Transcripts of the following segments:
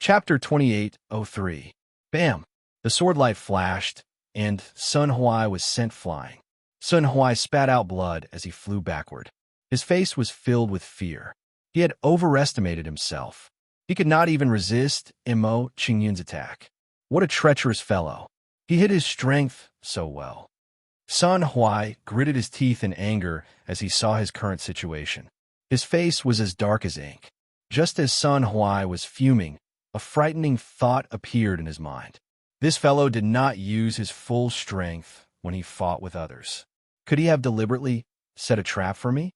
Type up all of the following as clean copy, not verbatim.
Chapter 28:03. Bam! The sword light flashed, and Sun Huai was sent flying. Sun Huai spat out blood as he flew backward. His face was filled with fear. He had overestimated himself. He could not even resist Mo Qingyun's attack. What a treacherous fellow. He hid his strength so well. Sun Huai gritted his teeth in anger as he saw his current situation. His face was as dark as ink. Just as Sun Huai was fuming, a frightening thought appeared in his mind. This fellow did not use his full strength when he fought with others. Could he have deliberately set a trap for me?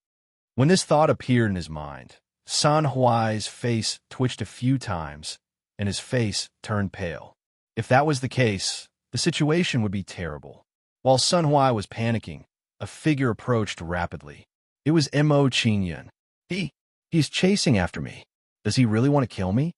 When this thought appeared in his mind, Sun Huai's face twitched a few times, and his face turned pale. If that was the case, the situation would be terrible. While Sun Huai was panicking, a figure approached rapidly. It was Mo Qingyun. He's chasing after me. Does he really want to kill me?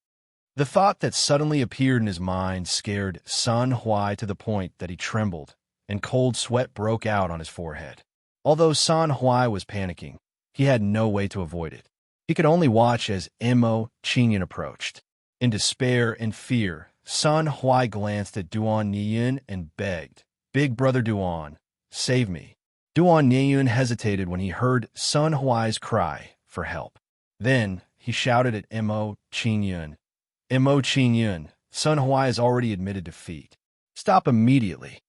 The thought that suddenly appeared in his mind scared Sun Huai to the point that he trembled, and cold sweat broke out on his forehead. Although Sun Huai was panicking, he had no way to avoid it. He could only watch as Mo Qingyun approached. In despair and fear, Sun Huai glanced at Duan Niyun and begged, "Big brother Duan, save me." Duan Niyun hesitated when he heard Sun Huai's cry for help. Then he shouted at Mo Qingyun, "Mo Qingyun, Sun Huai has already admitted defeat. Stop immediately."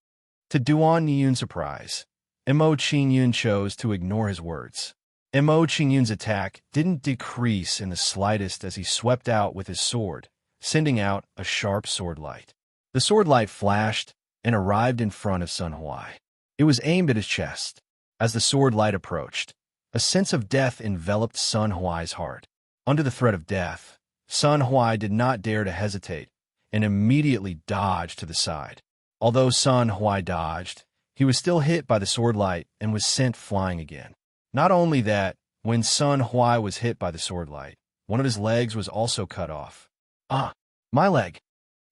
To Duan Niyun's surprise, Mo Qingyun chose to ignore his words. Mo Qingyun's attack didn't decrease in the slightest as he swept out with his sword, sending out a sharp sword light. The sword light flashed and arrived in front of Sun Huai. It was aimed at his chest. As the sword light approached, a sense of death enveloped Sun Huai's heart. Under the threat of death, Sun Huai did not dare to hesitate and immediately dodged to the side. Although Sun Huai dodged, he was still hit by the sword light and was sent flying again. Not only that, when Sun Huai was hit by the sword light, one of his legs was also cut off. "Ah, my leg!"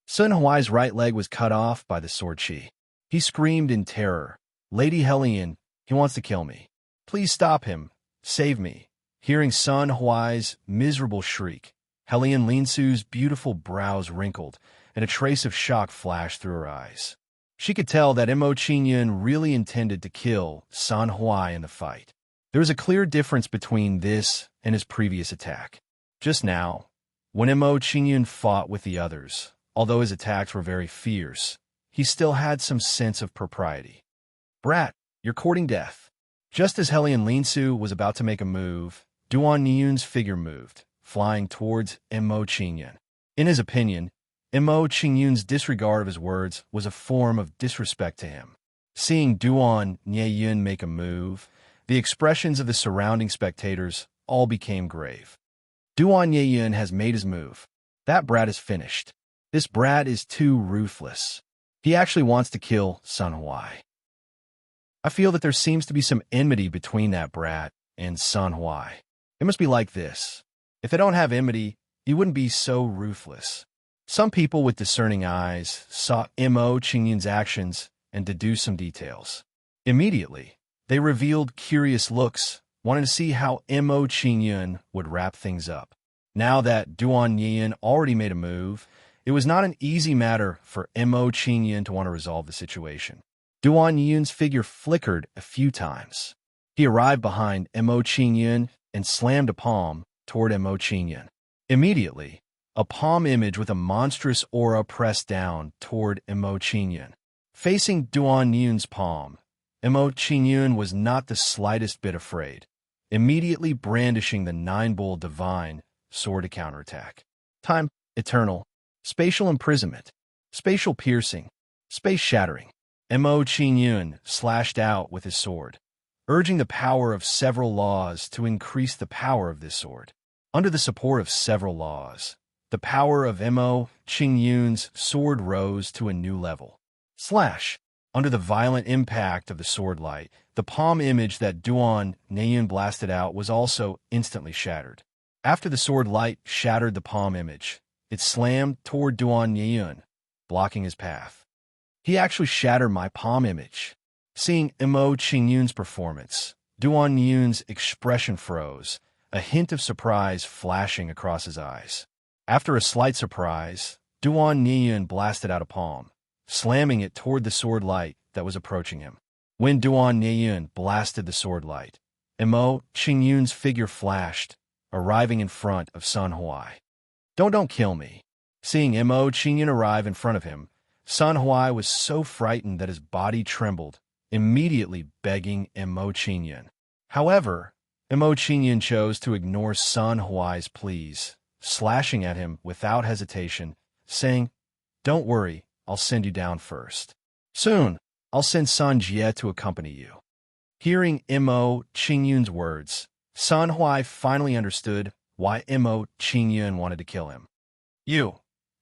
Sun Huai's right leg was cut off by the sword chi. He screamed in terror, "Lady Hellion, he wants to kill me. Please stop him. Save me." Hearing Sun Huai's miserable shriek, Hellion Linsu's beautiful brows wrinkled, and a trace of shock flashed through her eyes. She could tell that Mo Qingyun really intended to kill Sun Huai in the fight. There was a clear difference between this and his previous attack. Just now, when Mo Qingyun fought with the others, although his attacks were very fierce, he still had some sense of propriety. "Brat, you're courting death." Just as Hellion Linsu was about to make a move, Duan Niyun's figure moved, flying towards Mo Qingyun. In his opinion, Mo Qingyun's disregard of his words was a form of disrespect to him. Seeing Duan Niyun make a move, the expressions of the surrounding spectators all became grave. Duan Niyun has made his move. That brat is finished. This brat is too ruthless. He actually wants to kill Sun Huai. I feel that there seems to be some enmity between that brat and Sun Huai. It must be like this. If they don't have enmity, he wouldn't be so ruthless. Some people with discerning eyes saw Mo Qingyun's actions and deduced some details. Immediately, they revealed curious looks, wanting to see how Mo Qingyun would wrap things up. Now that Duan Niyun already made a move, it was not an easy matter for Mo Qingyun to want to resolve the situation. Duan Niyun's figure flickered a few times. He arrived behind Mo Qingyun and slammed a palm toward Mo Qingyun. Immediately, a palm image with a monstrous aura pressed down toward Mo Qingyun. Facing Duan Niyun's palm, Mo Qingyun was not the slightest bit afraid, immediately brandishing the nine-bull divine sword to counterattack. Time, eternal, spatial imprisonment, spatial piercing, space shattering. Mo Qingyun slashed out with his sword, urging the power of several laws to increase the power of this sword. Under the support of several laws, the power of Mo Qingyun's sword rose to a new level. Slash! Under the violent impact of the sword light, the palm image that Duan Niyun blasted out was also instantly shattered. After the sword light shattered the palm image, it slammed toward Duan Niyun, blocking his path. He actually shattered my palm image. Seeing Mo Qingyun's performance, Duan Niyun's expression froze, a hint of surprise flashing across his eyes. After a slight surprise, Duan Niyun blasted out a palm, slamming it toward the sword light that was approaching him. When Duan Niyun blasted the sword light, Mo Qingyun's figure flashed, arriving in front of Sun Huai. Don't kill me. Seeing Mo Qingyun arrive in front of him, Sun Huai was so frightened that his body trembled, immediately begging Mo Qingyun. However, Mo Qingyun chose to ignore Sun Huai's pleas, slashing at him without hesitation, saying, "Don't worry, I'll send you down first. Soon, I'll send Sun Jie to accompany you." Hearing Mo Qingyun's words, Sun Huai finally understood why Mo Qingyun wanted to kill him. "You."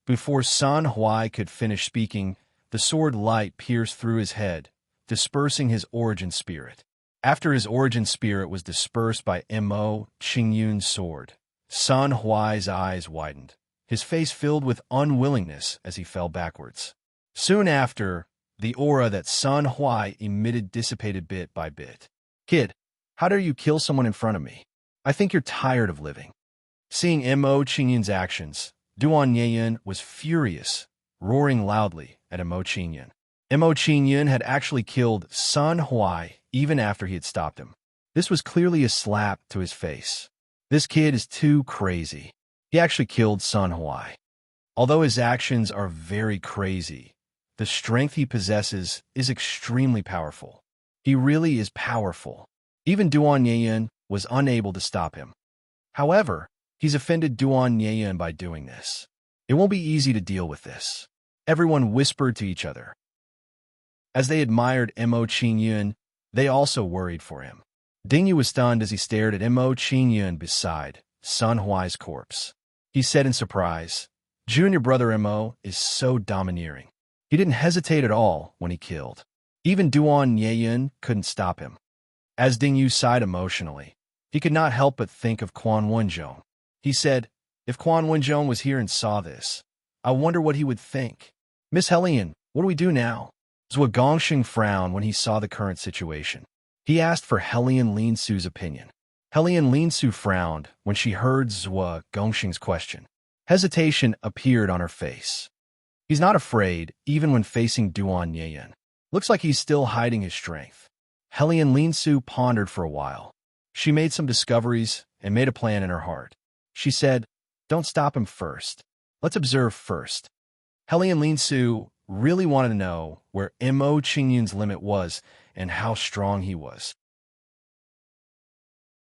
Before Sun Huai could finish speaking, the sword light pierced through his head, dispersing his origin spirit. After his origin spirit was dispersed by Mo Qingyun's sword, Sun Huai's eyes widened, his face filled with unwillingness as he fell backwards. Soon after, the aura that Sun Huai emitted dissipated bit by bit. "Kid, how dare you kill someone in front of me? I think you're tired of living." Seeing Mo Qingyun's actions, Duan Niyun was furious, roaring loudly at Mo Qingyun. Mo Qingyun had actually killed Sun Huai even after he had stopped him. This was clearly a slap to his face. This kid is too crazy. He actually killed Sun Huai. Although his actions are very crazy, the strength he possesses is extremely powerful. He really is powerful. Even Duan Niyun was unable to stop him. However, he's offended Duan Niyun by doing this. It won't be easy to deal with this. Everyone whispered to each other. As they admired Mo Qingyun, they also worried for him. Dingyu was stunned as he stared at Mo Qingyun beside Sun Huai's corpse. He said in surprise, "Junior brother Mo is so domineering. He didn't hesitate at all when he killed. Even Duan Niyun couldn't stop him." As Dingyu sighed emotionally, he could not help but think of Quan Wenzhong. He said, "If Quan Wenzhong was here and saw this, I wonder what he would think. Miss Helian, what do we do now?" Zhua Gongxing frowned when he saw the current situation. He asked for Helian Linsu's opinion. Helian Linsu frowned when she heard Zhua Gongxing's question. Hesitation appeared on her face. He's not afraid, even when facing Duan Niyun. Looks like he's still hiding his strength. Helian Linsu pondered for a while. She made some discoveries and made a plan in her heart. She said, "Don't stop him first. Let's observe first." Helian Linsu really wanted to know where Mo Qingyun's limit was and how strong he was.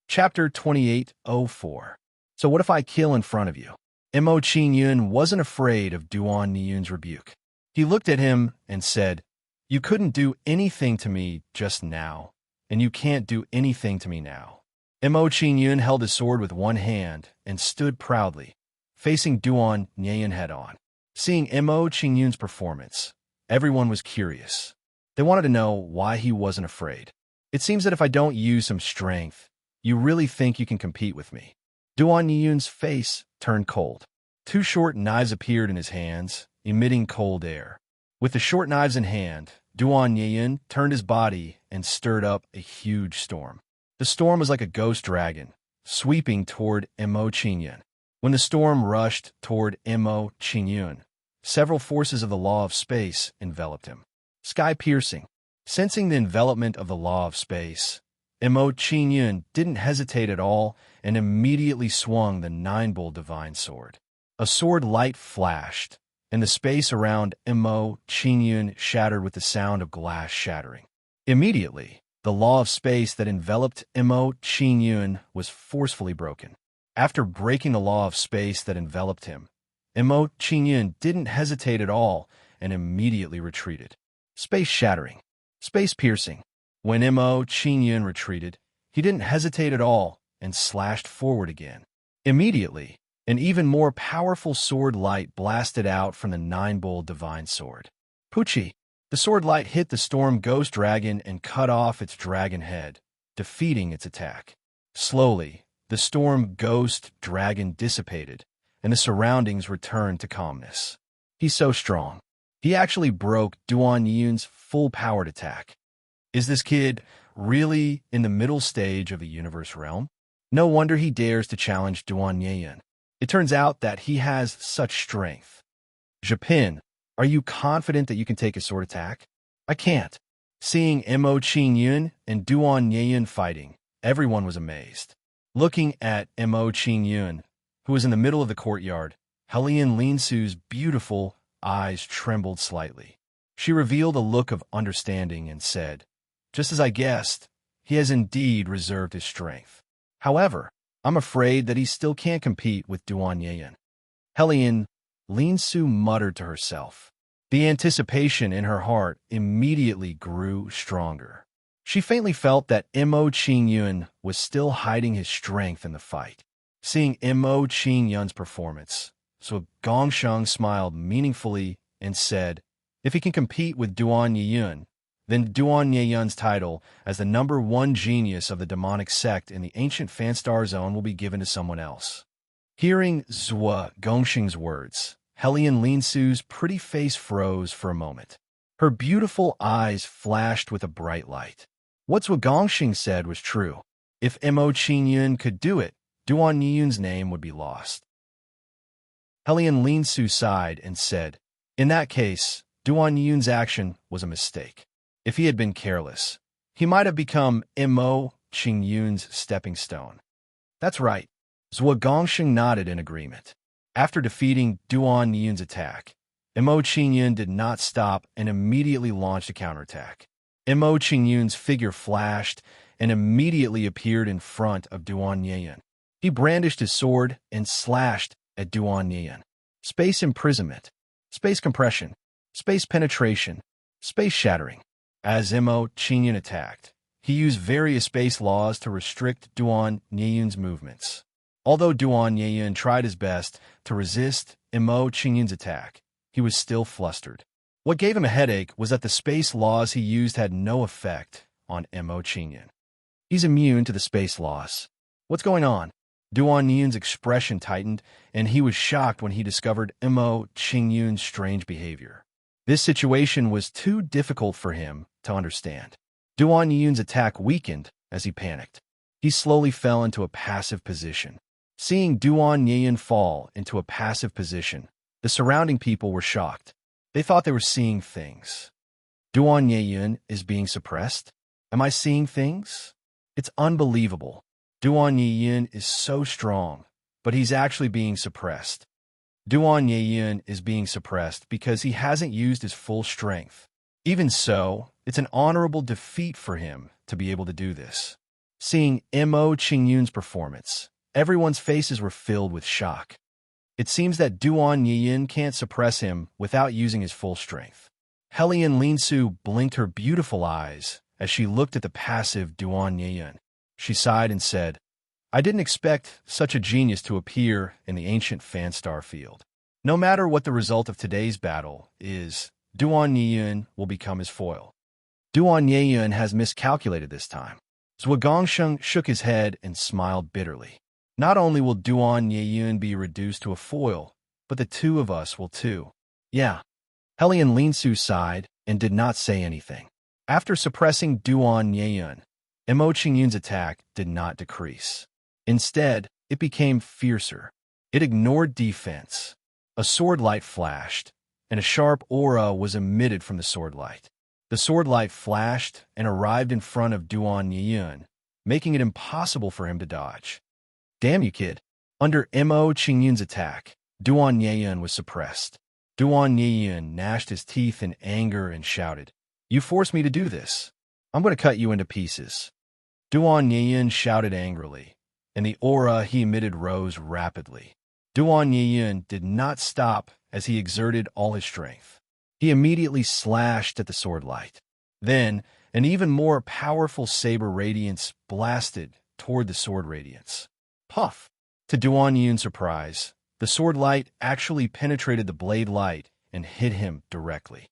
Chapter 28:04. So what if I kill in front of you? Mo Qingyun wasn't afraid of Duan Niyun's rebuke. He looked at him and said, "You couldn't do anything to me just now, and you can't do anything to me now." Mo Qingyun held his sword with one hand and stood proudly, facing Duan Niyun head-on. Seeing Mo Qingyun's performance, everyone was curious. They wanted to know why he wasn't afraid. "It seems that if I don't use some strength, you really think you can compete with me." Duan Niyun's face turned cold. Two short knives appeared in his hands, emitting cold air. With the short knives in hand, Duan Niyun turned his body and stirred up a huge storm. The storm was like a ghost dragon, sweeping toward Mo Qingyun. When the storm rushed toward Mo Qingyun, several forces of the law of space enveloped him. Sky-piercing. Sensing the envelopment of the law of space, Mo Qingyun didn't hesitate at all and immediately swung the nine-bull divine sword. A sword light flashed, and the space around Mo Qingyun shattered with the sound of glass shattering. Immediately, the law of space that enveloped Mo Qingyun was forcefully broken. After breaking the law of space that enveloped him, Mo Qingyun didn't hesitate at all and immediately retreated. Space shattering. Space piercing. When Mo Qingyun retreated, he didn't hesitate at all and slashed forward again. Immediately, an even more powerful sword light blasted out from the nine-bull divine sword. Pucci! The sword light hit the storm ghost dragon and cut off its dragon head, defeating its attack. Slowly, the storm ghost dragon dissipated, and the surroundings returned to calmness. He's so strong. He actually broke Duan Yun's full-powered attack. Is this kid really in the middle stage of the universe realm? No wonder he dares to challenge Duan Yun. It turns out that he has such strength. Japin, are you confident that you can take a sword attack? I can't. Seeing Mo Qingyun and Duan Yeyun fighting, everyone was amazed. Looking at Mo Qingyun, who was in the middle of the courtyard, Helian Linsu's beautiful eyes trembled slightly. She revealed a look of understanding and said, "Just as I guessed, he has indeed reserved his strength. However, I'm afraid that he still can't compete with Duan Yeyan." Helian Linsu muttered to herself. The anticipation in her heart immediately grew stronger. She faintly felt that Mo Qingyun was still hiding his strength in the fight. Seeing Mo Qingyun's performance, so Gongsheng smiled meaningfully and said, "If he can compete with Duan Yeyun, then Duan Yeyun's title as the #1 genius of the demonic sect in the ancient Fanstar zone will be given to someone else." Hearing Zhua Gongsheng's words, Helian Linsu's pretty face froze for a moment. Her beautiful eyes flashed with a bright light. What Zhua Gongsheng said was true. If Mo Qingyun could do it, Duan Yeyun's name would be lost. Helian Linsu sighed and said, "In that case, Duan Yeyun's action was a mistake. If he had been careless, he might have become Mo Qingyun's stepping stone." "That's right." Zhua Gongsheng nodded in agreement. After defeating Duan Yeyun's attack, Mo Qingyun did not stop and immediately launched a counterattack. Mo Qingyun's figure flashed and immediately appeared in front of Duan Yeyun. He brandished his sword and slashed at Duan Yeyun. Space imprisonment, space compression, space penetration, space shattering. As Mo Qingyun attacked, he used various space laws to restrict Duan Yeyun's movements. Although Duan Yeyun tried his best to resist Mo Qingyun's attack, he was still flustered. What gave him a headache was that the space laws he used had no effect on Mo Qingyun. He's immune to the space laws. What's going on? Duan Yeyun's expression tightened, and he was shocked when he discovered Mo Qingyun's strange behavior. This situation was too difficult for him to understand. Duan Yeyun's attack weakened as he panicked. He slowly fell into a passive position. Seeing Duan Yeyun fall into a passive position, the surrounding people were shocked. They thought they were seeing things. Duan Yeyun is being suppressed? Am I seeing things? It's unbelievable. Duan Yeyun is so strong, but he's actually being suppressed. Duan Yeyun is being suppressed because he hasn't used his full strength. Even so, it's an honorable defeat for him to be able to do this. Seeing Mo Qingyun's performance, everyone's faces were filled with shock. It seems that Duan Yeyun can't suppress him without using his full strength. Helian Linsu blinked her beautiful eyes as she looked at the passive Duan Yeyun. She sighed and said, "I didn't expect such a genius to appear in the ancient Fanstar field. No matter what the result of today's battle is, Duan Yeyun will become his foil." Duan Yeyun has miscalculated this time. Zhua Gongsheng shook his head and smiled bitterly. Not only will Duan Yeyun be reduced to a foil, but the two of us will too. Yeah. Helian Linsu sighed and did not say anything. After suppressing Duan Yeyun, Mo Qingyun's attack did not decrease. Instead, it became fiercer. It ignored defense. A sword light flashed, and a sharp aura was emitted from the sword light. The sword light flashed and arrived in front of Duan Yeyun, making it impossible for him to dodge. "Damn you, kid." Under Mo Qingyun's attack, Duan Yeyun was suppressed. Duan Yeyun gnashed his teeth in anger and shouted, "You forced me to do this. I'm going to cut you into pieces." Duan Yeyun shouted angrily, and the aura he emitted rose rapidly. Duan Yeyun did not stop as he exerted all his strength. He immediately slashed at the sword light. Then, an even more powerful saber radiance blasted toward the sword radiance. Puff! To Duan Yeyun's surprise, the sword light actually penetrated the blade light and hit him directly.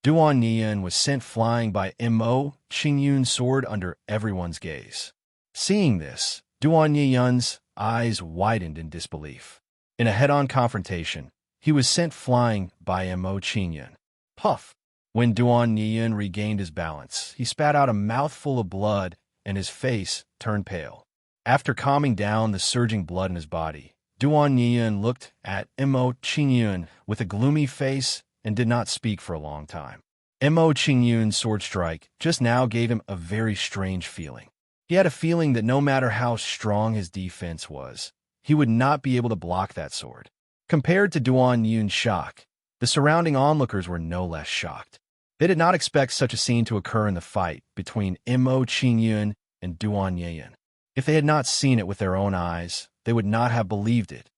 Duan Yeyun was sent flying by Mo Qingyun's sword under everyone's gaze. Seeing this, Duan Yeyun's eyes widened in disbelief. In a head-on confrontation, he was sent flying by Mo Qingyun. Puff! When Duan Yeyun regained his balance, he spat out a mouthful of blood and his face turned pale. After calming down the surging blood in his body, Duan Yian looked at Mo Qingyun with a gloomy face and did not speak for a long time. Mo Qingyun's sword strike just now gave him a very strange feeling. He had a feeling that no matter how strong his defense was, he would not be able to block that sword. Compared to Duan Yun's shock, the surrounding onlookers were no less shocked. They did not expect such a scene to occur in the fight between Mo Qingyun and Duan Yian. If they had not seen it with their own eyes, they would not have believed it.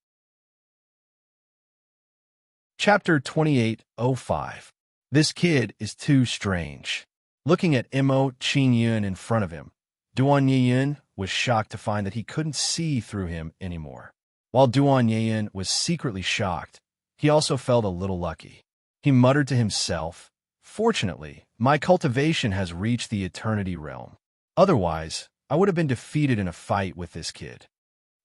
Chapter 28:05. This kid is too strange. Looking at Mo Qingyun in front of him, Duan Yian was shocked to find that he couldn't see through him anymore. While Duan Yian was secretly shocked, he also felt a little lucky. He muttered to himself, "Fortunately, my cultivation has reached the eternity realm. Otherwise, I would have been defeated in a fight with this kid."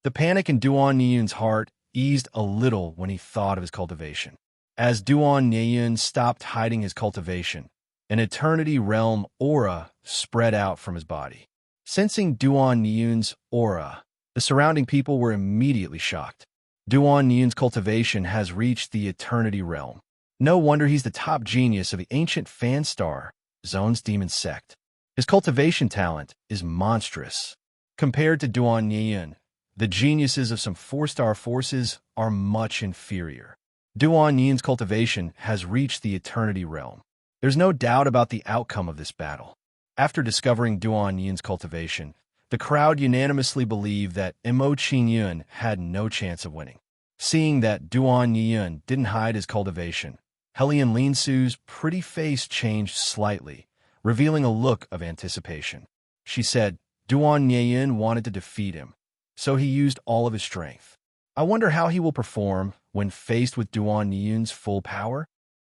The panic in Duan Yian's heart eased a little when he thought of his cultivation. As Duan Yian stopped hiding his cultivation, an eternity realm aura spread out from his body. Sensing Duan Yian's aura, the surrounding people were immediately shocked. Duan Yian's cultivation has reached the eternity realm. No wonder he's the top genius of the ancient fan star, Zone's demon sect. His cultivation talent is monstrous. Compared to Duan Yian, the geniuses of some 4-star forces are much inferior. Duan Yian's cultivation has reached the eternity realm. There's no doubt about the outcome of this battle. After discovering Duan Yian's cultivation, the crowd unanimously believed that Mo Qingyun had no chance of winning. Seeing that Duan Yian didn't hide his cultivation, Helian Linsu's pretty face changed slightly, revealing a look of anticipation. She said, Duan Yian wanted to defeat him, so he used all of his strength. I wonder how he will perform when faced with Duan Yian's full power?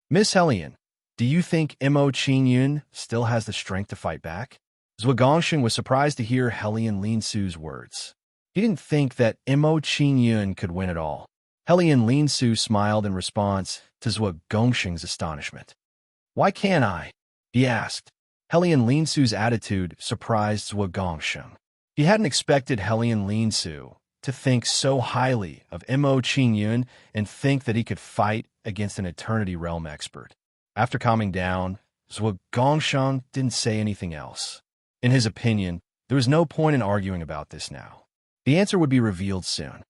Miss Helian, do you think Mo Qingyun still has the strength to fight back? Zhuo Gongsheng was surprised to hear Helian Linsu's words. He didn't think that Mo Qingyun could win at all. Helian Linsu smiled in response to Zhuo Gongsheng's astonishment. Why can't I? He asked. Helian Linsu's attitude surprised Zhuo Gongsheng. He hadn't expected Helian Linsu to think so highly of Mo Qingyun and think that he could fight against an Eternity Realm expert. After calming down, Zhuo Gongsheng didn't say anything else. In his opinion, there was no point in arguing about this now. The answer would be revealed soon.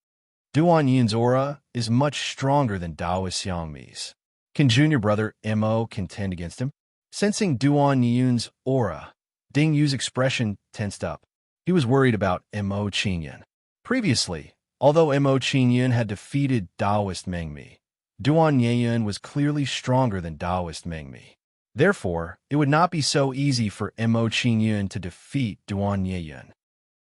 Duan Yin's aura is much stronger than Dao Xiangmi's. Can junior brother Mo contend against him? Sensing Duan Yin's aura, Ding Yu's expression tensed up. He was worried about Mo Qingyun. Previously, although Mo Qingyun had defeated Daoist Mengmi, Duan Yian was clearly stronger than Daoist Mengmi. Therefore, it would not be so easy for Mo Qingyun to defeat Duan Yian.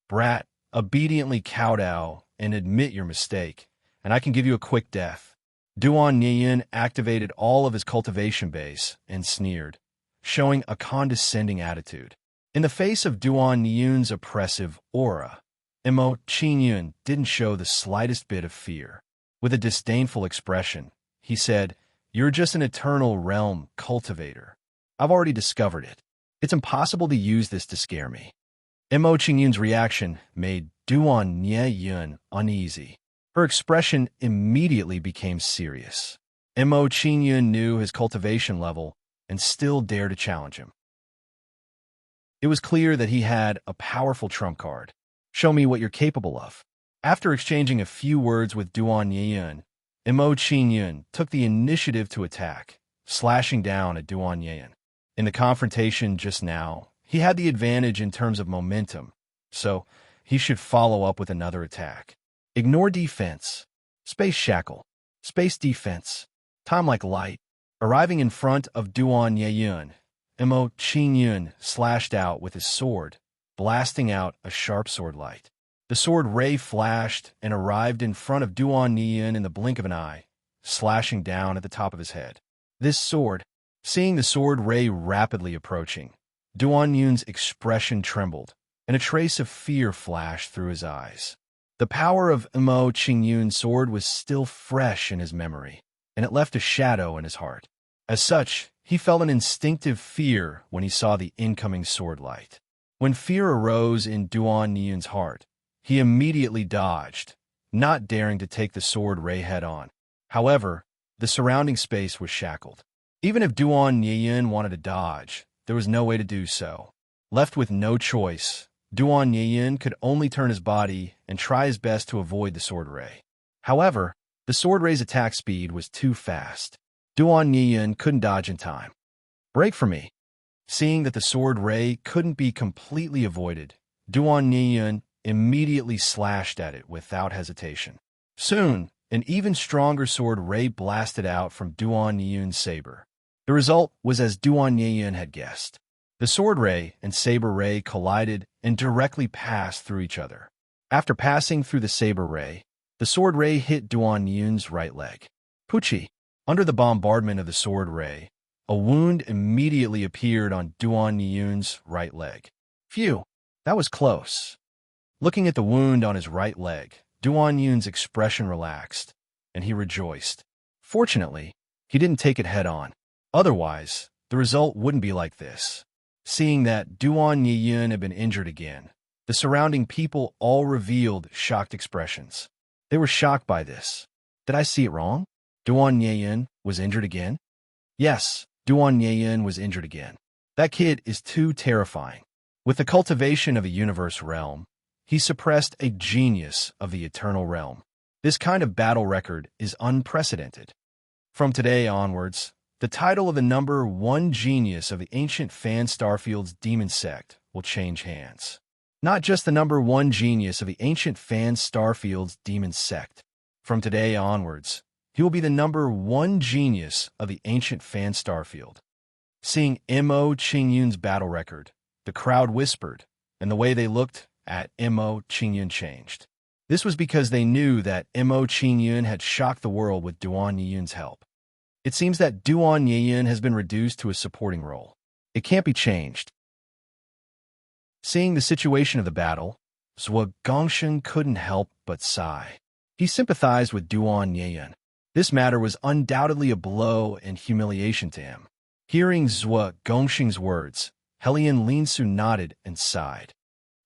Brat, obediently kowtow and admit your mistake, and I can give you a quick death. Duan Yian activated all of his cultivation base and sneered, showing a condescending attitude. In the face of Duan Yun's oppressive aura, Mo Qingyun didn't show the slightest bit of fear. With a disdainful expression, he said, You're just an eternal realm cultivator. I've already discovered it. It's impossible to use this to scare me. Mo Qingyun's reaction made Duan Yian uneasy. Her expression immediately became serious. Mo Qingyun knew his cultivation level and still dared to challenge him. It was clear that he had a powerful trump card. Show me what you're capable of. After exchanging a few words with Duan Yian, Mo Qingyun took the initiative to attack, slashing down at Duan Yian. In the confrontation just now, he had the advantage in terms of momentum, so he should follow up with another attack. Ignore defense. Space shackle. Space defense. Time like light. Arriving in front of Duan Yian, Mo Qingyun slashed out with his sword, blasting out a sharp sword light. The sword ray flashed and arrived in front of Duan Yian in the blink of an eye, slashing down at the top of his head. This sword, seeing the sword ray rapidly approaching, Duan Yun's expression trembled, and a trace of fear flashed through his eyes. The power of Mo Qingyun's sword was still fresh in his memory, and it left a shadow in his heart. As such, he felt an instinctive fear when he saw the incoming sword light. When fear arose in Duan Yun's heart, He immediately dodged, not daring to take the sword ray head-on. However, the surrounding space was shackled. Even if Duan Yiyin wanted to dodge, there was no way to do so. Left with no choice, Duan Yiyin could only turn his body and try his best to avoid the sword ray. However, the sword ray's attack speed was too fast. Duan Yiyin couldn't dodge in time. Break for me. Seeing that the sword ray couldn't be completely avoided, Duan Yiyin immediately slashed at it without hesitation. Soon, an even stronger sword ray blasted out from Duan Yiyun's saber. The result was as Duan Yiyin had guessed. The sword ray and saber ray collided and directly passed through each other. After passing through the saber ray, the sword ray hit Duan Yiyun's right leg. Pucci. Under the bombardment of the sword ray, a wound immediately appeared on Duan Yiyun's right leg. Phew, that was close. Looking at the wound on his right leg, Duan Yiyun's expression relaxed, and he rejoiced. Fortunately, he didn't take it head-on. Otherwise, the result wouldn't be like this. Seeing that Duan Yiyin had been injured again, the surrounding people all revealed shocked expressions. They were shocked by this. Did I see it wrong? Duan Yiyin was injured again? Yes, Duan Yiyin was injured again. That kid is too terrifying. With the cultivation of a universe realm, he suppressed a genius of the eternal realm. This kind of battle record is unprecedented. From today onwards, the title of the number 1 genius of the ancient Fan Starfield's demon sect will change hands. Not just the number 1 genius of the ancient Fan Starfield's demon sect. From today onwards, he will be the number 1 genius of the ancient Fan Starfield. Seeing Mo Qingyun's battle record, the crowd whispered, and the way they looked at Mo Qingyun changed. This was because they knew that Mo Qingyun had shocked the world with Duan Yiyun's help. It seems that Duan Yiyin has been reduced to a supporting role. It can't be changed. Seeing the situation of the battle, Zhuo Gongsheng couldn't help but sigh. He sympathized with Duan Yiyin. This matter was undoubtedly a blow and humiliation to him. Hearing Zhuo Gongsheng's words, Helian Linsu nodded and sighed.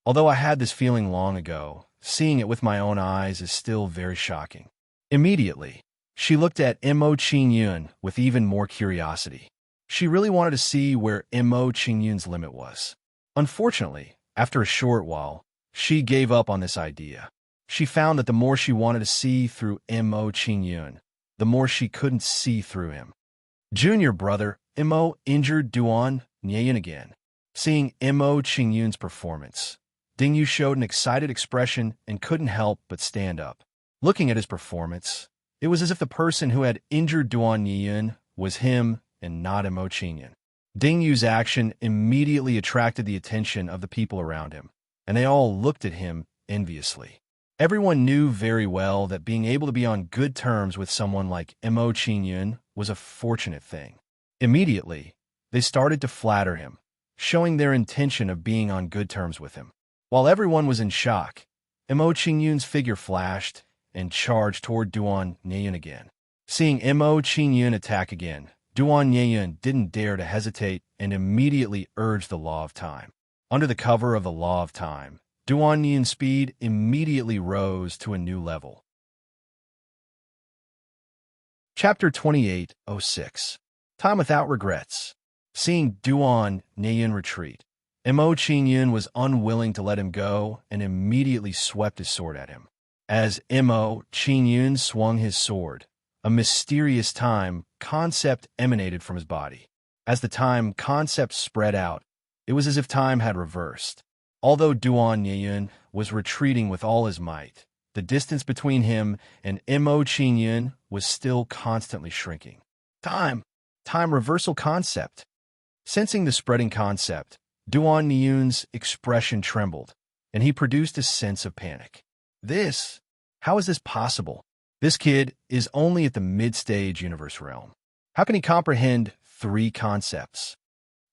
Although I had this feeling long ago, seeing it with my own eyes is still very shocking. Immediately, she looked at Mo Qingyun with even more curiosity. She really wanted to see where Mo Qingyun's limit was. Unfortunately, after a short while, she gave up on this idea. She found that the more she wanted to see through Mo Qingyun, the more she couldn't see through him. Junior brother Mo injured Duan Yiyin again. Seeing Mo Qingyun's performance, Dingyu showed an excited expression and couldn't help but stand up. Looking at his performance, it was as if the person who had injured Duan Yiyin was him and not Mo Qingyun. Dingyu's action immediately attracted the attention of the people around him, and they all looked at him enviously. Everyone knew very well that being able to be on good terms with someone like Mo Qingyun was a fortunate thing. Immediately, they started to flatter him, showing their intention of being on good terms with him. While everyone was in shock, Mo Qingyun's figure flashed and charged toward Duan Yiyin again. Seeing Mo Qingyun attack again, Duan Yiyin didn't dare to hesitate and immediately urged the law of time. Under the cover of the law of time, Duan Yiyin's speed immediately rose to a new level. Chapter 28:06. Time Without Regrets. Seeing Duan Yiyin retreat, Mo Qingyun was unwilling to let him go and immediately swept his sword at him. As Mo Qingyun swung his sword, a mysterious time concept emanated from his body. As the time concept spread out, it was as if time had reversed. Although Duan Yiyin was retreating with all his might, the distance between him and Mo Qingyun was still constantly shrinking. Time reversal concept. Sensing the spreading concept, Duan Yiyun's expression trembled, and he produced a sense of panic. How is this possible? This kid is only at the mid-stage universe realm. How can he comprehend 3 concepts?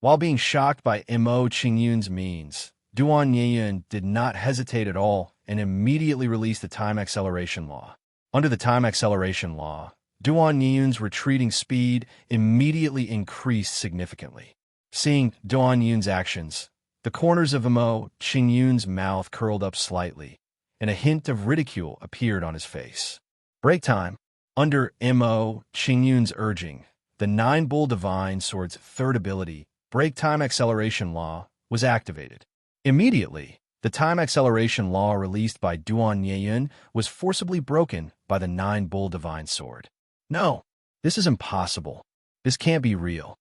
While being shocked by Mo Qingyun's means, Duan Yiyin did not hesitate at all and immediately released the time acceleration law. Under the time acceleration law, Duan Yiyun's retreating speed immediately increased significantly. Seeing Duan Yiyun's actions, the corners of Mo Qingyun's mouth curled up slightly, and a hint of ridicule appeared on his face. Break time. Under Mo Qingyun's urging, the Nine Bull Divine Sword's third ability, Break Time Acceleration Law, was activated. Immediately, the time acceleration law released by Duan Yeyun was forcibly broken by the Nine Bull Divine Sword. No, this is impossible. This can't be real.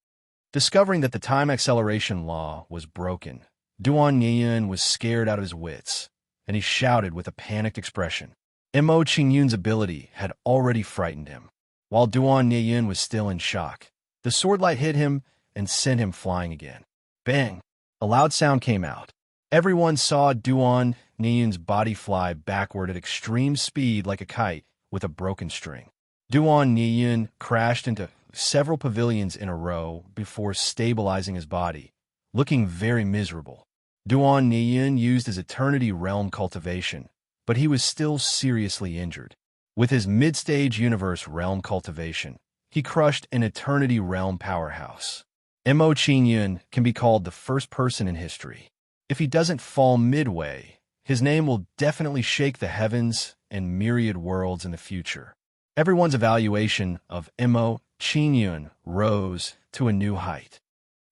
Discovering that the time acceleration law was broken, Duan Yeyun was scared out of his wits, and he shouted with a panicked expression. Mo Qingyun's ability had already frightened him. While Duan Yeyun was still in shock, the sword light hit him and sent him flying again. Bang! A loud sound came out. Everyone saw Duan Yeyun's body fly backward at extreme speed like a kite with a broken string. Duan Yeyun crashed into several pavilions in a row before stabilizing his body, looking very miserable. Duan Yeyun used his Eternity Realm cultivation, but he was still seriously injured. With his mid-stage Universe Realm cultivation, he crushed an Eternity Realm powerhouse. Mo Qingyun can be called the first person in history. If he doesn't fall midway, his name will definitely shake the heavens and myriad worlds in the future. Everyone's evaluation of Mo Qingyun rose to a new height.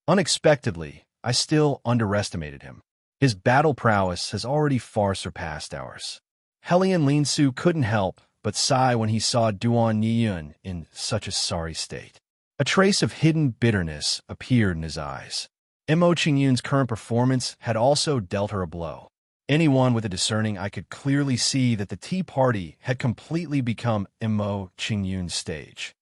Unexpectedly, I still underestimated him. His battle prowess has already far surpassed ours. Hellion Linsu couldn't help but sigh when he saw Duan Yeyun in such a sorry state. A trace of hidden bitterness appeared in his eyes. Mo Qingyun's current performance had also dealt her a blow. Anyone with a discerning eye could clearly see that the Tea Party had completely become Mo Qingyun's stage.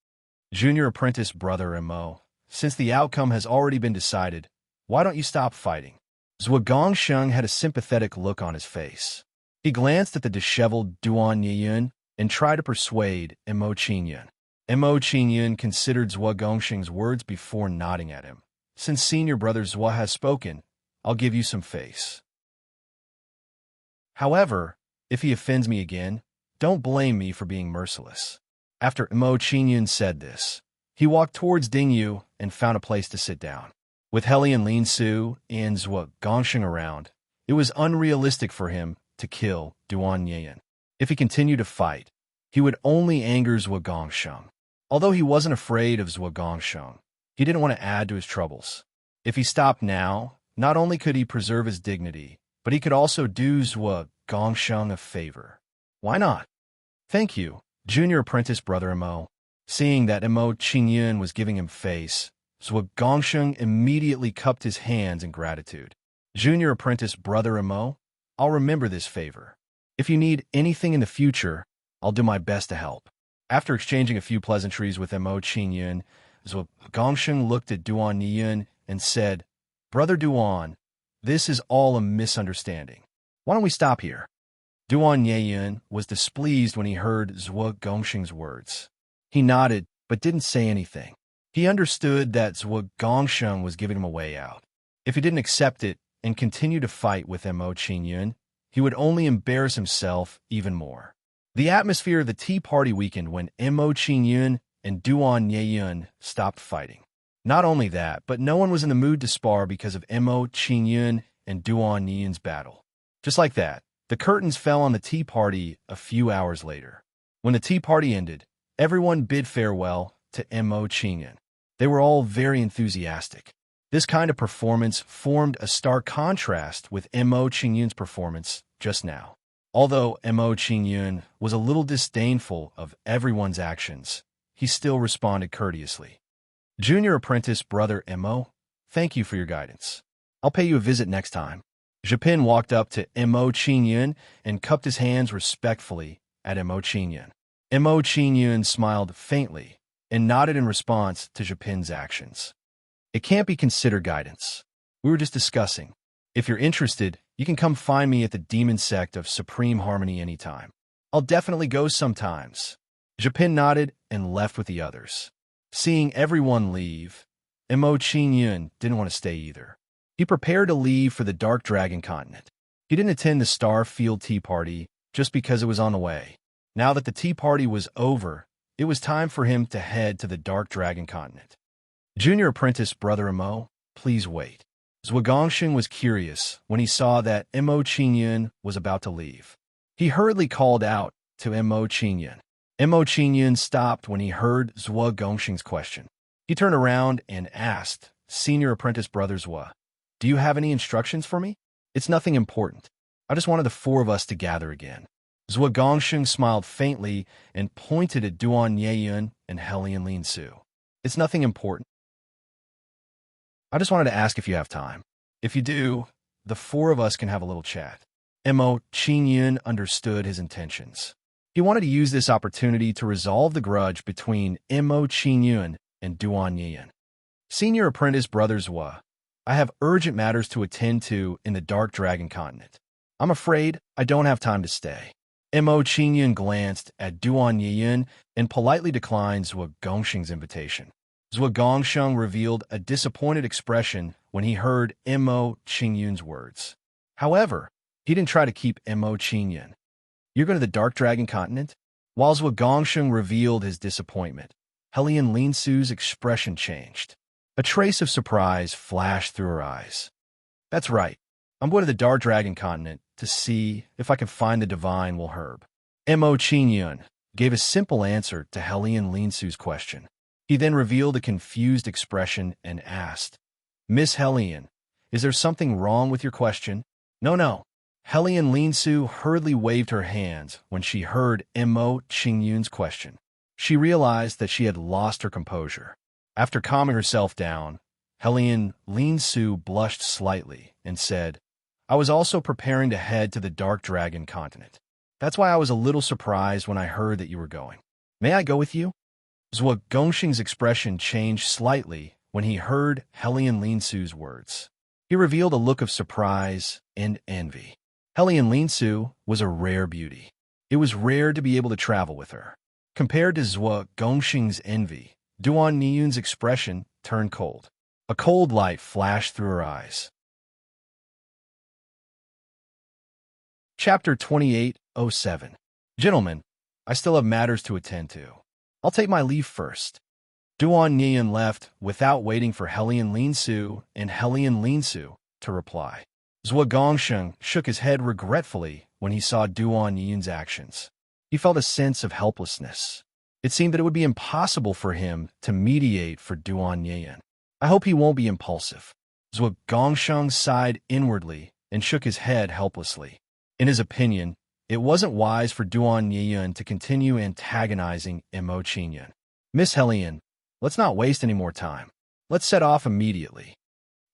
Junior apprentice brother Mo, since the outcome has already been decided, why don't you stop fighting? Zhuo Gongsheng had a sympathetic look on his face. He glanced at the disheveled Duan Yeyun and tried to persuade Mo Qingyun. Mo Qingyun considered Zhuo Gongsheng's words before nodding at him. Since senior brother Zhuo has spoken, I'll give you some face. However, if he offends me again, don't blame me for being merciless. After Mo Qingyun said this, he walked towards Ding Yu and found a place to sit down. With Hellion Linsu and Zhuo Gongsheng around, it was unrealistic for him to kill Duan Yeyun. If he continued to fight, he would only anger Zhuo Gongsheng. Although he wasn't afraid of Zhuo Gongsheng, he didn't want to add to his troubles. If he stopped now, not only could he preserve his dignity, but he could also do Zhuo Gongsheng a favor. Why not? Thank you, junior apprentice brother Mo. Seeing that Mo Qingyun was giving him face, Zhuo Gongsheng immediately cupped his hands in gratitude. Junior apprentice brother Mo, I'll remember this favor. If you need anything in the future, I'll do my best to help. After exchanging a few pleasantries with Mo Qingyun, Zhuo Gongsheng looked at Duan Yeyun and said, Brother Duan, this is all a misunderstanding. Why don't we stop here? Duan Yeyun was displeased when he heard Zhuo Gongsheng's words. He nodded, but didn't say anything. He understood that Zhuo Gongsheng was giving him a way out. If he didn't accept it and continue to fight with Mo Qingyun, he would only embarrass himself even more. The atmosphere of the Tea Party weakened when Mo Qingyun and Duan Yeyun stopped fighting. Not only that, but no one was in the mood to spar because of Mo Qingyun and Duan Yeyun's battle. Just like that, the curtains fell on the Tea Party a few hours later. When the Tea Party ended, everyone bid farewell to Mo Qingyun. They were all very enthusiastic. This kind of performance formed a stark contrast with Mo Qingyun's performance just now. Although Mo Qingyun was a little disdainful of everyone's actions, he still responded courteously. Junior apprentice brother Mo, thank you for your guidance. I'll pay you a visit next time. Japin walked up to Mo Qingyun and cupped his hands respectfully at Mo Qingyun. Mo Qingyun smiled faintly and nodded in response to Japin's actions. It can't be considered guidance. We were just discussing. If you're interested, you can come find me at the Demon Sect of Supreme Harmony anytime. I'll definitely go sometimes. Japin nodded and left with the others. Seeing everyone leave, Mo Qingyun didn't want to stay either. He prepared to leave for the Dark Dragon continent. He didn't attend the Starfield Tea Party just because it was on the way. Now that the Tea Party was over, it was time for him to head to the Dark Dragon continent. Junior apprentice brother Mo, please wait. Zhuo Gongsheng was curious when he saw that Mo Qingyun was about to leave. He hurriedly called out to Mo Qingyun. Mo Qingyun stopped when he heard Zhuo Gongxing's question. He turned around and asked, Senior Apprentice Brother Zhuo, do you have any instructions for me? It's nothing important. I just wanted the four of us to gather again. Zhuo Gongxing smiled faintly and pointed at Duan Yeyun and Helian Lin Su. It's nothing important. I just wanted to ask if you have time. If you do, the four of us can have a little chat. Mo Qingyun understood his intentions. He wanted to use this opportunity to resolve the grudge between Mo Qingyun and Duan Yeyun. Senior Apprentice Brother Zhuo, I have urgent matters to attend to in the Dark Dragon Continent. I'm afraid I don't have time to stay. Mo Qingyun glanced at Duan Yeyun and politely declined Zhuo Gongxing's invitation. Zhuo Gongxing revealed a disappointed expression when he heard Mo Qingyun's words. However, he didn't try to keep Mo Qingyun. You're going to the Dark Dragon Continent? While Zhuo Gongxing revealed his disappointment, Helian Lin Su's expression changed. A trace of surprise flashed through her eyes. That's right. I'm going to the Dark Dragon Continent to see if I can find the divine Wilherb. Mo Qingyun gave a simple answer to Helian Lin Su's question. He then revealed a confused expression and asked, Miss Helian, is there something wrong with your question? No. Helian Lin Su hurriedly waved her hands when she heard Mo Qingyun's question. She realized that she had lost her composure. After calming herself down, Helian Lin Su blushed slightly and said, I was also preparing to head to the Dark Dragon Continent. That's why I was a little surprised when I heard that you were going. May I go with you? Zhuo Gongxing's expression changed slightly when he heard Helian Lin Su's words. He revealed a look of surprise and envy. Helian Lin Su was a rare beauty. It was rare to be able to travel with her. Compared to Zhuo Gongxing's envy, Duan Yeyun's expression turned cold. A cold light flashed through her eyes. Chapter 2807. Gentlemen, I still have matters to attend to. I'll take my leave first. Duan Yeyun left without waiting for Helian Lin Su and Helian Lin Su to reply. Zhuo Gongxing shook his head regretfully when he saw Duan Yeyun's actions. He felt a sense of helplessness. It seemed that it would be impossible for him to mediate for Duan Yeyun. I hope he won't be impulsive. Zhuo Gongxing sighed inwardly and shook his head helplessly. In his opinion, it wasn't wise for Duan Yeyun to continue antagonizing Mo Qingyun. Miss Helian, let's not waste any more time. Let's set off immediately.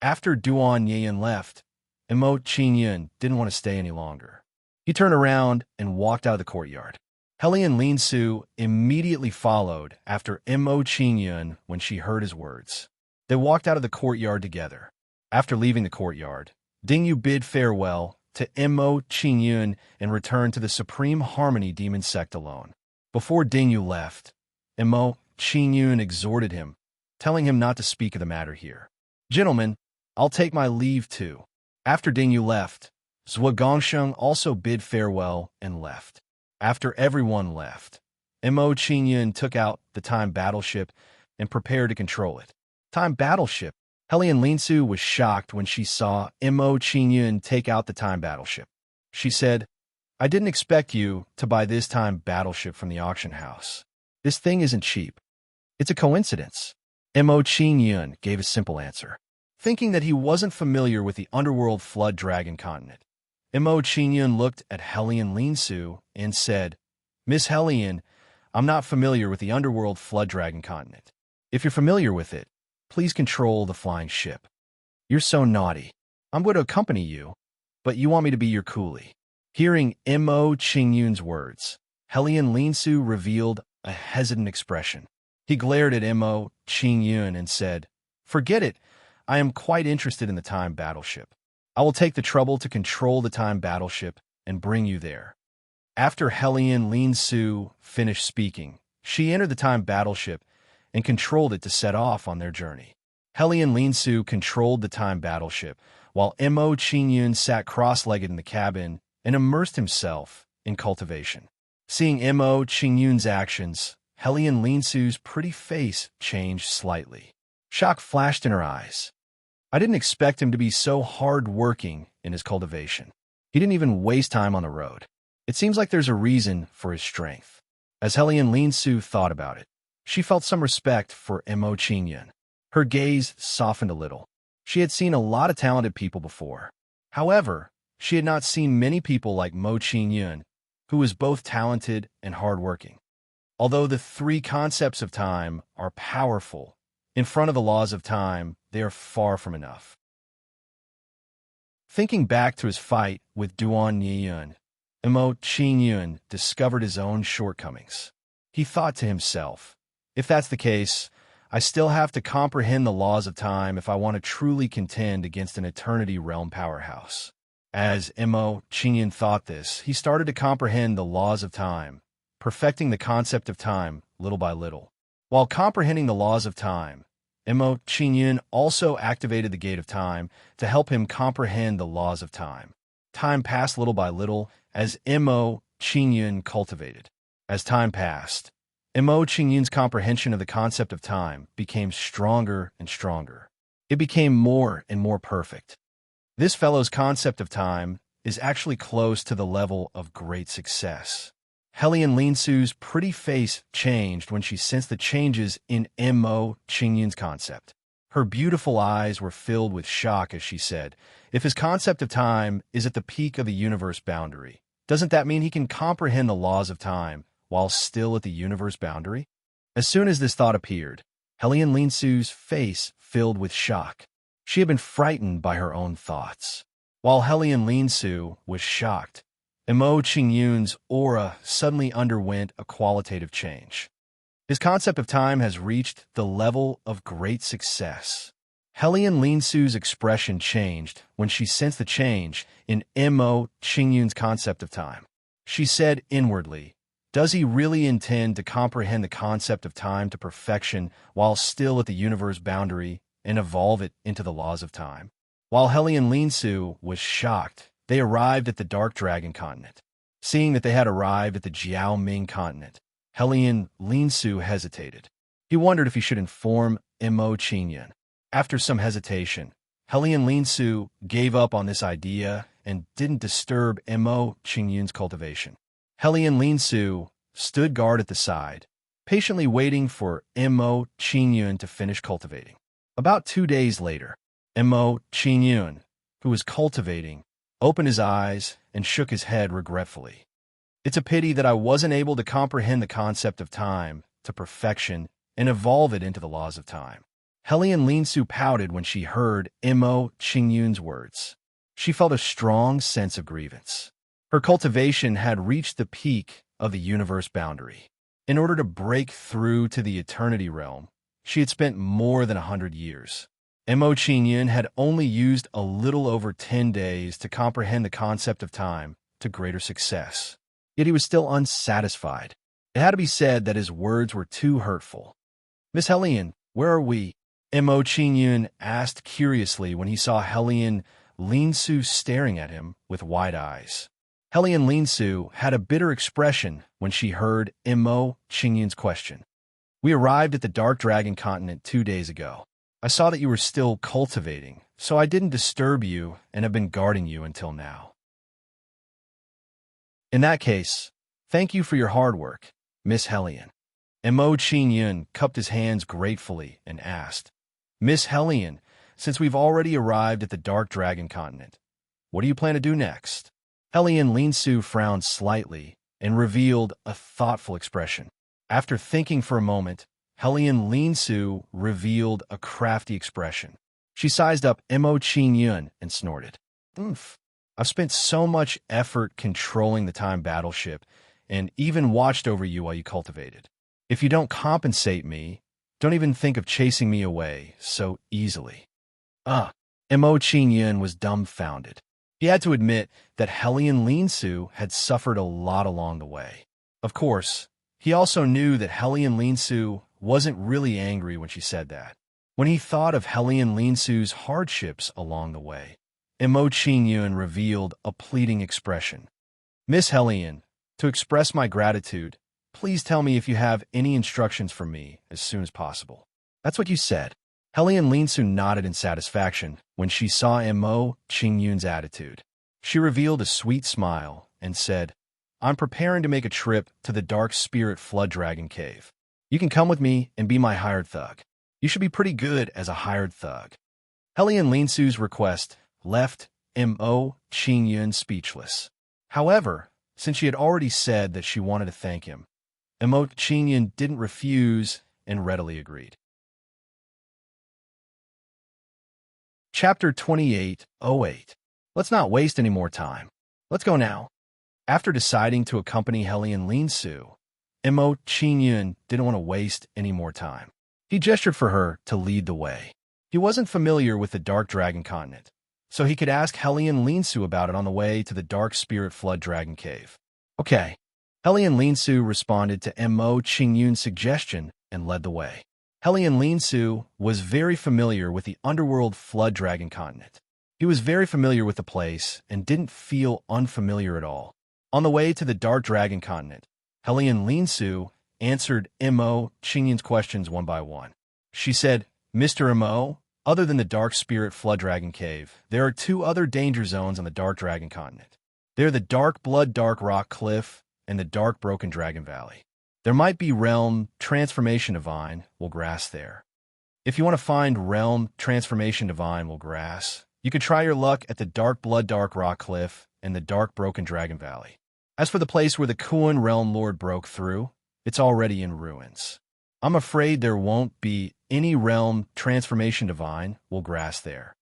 After Duan Yeyun left, Mo Qingyun didn't want to stay any longer. He turned around and walked out of the courtyard. Helian Lin Su immediately followed after Mo Qingyun when she heard his words. They walked out of the courtyard together. After leaving the courtyard, Dingyu bid farewell to Mo Qingyun and returned to the Supreme Harmony Demon Sect alone. Before Dingyu left, Mo Qingyun exhorted him, telling him not to speak of the matter here. Gentlemen, I'll take my leave too. After Dingyu left, Zhuo Gongxing also bid farewell and left. After everyone left, Mo Qingyun took out the time battleship and prepared to control it. Time battleship? Helian Lin Su was shocked when she saw Mo Qingyun take out the time battleship. She said, I didn't expect you to buy this time battleship from the auction house. This thing isn't cheap. It's a coincidence. Mo Qingyun gave a simple answer. Thinking that he wasn't familiar with the underworld flood dragon continent, Mo Qingyun looked at Helian Lin Su and said, Miss Helian, I'm not familiar with the underworld flood dragon continent. If you're familiar with it, please control the flying ship. You're so naughty. I'm going to accompany you, but you want me to be your coolie. Hearing Mo Qingyun's words, Helian Lin Su revealed a hesitant expression. He glared at Mo Qingyun and said, Forget it. I am quite interested in the time battleship. I will take the trouble to control the time battleship and bring you there. After Helian Lin Su finished speaking, she entered the time battleship and controlled it to set off on their journey. Helian Lin Su controlled the time battleship, while Mo Qingyun sat cross-legged in the cabin and immersed himself in cultivation. Seeing Mo Qingyun's actions, Helian Lin Su's pretty face changed slightly. Shock flashed in her eyes. I didn't expect him to be so hard-working in his cultivation. He didn't even waste time on the road. It seems like there's a reason for his strength. As Helian Linsu thought about it, she felt some respect for Mo Qingyun. Her gaze softened a little. She had seen a lot of talented people before. However, she had not seen many people like Mo Qingyun, who was both talented and hardworking. Although the three concepts of time are powerful, in front of the laws of time, they are far from enough. Thinking back to his fight with Duan Yiyun, Mo Qingyun discovered his own shortcomings. He thought to himself, if that's the case, I still have to comprehend the laws of time if I want to truly contend against an Eternity Realm powerhouse. As Mo Qingyun thought this, he started to comprehend the laws of time, perfecting the concept of time little by little. While comprehending the laws of time, Mo Qingyun also activated the gate of time to help him comprehend the laws of time. Time passed little by little as Mo Qingyun cultivated. As time passed, Mo Qingyun's comprehension of the concept of time became stronger and stronger. It became more and more perfect. This fellow's concept of time is actually close to the level of great success. Helian Linsu's pretty face changed when she sensed the changes in Mo Qingyun's concept. Her beautiful eyes were filled with shock as she said, if his concept of time is at the peak of the universe boundary, doesn't that mean he can comprehend the laws of time while still at the universe boundary? As soon as this thought appeared, Helian Linsu's face filled with shock. She had been frightened by her own thoughts. While Helian Linsu was shocked, Mo Qingyun's aura suddenly underwent a qualitative change. His concept of time has reached the level of great success. Helian Linsu's expression changed when she sensed the change in Mo Qingyun's concept of time. She said inwardly, does he really intend to comprehend the concept of time to perfection while still at the universe boundary and evolve it into the laws of time? While Helian Linsu was shocked, they arrived at the Dark Dragon continent. Seeing that they had arrived at the Jiao Ming continent, Helian Linsu hesitated. He wondered if he should inform Mo Qingyun. After some hesitation, Helian Linsu gave up on this idea and didn't disturb Mo Qingyun's cultivation. Helian Linsu stood guard at the side, patiently waiting for Mo Qingyun to finish cultivating. About 2 days later, Mo Qingyun, who was cultivating, opened his eyes and shook his head regretfully. It's a pity that I wasn't able to comprehend the concept of time to perfection and evolve it into the laws of time. Helian Linsu pouted when she heard Mo Qingyun's words. She felt a strong sense of grievance. Her cultivation had reached the peak of the universe boundary. In order to break through to the Eternity Realm, she had spent more than 100 years. Mo Qingyun had only used a little over 10 days to comprehend the concept of time to greater success. Yet he was still unsatisfied. It had to be said that his words were too hurtful. Miss Helian, where are we? Mo Qingyun asked curiously when he saw Helian Linsu staring at him with wide eyes. Helian Linsu had a bitter expression when she heard Mo Qingyun's question. We arrived at the Dark Dragon continent 2 days ago. I saw that you were still cultivating, so I didn't disturb you and have been guarding you until now. In that case, thank you for your hard work, Miss Helian. Mo Qingyun cupped his hands gratefully and asked, Miss Helian, since we've already arrived at the Dark Dragon continent, what do you plan to do next? Helian Linsu frowned slightly and revealed a thoughtful expression. After thinking for a moment, Helian Linsu revealed a crafty expression. She sized up Mo Qingyun and snorted. Oof. I've spent so much effort controlling the time battleship and even watched over you while you cultivated. If you don't compensate me, don't even think of chasing me away so easily. Mo Qingyun was dumbfounded. He had to admit that Helian Linsu had suffered a lot along the way. Of course, he also knew that Helian Linsu wasn't really angry when she said that. When he thought of Helian Linsu's hardships along the way, Mo Qingyun revealed a pleading expression. Miss Helian, to express my gratitude, please tell me if you have any instructions for me as soon as possible. That's what you said. Helian Linsu nodded in satisfaction when she saw Mo Qingyun's attitude. She revealed a sweet smile and said, I'm preparing to make a trip to the Dark Spirit Flood Dragon Cave. You can come with me and be my hired thug. You should be pretty good as a hired thug. Hellion Linsu's request left Mo Qingyun speechless. However, since she had already said that she wanted to thank him, Mo Qingyun didn't refuse and readily agreed. Chapter 28:08. Let's not waste any more time. Let's go now. After deciding to accompany Hellion Linsu, Mo Qingyun didn't want to waste any more time. He gestured for her to lead the way. He wasn't familiar with the Dark Dragon Continent, so he could ask Hellion Linsu about it on the way to the Dark Spirit Flood Dragon Cave. Okay. Hellion Linsu responded to Mo Qingyun's suggestion and led the way. Hellion Linsu was very familiar with the underworld Flood Dragon Continent. He was very familiar with the place and didn't feel unfamiliar at all. On the way to the Dark Dragon Continent, Hellion Linsu answered Mo Qingyun's questions one by one. She said, Mr. Mo, other than the Dark Spirit Flood Dragon Cave, there are two other danger zones on the Dark Dragon Continent. They're the Dark Blood Dark Rock Cliff and the Dark Broken Dragon Valley. There might be Realm Transformation Divine will grass there. If you want to find Realm Transformation Divine will grass, you could try your luck at the Dark Blood Dark Rock Cliff and the Dark Broken Dragon Valley. As for the place where the Kuan Realm Lord broke through, it's already in ruins. I'm afraid there won't be any Realm Transformation Divine will grass there.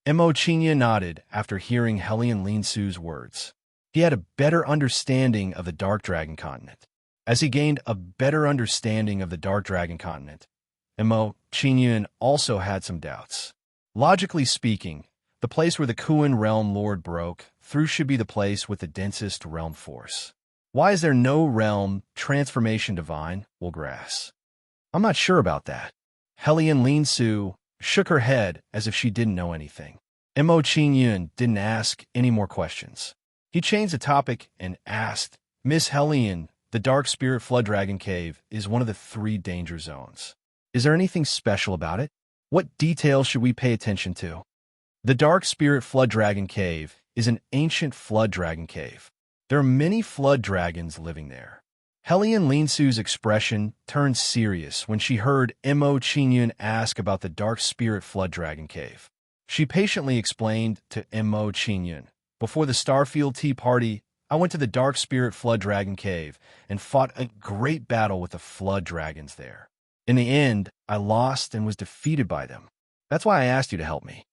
Mo Qingyun nodded after hearing Hellion Linsu's words. He had a better understanding of the Dark Dragon Continent. As he gained a better understanding of the Dark Dragon Continent, Mo Qingyun also had some doubts. Logically speaking, the place where the Kuan Realm Lord broke through should be the place with the densest realm force. Why is there no Realm Transformation Divine will grass? I'm not sure about that. Hellion Linsu shook her head as if she didn't know anything. Mo Qingyun didn't ask any more questions. He changed the topic and asked, Miss Hellion, the Dark Spirit Flood Dragon Cave is one of the 3 danger zones. Is there anything special about it? What details should we pay attention to? The Dark Spirit Flood Dragon Cave is an ancient flood dragon cave. There are many flood dragons living there. Hellion Linsu's expression turned serious when she heard Mo Qingyun ask about the Dark Spirit Flood Dragon Cave. She patiently explained to Mo Qingyun, before the Starfield Tea Party, I went to the Dark Spirit Flood Dragon Cave and fought a great battle with the flood dragons there. In the end, I lost and was defeated by them. That's why I asked you to help me.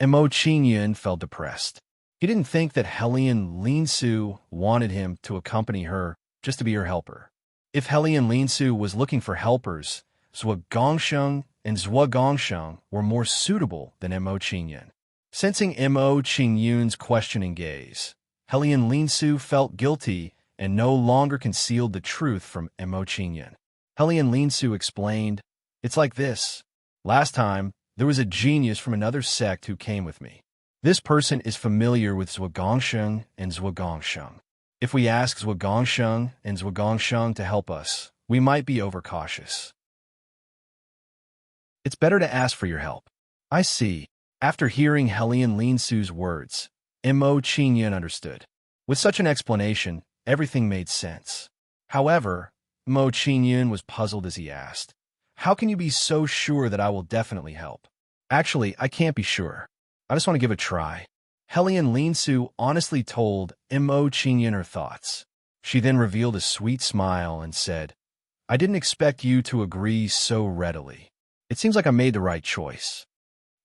Mo Qingyun felt depressed. He didn't think that Hellion Linsu wanted him to accompany her just to be her helper. If Hellion Linsu was looking for helpers, Zhuo Gongsheng and Zhuo Gongsheng were more suitable than Mo Qingyun. Sensing Mo Qingyun's questioning gaze, Hellion Linsu felt guilty and no longer concealed the truth from Mo Qingyun. Hellion Linsu explained, It's like this. Last time, there was a genius from another sect who came with me. This person is familiar with Zhuo Gongsheng and Zhuo Gongsheng. If we ask Zhuo Gongsheng and Zhuo Gongsheng to help us, we might be overcautious. It's better to ask for your help. I see. After hearing Hellion Linsu's words, Mo Qingyun understood. With such an explanation, everything made sense. However, Mo Qingyun was puzzled as he asked, How can you be so sure that I will definitely help? Actually, I can't be sure. I just want to give it a try. Hellion Linsu honestly told Mo Qingyun her thoughts. She then revealed a sweet smile and said, I didn't expect you to agree so readily. It seems like I made the right choice.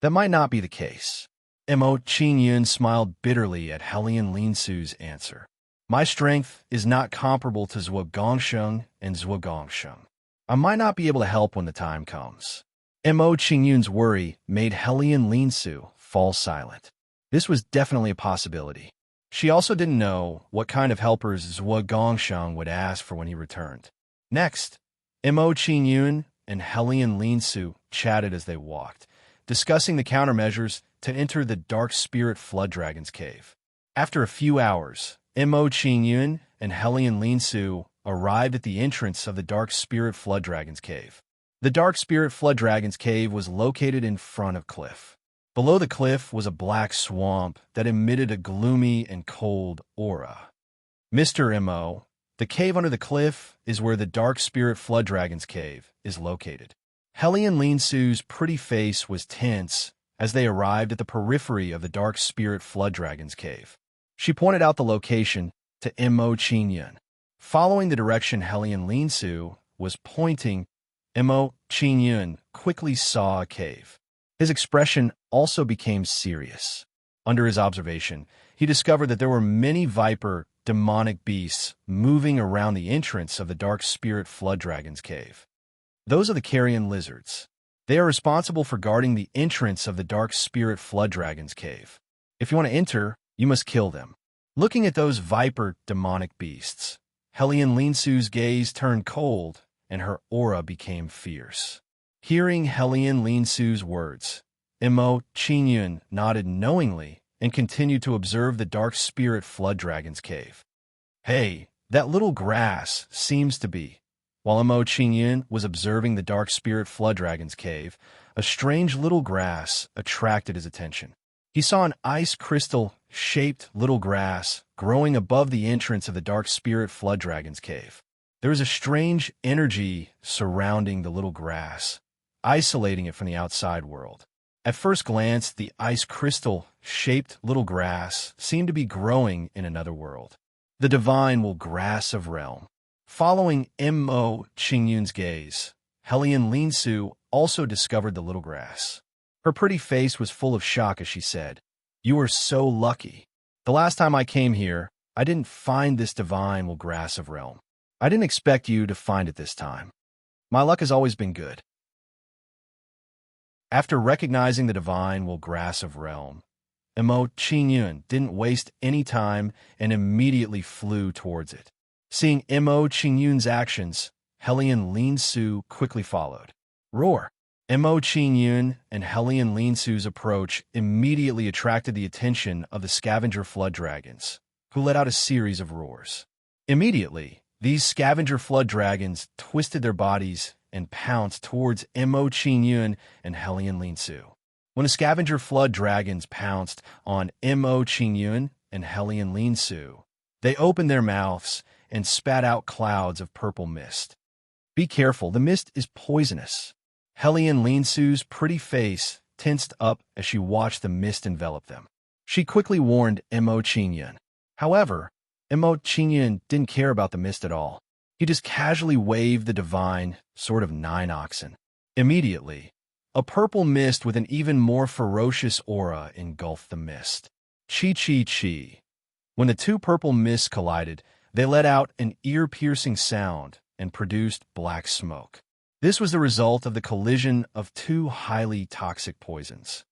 That might not be the case. Mo Qingyun smiled bitterly at Hellion Linsu's answer. My strength is not comparable to Zhuo Gongsheng and Zhuo Gongsheng. I might not be able to help when the time comes. Mo Qingyun's worry made Hellion Linsu fall silent. This was definitely a possibility. She also didn't know what kind of helpers Zhuo Gongsheng would ask for when he returned. Next, Mo Qingyun and Hellion Linsu chatted as they walked, discussing the countermeasures to enter the Dark Spirit Flood Dragon's cave. After a few hours, Mo Qingyun and Hellion Linsu arrived at the entrance of the Dark Spirit Flood Dragon's cave. The Dark Spirit Flood Dragon's cave was located in front of cliff. Below the cliff was a black swamp that emitted a gloomy and cold aura. Mr. M.O., the cave under the cliff is where the dark spirit flood dragon's cave is located. Hellion Lean-Su's pretty face was tense as they arrived at the periphery of the dark spirit flood dragon's cave. She pointed out the location to M.O. Qingyun. Following the direction Hellion Lean-Su was pointing, M.O. Qingyun quickly saw a cave. His expression also became serious. Under his observation, he discovered that there were many viper, demonic beasts moving around the entrance of the dark spirit flood dragon's cave. Those are the carrion lizards. They are responsible for guarding the entrance of the dark spirit flood dragon's cave. If you want to enter, you must kill them. Looking at those viper, demonic beasts, Hellion Lean-Su's gaze turned cold and her aura became fierce. Hearing Hellion Lean-Su's words, M.O. Qingyun nodded knowingly and continued to observe the dark spirit flood dragon's cave. Hey, that little grass seems to be. While M.O. Qingyun was observing the dark spirit flood dragon's cave, a strange little grass attracted his attention. He saw an ice crystal-shaped little grass growing above the entrance of the dark spirit flood dragon's cave. There was a strange energy surrounding the little grass, isolating it from the outside world. At first glance, the ice crystal-shaped little grass seemed to be growing in another world. The divine will grass of realm. Following M.O. Qingyun's gaze, Hellion Lean-Su also discovered the little grass. Her pretty face was full of shock as she said, "You are so lucky. The last time I came here, I didn't find this divine will grass of realm. I didn't expect you to find it this time. My luck has always been good." After recognizing the divine will grass of realm, M.O. Qingyun didn't waste any time and immediately flew towards it. Seeing M.O. Qingyun's actions, Hellion Lean-Su quickly followed. Roar! M.O. Qingyun and Hellion Lean-Su's approach immediately attracted the attention of the scavenger flood dragons, who let out a series of roars. Immediately, these scavenger flood dragons twisted their bodies and pounced towards M.O. Qingyun and Hellion Lean-Su. When the scavenger flood dragons pounced on M.O. Qingyun and Hellion Lean-Su, they opened their mouths and spat out clouds of purple mist. Be careful, the mist is poisonous. Hellion Lean-Su's pretty face tensed up as she watched the mist envelop them. She quickly warned M.O. Qingyun. However, M.O. Qingyun didn't care about the mist at all. He just casually waved the divine sword of 9 oxen. Immediately, a purple mist with an even more ferocious aura engulfed the mist. Chi-chi-chi. When the two purple mists collided, they let out an ear-piercing sound and produced black smoke. This was the result of the collision of two highly toxic poisons.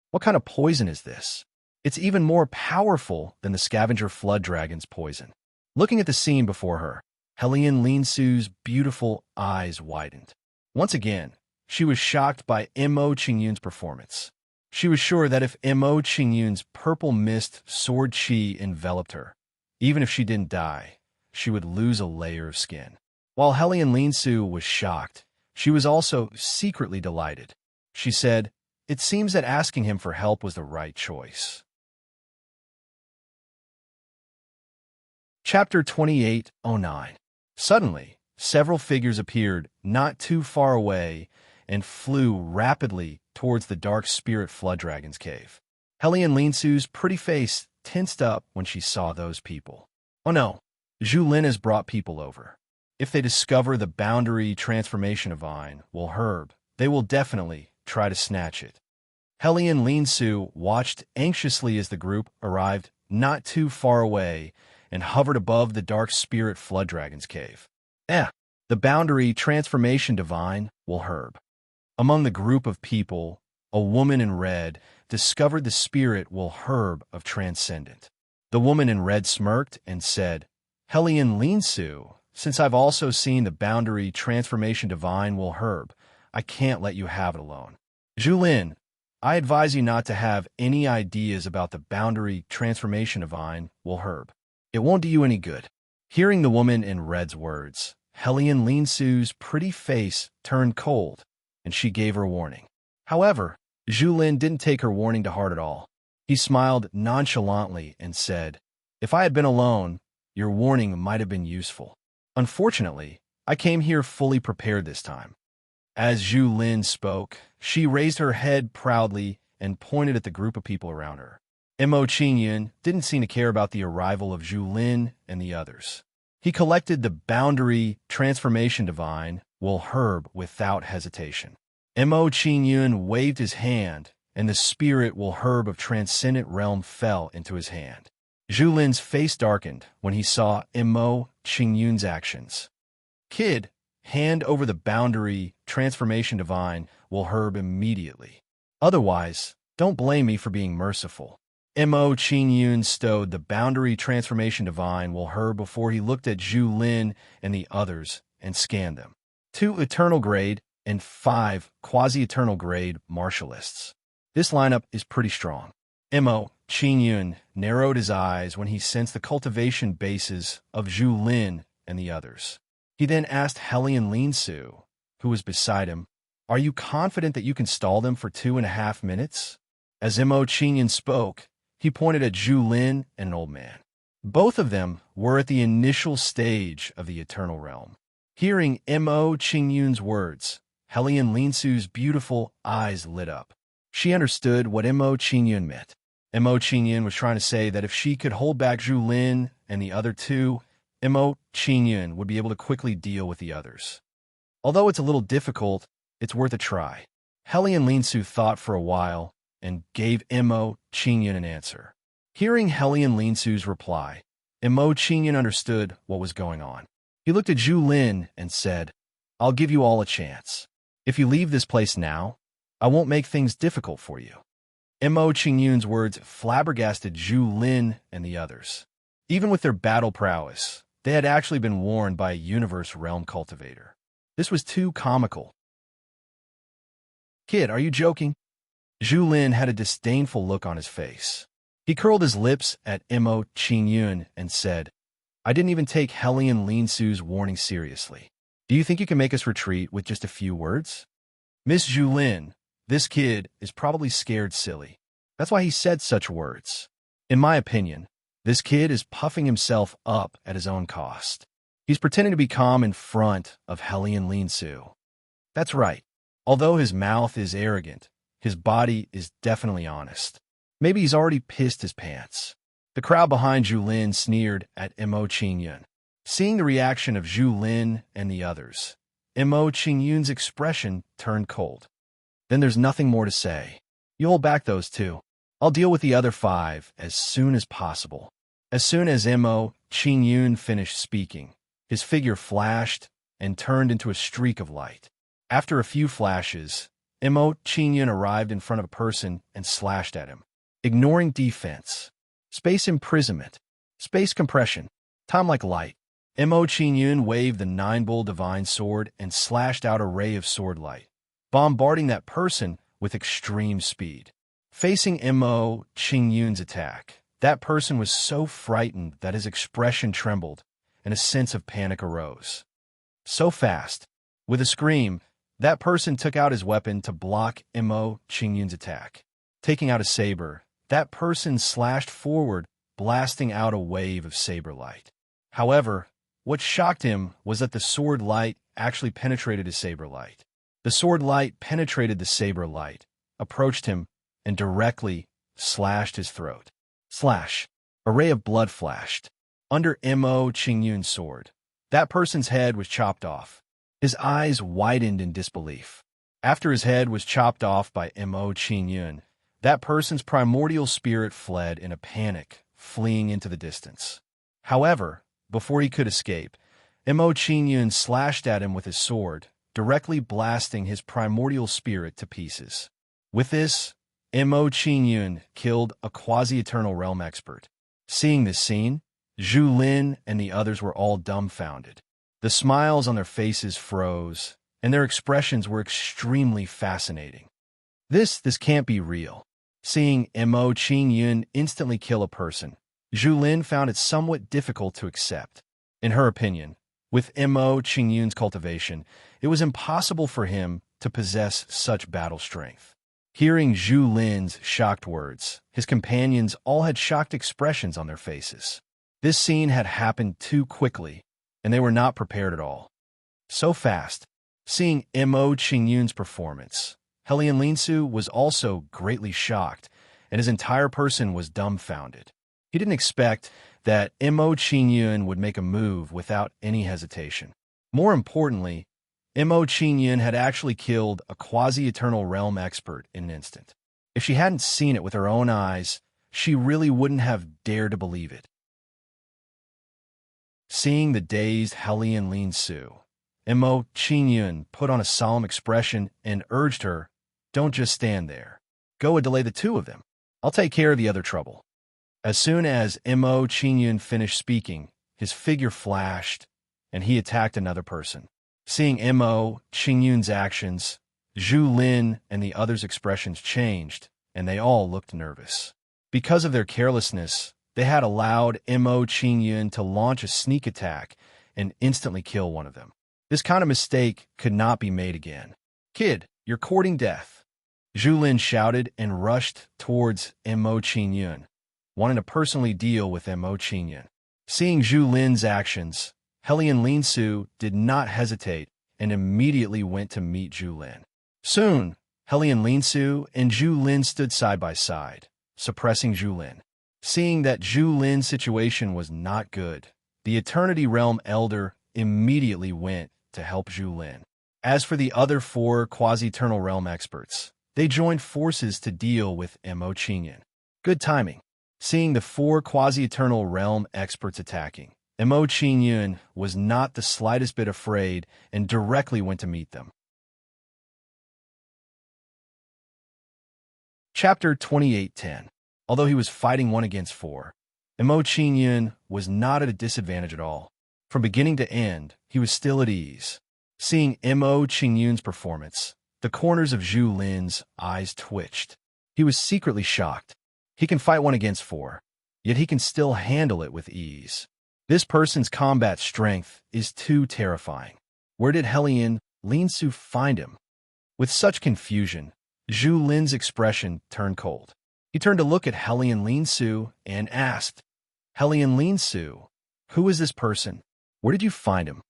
What kind of poison is this? It's even more powerful than the scavenger flood dragon's poison. Looking at the scene before her, Hellion Lean-Su's beautiful eyes widened. Once again, she was shocked by M.O. Qingyun's performance. She was sure that if M.O. Qingyun's purple mist sword chi enveloped her, even if she didn't die, she would lose a layer of skin. While Hellion Lean-Su was shocked, she was also secretly delighted. She said, "It seems that asking him for help was the right choice." Chapter 2809. Suddenly, several figures appeared not too far away and flew rapidly towards the dark spirit flood dragon's cave. Hellion Lean-Su's pretty face tensed up when she saw those people. Oh no, Zhu Lin has brought people over. If they discover the boundary transformation of Vine, will herb, they will definitely try to snatch it. Hellion Lean-Su watched anxiously as the group arrived not too far away and hovered above the dark spirit flood dragon's cave. The boundary transformation divine will herb. Among the group of people, a woman in red discovered the spirit will herb of transcendent. The woman in red smirked and said, "Hellion Lean-Su, since I've also seen the boundary transformation divine will herb, I can't let you have it alone. Zhu Lin, I advise you not to have any ideas about the boundary transformation divine will herb. It won't do you any good." Hearing the woman in red's words, Hellion Lean-Su's pretty face turned cold, and she gave her warning. However, Zhu Lin didn't take her warning to heart at all. He smiled nonchalantly and said, "If I had been alone, Your warning might have been useful. Unfortunately, I came here fully prepared this time. As Zhu Lin spoke, she raised her head proudly and pointed at the group of people around her. Mo Qingyun didn't seem to care about the arrival of Zhu Lin and the others. He collected the boundary transformation divine, Will Herb, without hesitation. Mo Qingyun waved his hand, and the spirit Will Herb of transcendent realm fell into his hand. Zhu Lin's face darkened when he saw Mo Qingyun's actions. Kid, hand over the boundary transformation divine, Will Herb immediately. Otherwise, don't blame me for being merciful. Mo Qingyun stowed the boundary transformation divine Will Herb before he looked at Zhu Lin and the others and scanned them. 2 eternal grade and 5 quasi-eternal grade martialists. This lineup is pretty strong. Mo Qingyun narrowed his eyes when he sensed the cultivation bases of Zhu Lin and the others. He then asked Hellion Linsu, who was beside him, "Are you confident that you can stall them for 2.5 minutes?" As Mo Qingyun spoke, he pointed at Zhu Lin and an old man. Both of them were at the initial stage of the Eternal Realm. Hearing Mo Qingyun's words, Hellion Linsu's beautiful eyes lit up. She understood what Mo Qingyun meant. Mo Qingyun was trying to say that if she could hold back Zhu Lin and the other two, Mo Qingyun would be able to quickly deal with the others. Although it's a little difficult, it's worth a try. Hellion Linsu thought for a while and gave Mo Qingyun an answer. Hearing Hellion Linsu's reply, Mo Qingyun understood what was going on. He looked at Zhu Lin and said, "I'll give you all a chance. If you leave this place now, I won't make things difficult for you." Mo Qingyun's words flabbergasted Zhu Lin and the others. Even with their battle prowess, they had actually been warned by a universe realm cultivator. This was too comical. "Kid, are you joking?" Zhu Lin had a disdainful look on his face. He curled his lips at Mo Qingyun and said, "I didn't even take Hellion Linsu's warning seriously. Do you think you can make us retreat with just a few words?" "Miss Zhu Lin, this kid is probably scared silly. That's why he said such words. In my opinion, this kid is puffing himself up at his own cost. He's pretending to be calm in front of Hellion Linsu. That's right. Although his mouth is arrogant, his body is definitely honest. Maybe he's already pissed his pants." The crowd behind Zhu Lin sneered at Mo Qingyun. Seeing the reaction of Zhu Lin and the others, Mo Qingyun's expression turned cold. "Then there's nothing more to say. You hold back those two. I'll deal with the other 5 as soon as possible." As soon as Mo Qingyun finished speaking, his figure flashed and turned into a streak of light. After a few flashes, Mo Qingyun arrived in front of a person and slashed at him. Ignoring defense, space imprisonment, space compression, time like light. Mo Qingyun waved the 9-bull divine sword and slashed out a ray of sword light, bombarding that person with extreme speed. Facing Mo Qingyun's attack, that person was so frightened that his expression trembled and a sense of panic arose. So fast, with a scream, that person took out his weapon to block Mo Qingyun's attack. Taking out a saber, that person slashed forward, blasting out a wave of saber light. However, what shocked him was that the sword light actually penetrated his saber light. The sword light penetrated the saber light, approached him, and directly slashed his throat. Slash! A ray of blood flashed. Under Mo Qingyun's sword, that person's head was chopped off. His eyes widened in disbelief. After his head was chopped off by Mo Qingyun, that person's primordial spirit fled in a panic, fleeing into the distance. However, before he could escape, Mo Qingyun slashed at him with his sword, directly blasting his primordial spirit to pieces. With this, Mo Qingyun killed a quasi-eternal realm expert. Seeing this scene, Zhu Lin and the others were all dumbfounded. The smiles on their faces froze, and their expressions were extremely fascinating. This can't be real. Seeing Mo Qingyun instantly kill a person, Zhu Lin found it somewhat difficult to accept. In her opinion, with Mo Qingyun's cultivation, it was impossible for him to possess such battle strength. Hearing Zhu Lin's shocked words, his companions all had shocked expressions on their faces. This scene had happened too quickly, and they were not prepared at all. So fast. Seeing Mo Qingyun's performance, Helian Linsu was also greatly shocked, and his entire person was dumbfounded. He didn't expect that Mo Qingyun would make a move without any hesitation. More importantly, Mo Qingyun had actually killed a quasi-eternal realm expert in an instant. If she hadn't seen it with her own eyes, she really wouldn't have dared to believe it. Seeing the dazed Helian Linsu, Mo Qingyun put on a solemn expression and urged her, "Don't just stand there. Go and delay the two of them. I'll take care of the other trouble." As soon as Mo Qingyun finished speaking, his figure flashed, and he attacked another person. Seeing Mo Qingyun's actions, Zhu Lin and the others' expressions changed, and they all looked nervous. Because of their carelessness, they had allowed Mo Qingyun to launch a sneak attack and instantly kill one of them. This kind of mistake could not be made again. "Kid, you're courting death," Zhu Lin shouted and rushed towards Mo Qingyun, wanting to personally deal with Mo Qingyun. Seeing Zhu Lin's actions, Helian Linsu did not hesitate and immediately went to meet Zhu Lin. Soon, Helian Linsu and Zhu Lin stood side by side, suppressing Zhu Lin. Seeing that Zhu Lin's situation was not good, the Eternity Realm Elder immediately went to help Zhu Lin. As for the other 4 quasi-eternal realm experts, they joined forces to deal with Mo Qingyun. Good timing. Seeing the 4 quasi-eternal realm experts attacking, Mo Qingyun was not the slightest bit afraid and directly went to meet them. Chapter 28:10. Although he was fighting 1 against 4, Mo Qingyun was not at a disadvantage at all. From beginning to end, he was still at ease. Seeing Mo Qingyun's performance, the corners of Zhu Lin's eyes twitched. He was secretly shocked. He can fight 1 against 4, yet he can still handle it with ease. This person's combat strength is too terrifying. Where did Helian Linsu find him? With such confusion, Zhu Lin's expression turned cold. He turned to look at Helian Linsu and asked, "Helian Linsu, who is this person? Where did you find him?"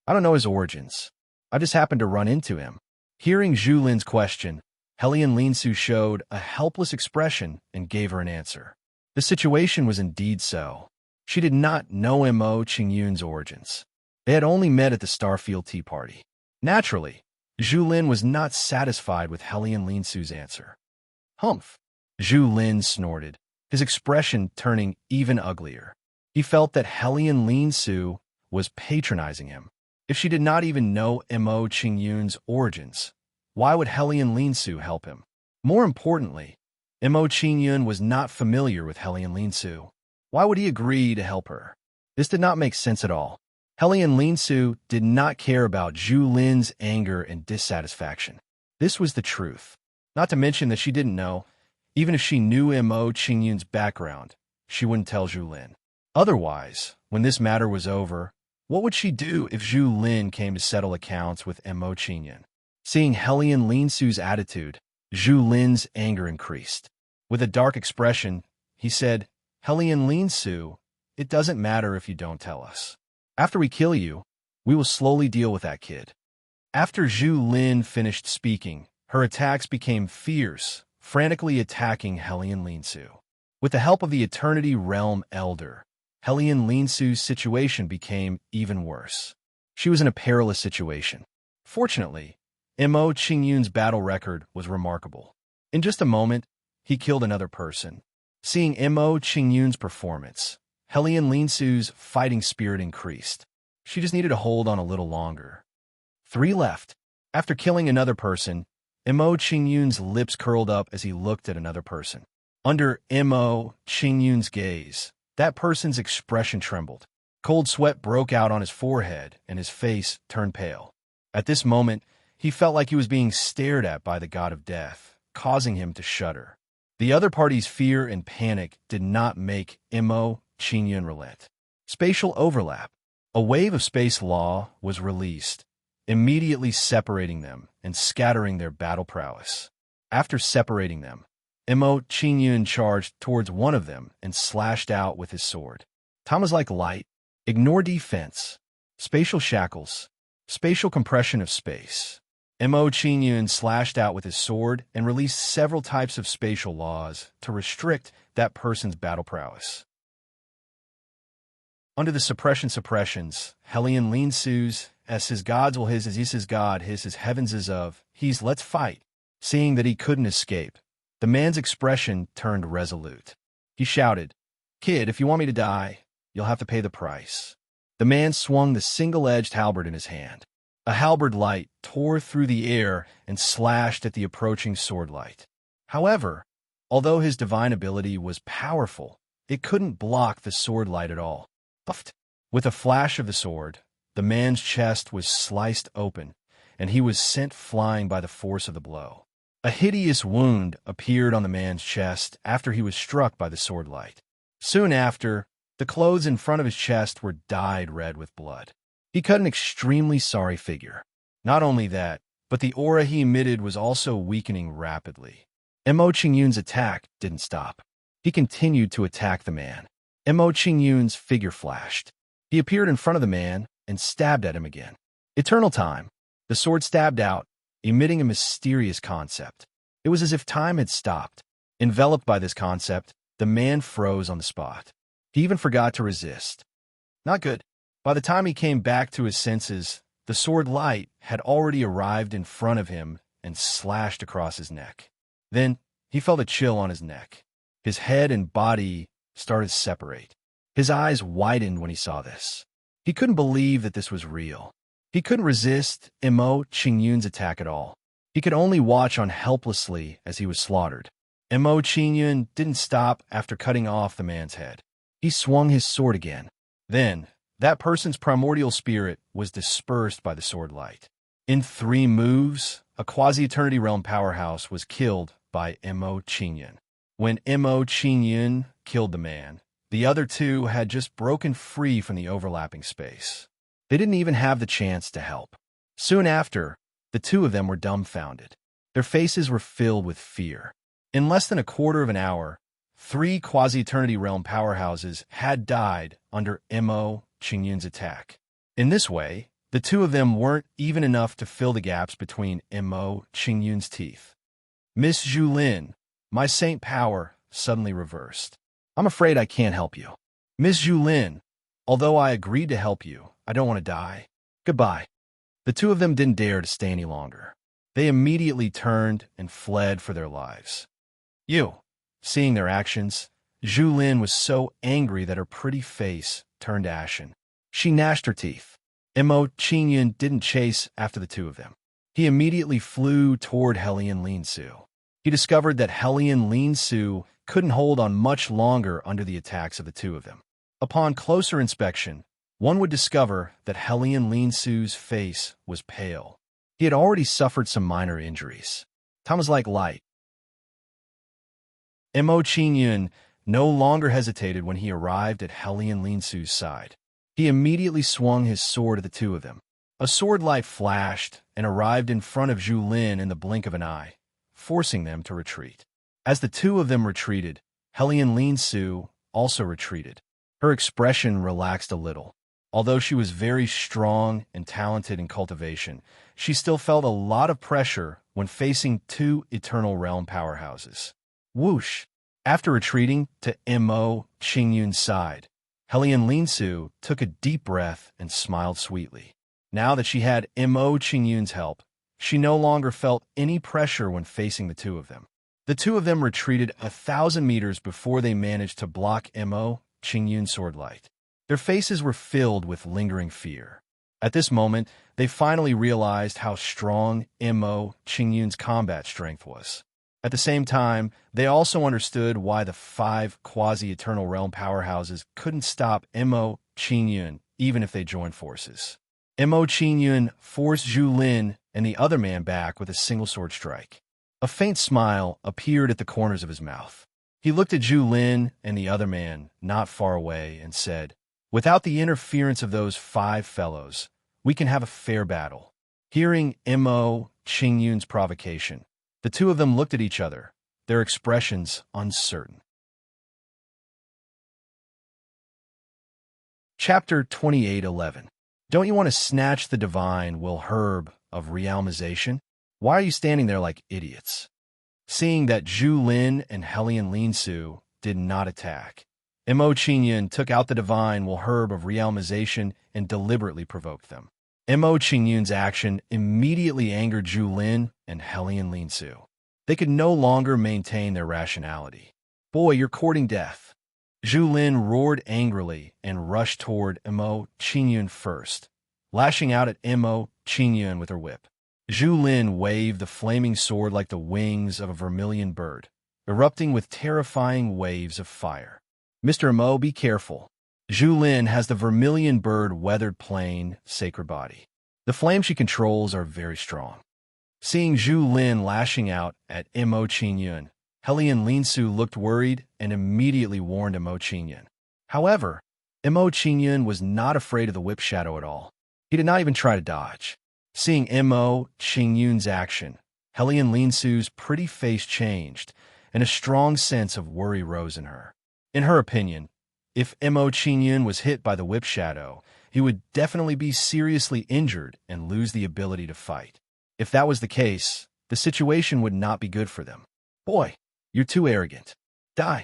"I don't know his origins. I just happened to run into him." Hearing Zhu Lin's question, Helian Linsu showed a helpless expression and gave her an answer. The situation was indeed so. She did not know Mo Qingyun's origins. They had only met at the Starfield Tea Party. Naturally, Zhu Lin was not satisfied with Helian Linsu's answer. "Humph," Zhu Lin snorted, his expression turning even uglier. He felt that Helian Linsu was patronizing him. If she did not even know Mo Qingyun's origins, why would Helian Linsu help him? More importantly, Mo Qingyun was not familiar with Helian Linsu. Why would he agree to help her? This did not make sense at all. Helian Linsu did not care about Zhu Lin's anger and dissatisfaction. This was the truth. Not to mention that she didn't know. Even if she knew Mo Qingyun's background, she wouldn't tell Zhu Lin. Otherwise, when this matter was over, what would she do if Zhu Lin came to settle accounts with Mo Qingyun? Seeing Helian Linsu's attitude, Zhu Lin's anger increased. With a dark expression, he said, "Helian Linsu, it doesn't matter if you don't tell us. After we kill you, we will slowly deal with that kid." After Zhu Lin finished speaking, her attacks became fierce, frantically attacking Helian Linsu. With the help of the Eternity Realm Elder, Helian Linsu's situation became even worse. She was in a perilous situation. Fortunately, Mo Qingyun's battle record was remarkable. In just a moment, he killed another person. Seeing Mo Qingyun's performance, Helian Linsu's fighting spirit increased. She just needed to hold on a little longer. 3 left. After killing another person, Mo Qingyun's lips curled up as he looked at another person. Under Mo Qingyun's gaze, that person's expression trembled. Cold sweat broke out on his forehead, and his face turned pale. At this moment, he felt like he was being stared at by the god of death, causing him to shudder. The other party's fear and panic did not make Mo Qingyun relent. Spatial overlap. A wave of space law was released, immediately separating them and scattering their battle prowess. After separating them, Mo Qingyun charged towards one of them and slashed out with his sword. Time was like light. Ignore defense. Spatial shackles. Spatial compression of space. Mo Qingyun slashed out with his sword and released several types of spatial laws to restrict that person's battle prowess. Under the suppressions, Hellion Lin Su's, as his gods will his as his god, his heavens is of, he's let's fight. Seeing that he couldn't escape, the man's expression turned resolute. He shouted, "Kid, if you want me to die, you'll have to pay the price." The man swung the single-edged halberd in his hand. A halberd light tore through the air and slashed at the approaching sword light. However, although his divine ability was powerful, it couldn't block the sword light at all. With a flash of the sword, the man's chest was sliced open, and he was sent flying by the force of the blow. A hideous wound appeared on the man's chest after he was struck by the sword light. Soon after, the clothes in front of his chest were dyed red with blood. He cut an extremely sorry figure. Not only that, but the aura he emitted was also weakening rapidly. Mo Qingyun's attack didn't stop. He continued to attack the man. Mo Qingyun's figure flashed. He appeared in front of the man and stabbed at him again. Eternal time. The sword stabbed out, emitting a mysterious concept. It was as if time had stopped. Enveloped by this concept, the man froze on the spot. He even forgot to resist. Not good. By the time he came back to his senses, the sword light had already arrived in front of him and slashed across his neck. Then he felt a chill on his neck. His head and body started to separate. His eyes widened when he saw this. He couldn't believe that this was real. He couldn't resist Mo Qingyun's attack at all. He could only watch on helplessly as he was slaughtered. Mo Qingyun didn't stop after cutting off the man's head. He swung his sword again. Then, that person's primordial spirit was dispersed by the sword light. In 3 moves, a quasi-eternity realm powerhouse was killed by Mo Qingyun. When Mo Qingyun killed the man, the other 2 had just broken free from the overlapping space. They didn't even have the chance to help. Soon after, the 2 of them were dumbfounded. Their faces were filled with fear. In less than a quarter of an hour, 3 quasi-eternity realm powerhouses had died under Mo Qingyun's attack. In this way, the 2 of them weren't even enough to fill the gaps between Mo Qingyun's teeth. Miss Zhulin, my saint power, suddenly reversed. I'm afraid I can't help you. Miss Zhulin, although I agreed to help you, I don't want to die. Goodbye. The 2 of them didn't dare to stay any longer. They immediately turned and fled for their lives. Seeing their actions, Zhulin was so angry that her pretty face turned ashen. She gnashed her teeth. Mo Qingyun didn't chase after the 2 of them. He immediately flew toward Hellion Lin Su. He discovered that Hellion Lin Su couldn't hold on much longer under the attacks of the 2 of them. Upon closer inspection, one would discover that Hellion Lin Su's face was pale. He had already suffered some minor injuries. Time was like light. Mo Qingyun no longer hesitated when he arrived at Hellion Lin Su's side. He immediately swung his sword at the 2 of them. A sword light flashed and arrived in front of Zhulin in the blink of an eye, forcing them to retreat. As the 2 of them retreated, Hellion Lin Su also retreated. Her expression relaxed a little. Although she was very strong and talented in cultivation, she still felt a lot of pressure when facing 2 eternal realm powerhouses. Whoosh! After retreating to Mo Qingyun's side, Hellion Lin Su took a deep breath and smiled sweetly. Now that she had Mo Qingyun's help, she no longer felt any pressure when facing the 2 of them. The 2 of them retreated 1,000 meters before they managed to block Mo Qingyun's sword light. Their faces were filled with lingering fear. At this moment, they finally realized how strong Mo Qingyun's combat strength was. At the same time, they also understood why the 5 quasi-eternal realm powerhouses couldn't stop Mo Qingyun even if they joined forces. Mo Qingyun forced Zhulin and the other man back with a single sword strike. A faint smile appeared at the corners of his mouth. He looked at Zhulin and the other man not far away and said, "Without the interference of those 5 fellows, we can have a fair battle." Hearing Mo Qingyun's provocation, the 2 of them looked at each other, their expressions uncertain. Chapter 28:11. Don't you want to snatch the divine will herb of realmization? Why are you standing there like idiots? Seeing that Zhu Lin and Hellion Lin Su did not attack, Mo Qingyun took out the divine will herb of realmization and deliberately provoked them. Mo Qingyun's action immediately angered Zhu Lin and Hellion Lin Su. They could no longer maintain their rationality. Boy, you're courting death. Zhu Lin roared angrily and rushed toward Mo Qingyun first, lashing out at Mo Qingyun with her whip. Zhu Lin waved the flaming sword like the wings of a vermilion bird, erupting with terrifying waves of fire. Mr. Mo, be careful. Zhu Lin has the vermilion bird weathered plane sacred body. The flames she controls are very strong. Seeing Zhu Lin lashing out at Mo Qingyun, Hellion Lin Su looked worried and immediately warned Mo Qingyun. However, Mo Qingyun was not afraid of the whip shadow at all. He did not even try to dodge. Seeing Mo Qingyun's action, Hellion Lin Su's pretty face changed, and a strong sense of worry rose in her. In her opinion, if Mo Qingyun was hit by the whip shadow, he would definitely be seriously injured and lose the ability to fight. If that was the case, the situation would not be good for them. Boy, you're too arrogant. Die.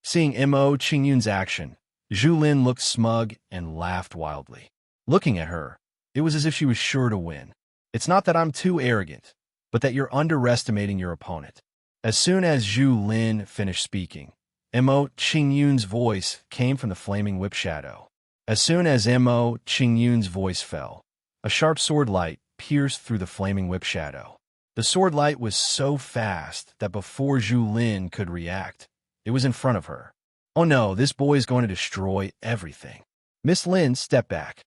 Seeing Mo Qingyun's action, Zhu Lin looked smug and laughed wildly. Looking at her, it was as if she was sure to win. It's not that I'm too arrogant, but that you're underestimating your opponent. As soon as Zhu Lin finished speaking, Mo Qingyun's voice came from the flaming whip shadow. As soon as Mo Qingyun's voice fell, a sharp sword light pierced through the flaming whip shadow. The sword light was so fast that before Zhu Lin could react, it was in front of her. Oh no, this boy is going to destroy everything. Miss Lin stepped back.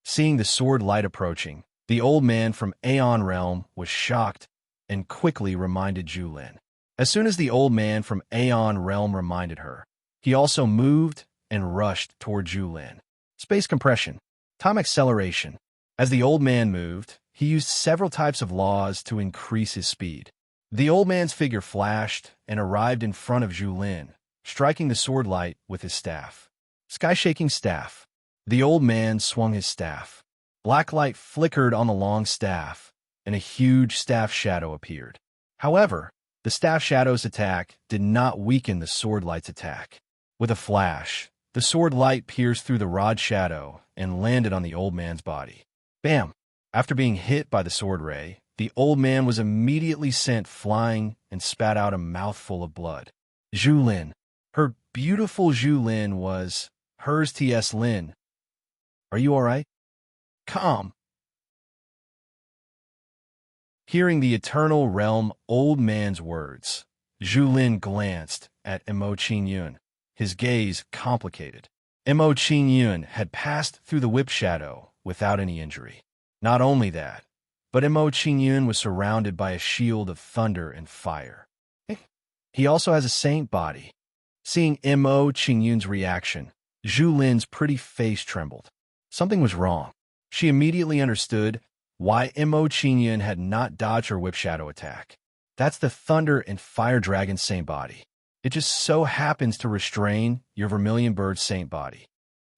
Seeing the sword light approaching, the old man from Aeon Realm was shocked and quickly reminded Zhu Lin. As soon as the old man from Aeon Realm reminded her, he also moved and rushed toward Zhu Lin. Space compression. Time acceleration. As the old man moved, he used several types of laws to increase his speed. The old man's figure flashed and arrived in front of Zhu Lin, striking the sword light with his staff. Sky-shaking staff. The old man swung his staff. Black light flickered on the long staff, and a huge staff shadow appeared. However, the staff shadow's attack did not weaken the sword light's attack. With a flash, the sword light pierced through the rod shadow and landed on the old man's body. Bam! After being hit by the sword ray, the old man was immediately sent flying and spat out a mouthful of blood. Zhu Lin. Her beautiful Zhu Lin was hers. T.S. Lin. Are you all right? Calm. Hearing the eternal realm old man's words, Zhu Lin glanced at Mo Qingyun, his gaze complicated. Mo Qingyun had passed through the whip shadow without any injury. Not only that, but Mo Qingyun was surrounded by a shield of thunder and fire. He also has a saint body. Seeing Mo Qingyun's reaction, Zhu Lin's pretty face trembled. Something was wrong. She immediately understood why Mo Qingyun had not dodged her whip shadow attack. That's the thunder and fire dragon saint body. It just so happens to restrain your vermilion bird saint body.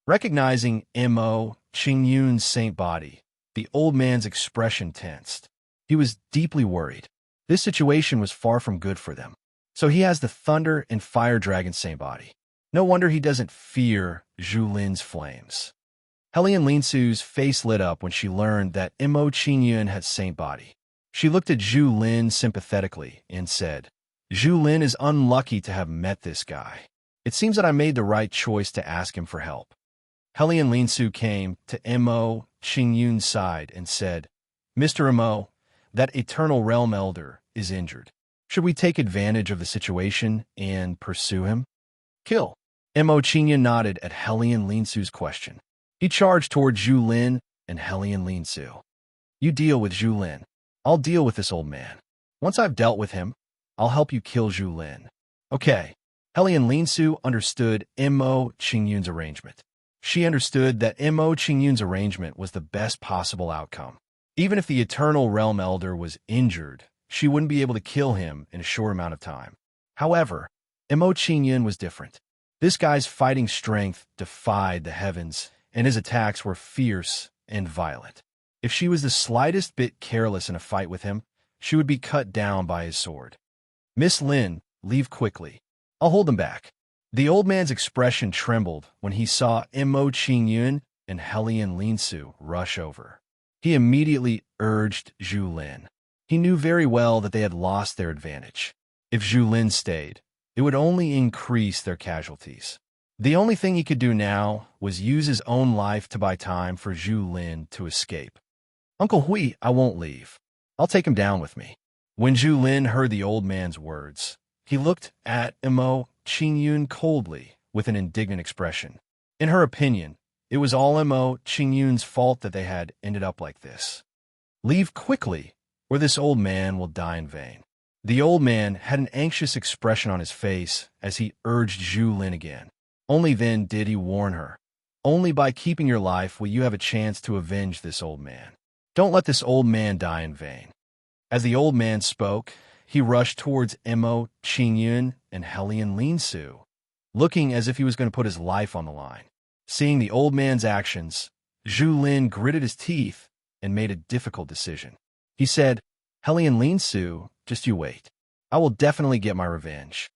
Recognizing Mo Qingyun's saint body, the old man's expression tensed. He was deeply worried. This situation was far from good for them. So he has the thunder and fire dragon saint body. No wonder he doesn't fear Zhu Lin's flames. Hellion Lin Su's face lit up when she learned that Mo Qingyun had saint body. She looked at Zhu Lin sympathetically and said, Zhu Lin is unlucky to have met this guy. It seems that I made the right choice to ask him for help. Hellion Lin Su came to Mo Qingyun's side and said, Mr. Mo, that Eternal Realm Elder is injured. Should we take advantage of the situation and pursue him? Kill. Mo Qingyun nodded at Hellion Lin Su's question. He charged toward Zhu Lin and Hellion Lin Su. You deal with Zhu Lin. I'll deal with this old man. Once I've dealt with him, I'll help you kill Zhu Lin. Okay. Hellion Lin Su understood Mo Qingyun's arrangement. She understood that Mo Qingyun's arrangement was the best possible outcome. Even if the Eternal Realm Elder was injured, she wouldn't be able to kill him in a short amount of time. However, Mo Qingyun was different. This guy's fighting strength defied the heavens and his attacks were fierce and violent. If she was the slightest bit careless in a fight with him, she would be cut down by his sword. "Miss Lin, leave quickly. I'll hold them back." The old man's expression trembled when he saw Mo Qingyun and Hellion Linsu rush over. He immediately urged Zhu Lin. He knew very well that they had lost their advantage. If Zhu Lin stayed, it would only increase their casualties. The only thing he could do now was use his own life to buy time for Zhu Lin to escape. "Uncle Hui, I won't leave. I'll take him down with me." When Zhu Lin heard the old man's words, he looked at Mo Qingyun coldly with an indignant expression. In her opinion, it was all Mo Qingyun's fault that they had ended up like this. "Leave quickly, or this old man will die in vain." The old man had an anxious expression on his face as he urged Zhu Lin again. Only then did he warn her. "Only by keeping your life will you have a chance to avenge this old man. Don't let this old man die in vain." As the old man spoke, he rushed towards Mo Qingyun and Hellion Linsu, looking as if he was going to put his life on the line. Seeing the old man's actions, Zhu Lin gritted his teeth and made a difficult decision. He said, "Hellion Linsu, just you wait. I will definitely get my revenge."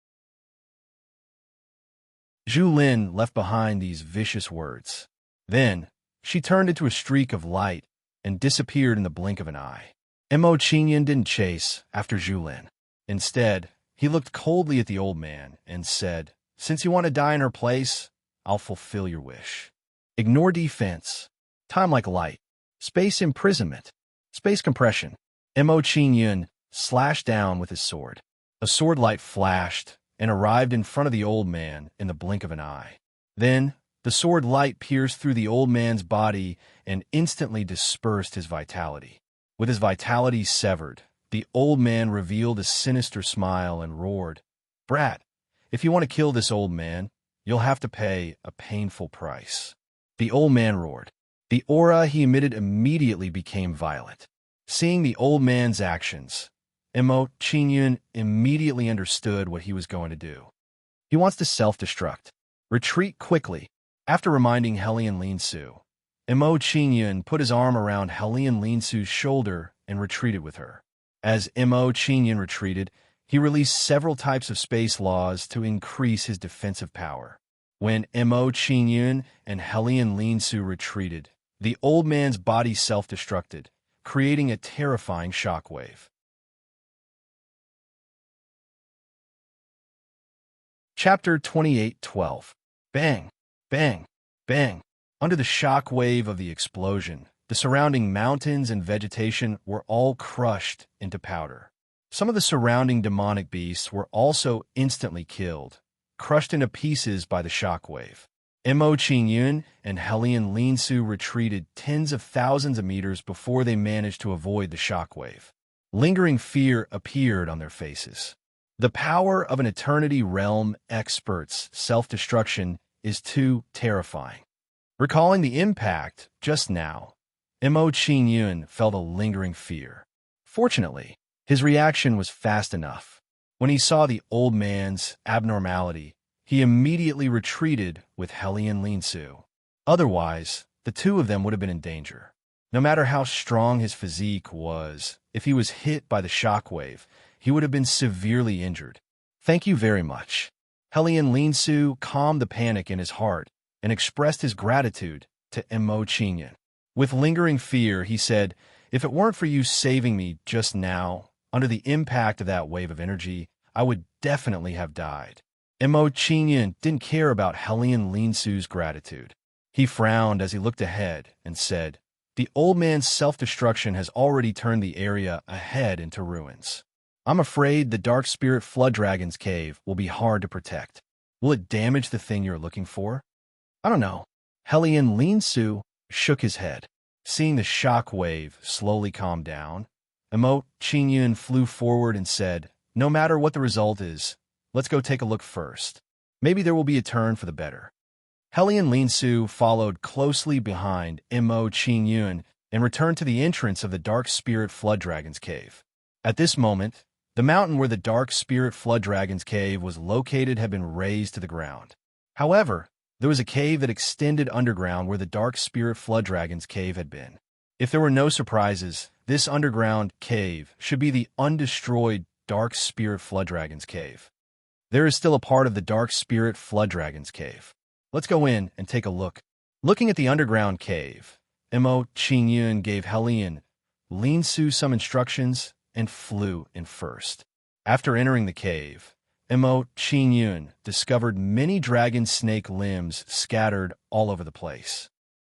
Zhu Lin left behind these vicious words. Then, she turned into a streak of light and disappeared in the blink of an eye. Mo Qingyun didn't chase after Zhu Lin. Instead, he looked coldly at the old man and said, "Since you want to die in her place, I'll fulfill your wish. Ignore defense. Time like light. Space imprisonment. Space compression." Mo Qingyun slashed down with his sword. A sword light flashed and arrived in front of the old man in the blink of an eye. Then, the sword light pierced through the old man's body and instantly dispersed his vitality. With his vitality severed, the old man revealed a sinister smile and roared, "Brat, if you want to kill this old man, you'll have to pay a painful price." The old man roared. The aura he emitted immediately became violent. Seeing the old man's actions, Mo Qingyun immediately understood what he was going to do. He wants to self-destruct. Retreat quickly. After reminding Hellion Linsu, Mo Qingyun put his arm around Hellion Linsu's shoulder and retreated with her. As Mo Qingyun retreated, he released several types of space laws to increase his defensive power. When Mo Qingyun and Hellion Linsu retreated, the old man's body self-destructed, creating a terrifying shockwave. Chapter 28:12. Bang, bang, bang. Under the shock wave of the explosion, the surrounding mountains and vegetation were all crushed into powder. Some of the surrounding demonic beasts were also instantly killed, crushed into pieces by the shock wave. Mo Qingyun and Hellion Linsu retreated tens of thousands of meters before they managed to avoid the shock wave. Lingering fear appeared on their faces. The power of an Eternity Realm expert's self-destruction is too terrifying. Recalling the impact just now, Mo Qingyun felt a lingering fear. Fortunately, his reaction was fast enough. When he saw the old man's abnormality, he immediately retreated with Hellion Linsu. Otherwise, the two of them would have been in danger. No matter how strong his physique was, if he was hit by the shockwave, he would have been severely injured. "Thank you very much." Hellion Linsu calmed the panic in his heart and expressed his gratitude to Mo Qingyun. With lingering fear, he said, "If it weren't for you saving me just now, under the impact of that wave of energy, I would definitely have died." Mo Qingyun didn't care about Hellion Linsu's gratitude. He frowned as he looked ahead and said, "The old man's self-destruction has already turned the area ahead into ruins. I'm afraid the Dark Spirit Flood Dragon's cave will be hard to protect. Will it damage the thing you're looking for?" "I don't know." Hellion Linsu shook his head. Seeing the shock wave slowly calm down, Mo Qingyun flew forward and said, "No matter what the result is, let's go take a look first. Maybe there will be a turn for the better." Hellion Linsu followed closely behind Mo Qingyun and returned to the entrance of the Dark Spirit Flood Dragon's cave. At this moment, the mountain where the Dark Spirit Flood Dragon's cave was located had been razed to the ground. However, There was a cave that extended underground where the dark spirit flood dragon's cave had been. If there were no surprises, this underground cave should be the undestroyed dark spirit flood dragon's cave. There is still a part of the dark spirit flood dragon's cave. Let's go in and take a look. Looking at the underground cave, Mo Qingyun gave Helian Lin Su some instructions and flew in first. After entering the cave, Mo Qingyun discovered many dragon snake limbs scattered all over the place.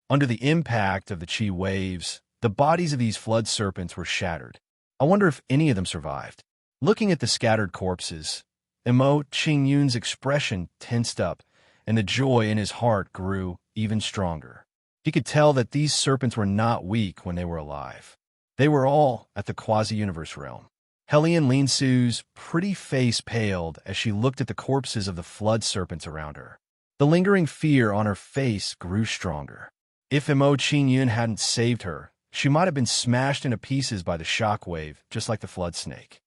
Under the impact of the chi waves, the bodies of these flood serpents were shattered. I wonder if any of them survived. Looking at the scattered corpses, Mo Qingyun's expression tensed up, and the joy in his heart grew even stronger. He could tell that these serpents were not weak when they were alive. They were all at the quasi-universe realm. Helian Lin Su's pretty face paled as she looked at the corpses of the flood serpents around her. The lingering fear on her face grew stronger. If Mo Qingyun hadn't saved her, she might have been smashed into pieces by the shockwave, just like the flood snake.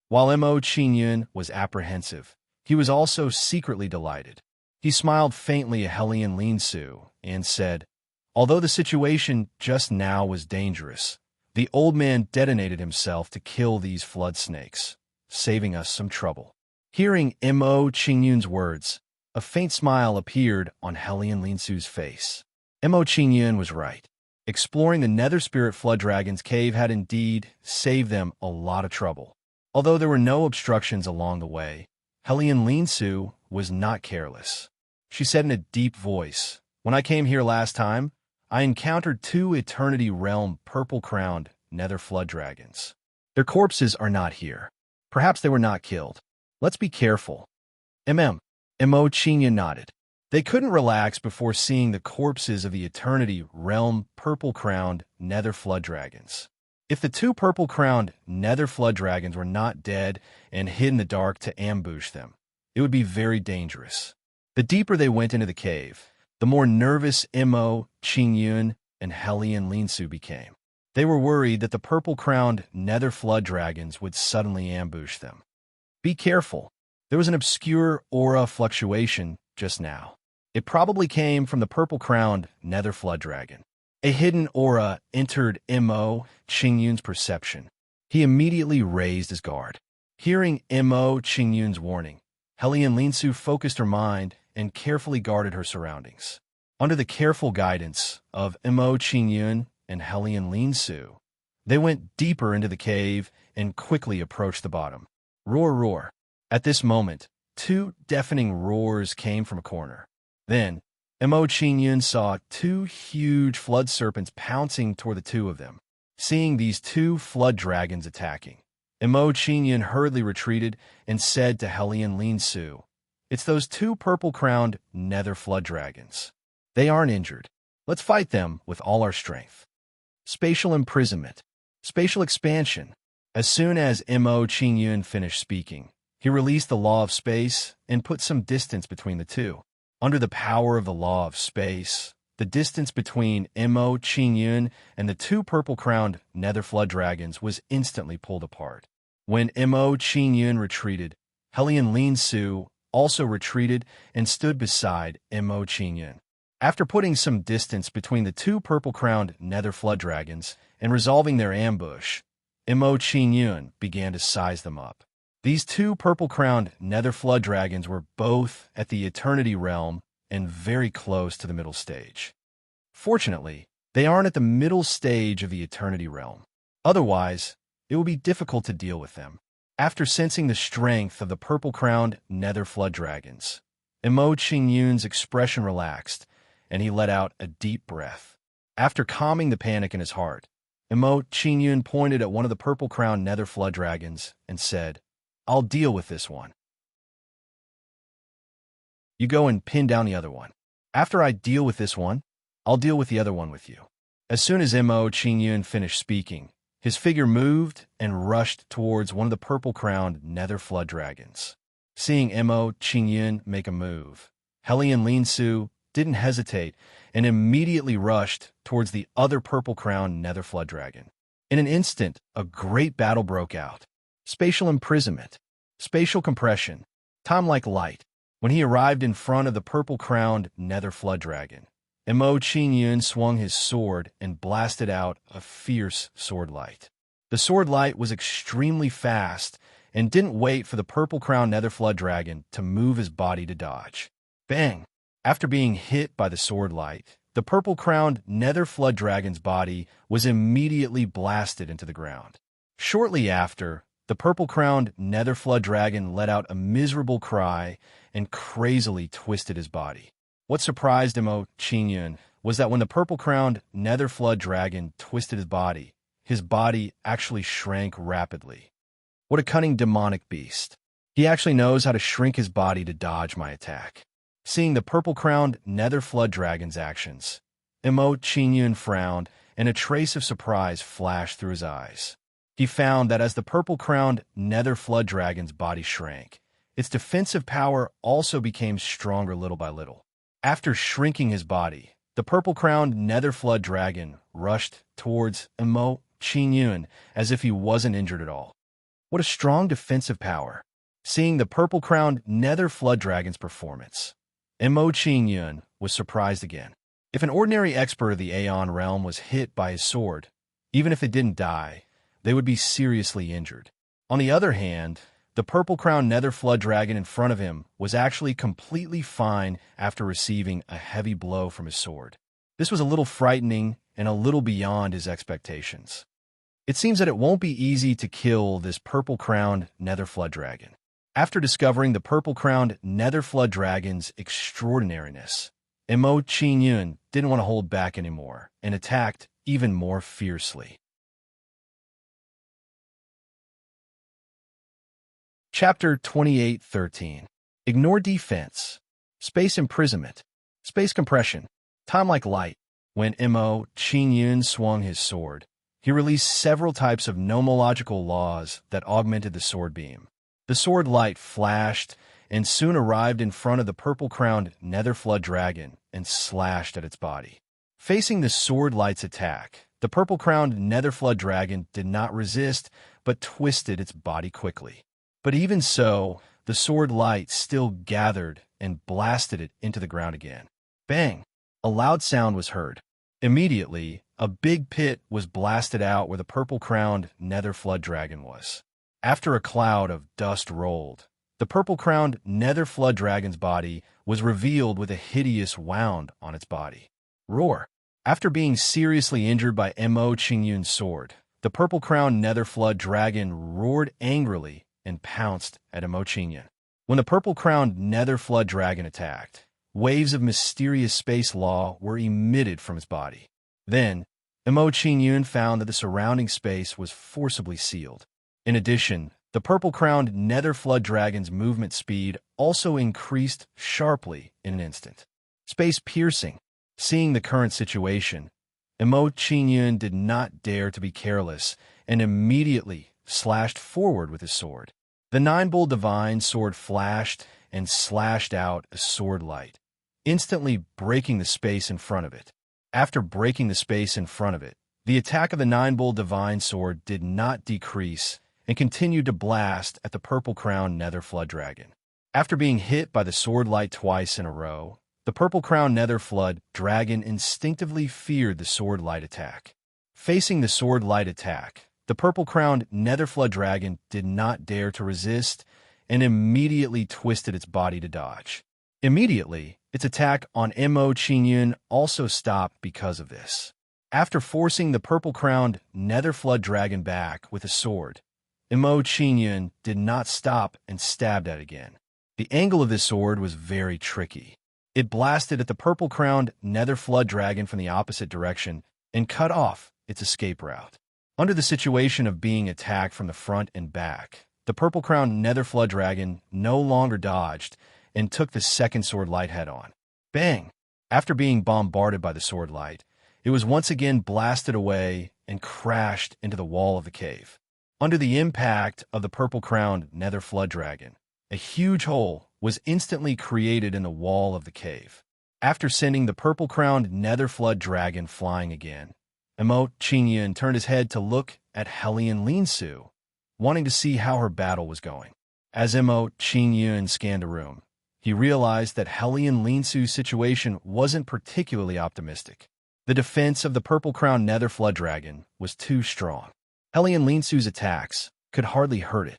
While Mo Qingyun was apprehensive, he was also secretly delighted. He smiled faintly at Helian Lin Su and said, "Although the situation just now was dangerous, the old man detonated himself to kill these flood snakes, saving us some trouble." Hearing Mo Qingyun's words, a faint smile appeared on Helian Lin Su's face. Mo Qingyun was right. Exploring the Nether Spirit Flood Dragon's cave had indeed saved them a lot of trouble. Although there were no obstructions along the way, Helian Lin Su was not careless. She said in a deep voice, "When I came here last time, I encountered 2 Eternity Realm purple-crowned Nether Flood Dragons. Their corpses are not here. Perhaps they were not killed. Let's be careful." Mo Qingyun nodded. They couldn't relax before seeing the corpses of the Eternity Realm purple-crowned Nether Flood Dragons. If the 2 purple-crowned Nether Flood Dragons were not dead and hid in the dark to ambush them, it would be very dangerous. The deeper they went into the cave, the more nervous Mo Qingyun and Helian Lin Su became. They were worried that the purple-crowned Nether Flood Dragons would suddenly ambush them. Be careful. There was an obscure aura fluctuation just now. It probably came from the purple-crowned Nether Flood Dragon. A hidden aura entered Mo Qingyun's perception. He immediately raised his guard. Hearing Mo Qingyun's warning, Helian Lin Su focused her mind and carefully guarded her surroundings. Under the careful guidance of Mo Qingyun and Helian Lin Su, they went deeper into the cave and quickly approached the bottom. Roar, roar. At this moment, 2 deafening roars came from a corner. Then, Mo Qingyun saw 2 huge flood serpents pouncing toward the 2 of them. Seeing these 2 flood dragons attacking, Mo Qingyun hurriedly retreated and said to Helian Lin Su, "It's those 2 purple-crowned Nether Flood Dragons. They aren't injured. Let's fight them with all our strength." Spatial imprisonment. Spatial expansion. As soon as Mo Qingyun finished speaking, he released the law of space and put some distance between the 2. Under the power of the law of space, the distance between Mo Qingyun and the 2 purple-crowned Nether Flood Dragons was instantly pulled apart. When Mo Qingyun retreated, Helian Lin Su also retreated and stood beside Mo Qingyun. After putting some distance between the 2 purple-crowned Nether Flood Dragons and resolving their ambush, Mo Qingyun began to size them up. These 2 purple-crowned Nether Flood Dragons were both at the Eternity Realm and very close to the middle stage. Fortunately, they aren't at the middle stage of the Eternity Realm. Otherwise, it would be difficult to deal with them. After sensing the strength of the purple-crowned Nether Flood Dragons, Mo Qingyun's expression relaxed, and he let out a deep breath. After calming the panic in his heart, Mo Qingyun pointed at one of the purple-crowned Nether Flood Dragons and said, "I'll deal with this one. You go and pin down the other one. After I deal with this one, I'll deal with the other one with you." As soon as Mo Qingyun finished speaking, his figure moved and rushed towards one of the purple-crowned Nether Flood Dragons. Seeing Mo Qingyun make a move, Helian Lin Su didn't hesitate and immediately rushed towards the other purple-crowned Nether Flood Dragon. In an instant, a great battle broke out. Spatial imprisonment, spatial compression, time like light. When he arrived in front of the purple-crowned nether flood dragon, Mo Qingyun swung his sword and blasted out a fierce sword light. The sword light was extremely fast and didn't wait for the purple-crowned nether flood dragon to move his body to dodge. Bang! After being hit by the sword light, the purple-crowned nether flood dragon's body was immediately blasted into the ground. Shortly after, the purple-crowned nether flood dragon let out a miserable cry and crazily twisted his body. What surprised Mo Qingyun was that when the purple-crowned nether flood dragon twisted his body actually shrank rapidly. What a cunning demonic beast. He actually knows how to shrink his body to dodge my attack. Seeing the purple-crowned nether flood dragon's actions, Mo Qingyun frowned and a trace of surprise flashed through his eyes. He found that as the purple-crowned nether flood dragon's body shrank, its defensive power also became stronger little by little. After shrinking his body, the purple-crowned nether flood dragon rushed towards Mo Qingyun as if he wasn't injured at all. What a strong defensive power. Seeing the purple-crowned nether flood dragon's performance, Mo Qingyun was surprised again. If an ordinary expert of the Aeon realm was hit by his sword, even if it didn't die, they would be seriously injured. On the other hand, the purple-crowned nether flood dragon in front of him was actually completely fine after receiving a heavy blow from his sword. This was a little frightening and a little beyond his expectations. It seems that it won't be easy to kill this purple-crowned nether flood dragon. After discovering the purple-crowned nether flood dragon's extraordinariness, Mo Qingyun didn't want to hold back anymore and attacked even more fiercely. Chapter 28:13. Ignore defense. Space imprisonment. Space compression. Time like light. When Mo Qingyun swung his sword, he released several types of nomological laws that augmented the sword beam. The sword light flashed and soon arrived in front of the purple-crowned nether flood dragon and slashed at its body. Facing the sword light's attack, the purple-crowned nether flood dragon did not resist but twisted its body quickly. But even so, the sword light still gathered and blasted it into the ground again. Bang! A loud sound was heard. Immediately, a big pit was blasted out where the purple-crowned nether flood dragon was. After a cloud of dust rolled, the purple-crowned nether flood dragon's body was revealed with a hideous wound on its body. Roar! After being seriously injured by Mo Qingyun's sword, the purple-crowned nether flood dragon roared angrily and pounced at Mo Qingyun. When the purple-crowned nether flood dragon attacked, waves of mysterious space law were emitted from its body. Then, Mo Qingyun found that the surrounding space was forcibly sealed. In addition, the purple-crowned nether flood dragon's movement speed also increased sharply in an instant. Space piercing. Seeing the current situation, Mo Qingyun did not dare to be careless and immediately slashed forward with his sword. The Nine-Bull Divine sword flashed and slashed out a sword light, instantly breaking the space in front of it. After breaking the space in front of it, the attack of the Nine-Bull Divine sword did not decrease and continued to blast at the purple-crowned nether flood dragon. After being hit by the sword light twice in a row, the purple-crowned nether flood dragon instinctively feared the sword light attack. Facing the sword light attack, the purple-crowned nether flood dragon did not dare to resist and immediately twisted its body to dodge. Immediately, its attack on Mo Qingyun also stopped because of this. After forcing the purple-crowned nether flood dragon back with a sword, Mo Qingyun did not stop and stabbed at it again. The angle of this sword was very tricky. It blasted at the purple-crowned nether flood dragon from the opposite direction and cut off its escape route. Under the situation of being attacked from the front and back, the purple-crowned nether flood dragon no longer dodged and took the second sword light head-on. Bang! After being bombarded by the sword light, it was once again blasted away and crashed into the wall of the cave. Under the impact of the purple-crowned nether flood dragon, a huge hole was instantly created in the wall of the cave. After sending the purple-crowned nether flood dragon flying again, Mo Qingyun turned his head to look at Hellion Linsu, wanting to see how her battle was going. As Mo Qingyun scanned the room, he realized that Hellion Linsu's situation wasn't particularly optimistic. The defense of the purple-crowned nether flood dragon was too strong. Hellion Linsu's attacks could hardly hurt it.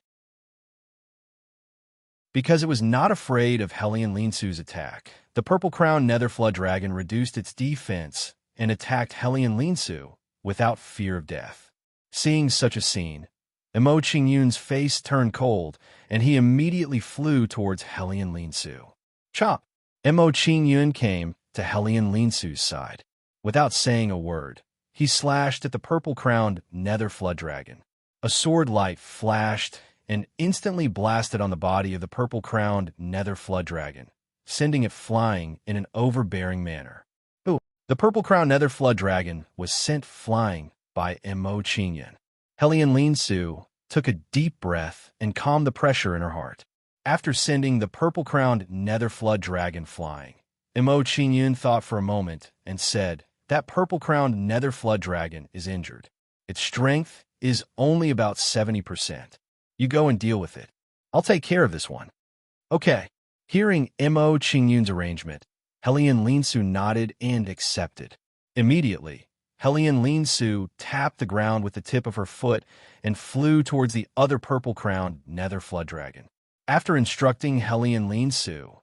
Because it was not afraid of Hellion Linsu's attack, the purple-crowned nether flood dragon reduced its defense and attacked Hellion Linsu without fear of death. Seeing such a scene, Emo Qingyun's face turned cold, and he immediately flew towards Hellion Linsu. Chop! Emo Qingyun came to Hellion Linsu's side. Without saying a word, he slashed at the purple-crowned nether flood dragon. A sword light flashed and instantly blasted on the body of the purple-crowned nether flood dragon, sending it flying in an overbearing manner. Ooh! The purple-crowned nether flood dragon was sent flying by Emo Qingyun. Hellion Linsu took a deep breath and calmed the pressure in her heart. After sending the purple-crowned nether flood dragon flying, Emo Qingyun thought for a moment and said, "That purple-crowned nether flood dragon is injured. Its strength is only about 70%. You go and deal with it. I'll take care of this one." Okay. Hearing Emo Qingyun's arrangement, Hellion Linsu nodded and accepted. Immediately, Hellion Linsu tapped the ground with the tip of her foot and flew towards the other purple-crowned nether flood dragon. After instructing Hellion Linsu,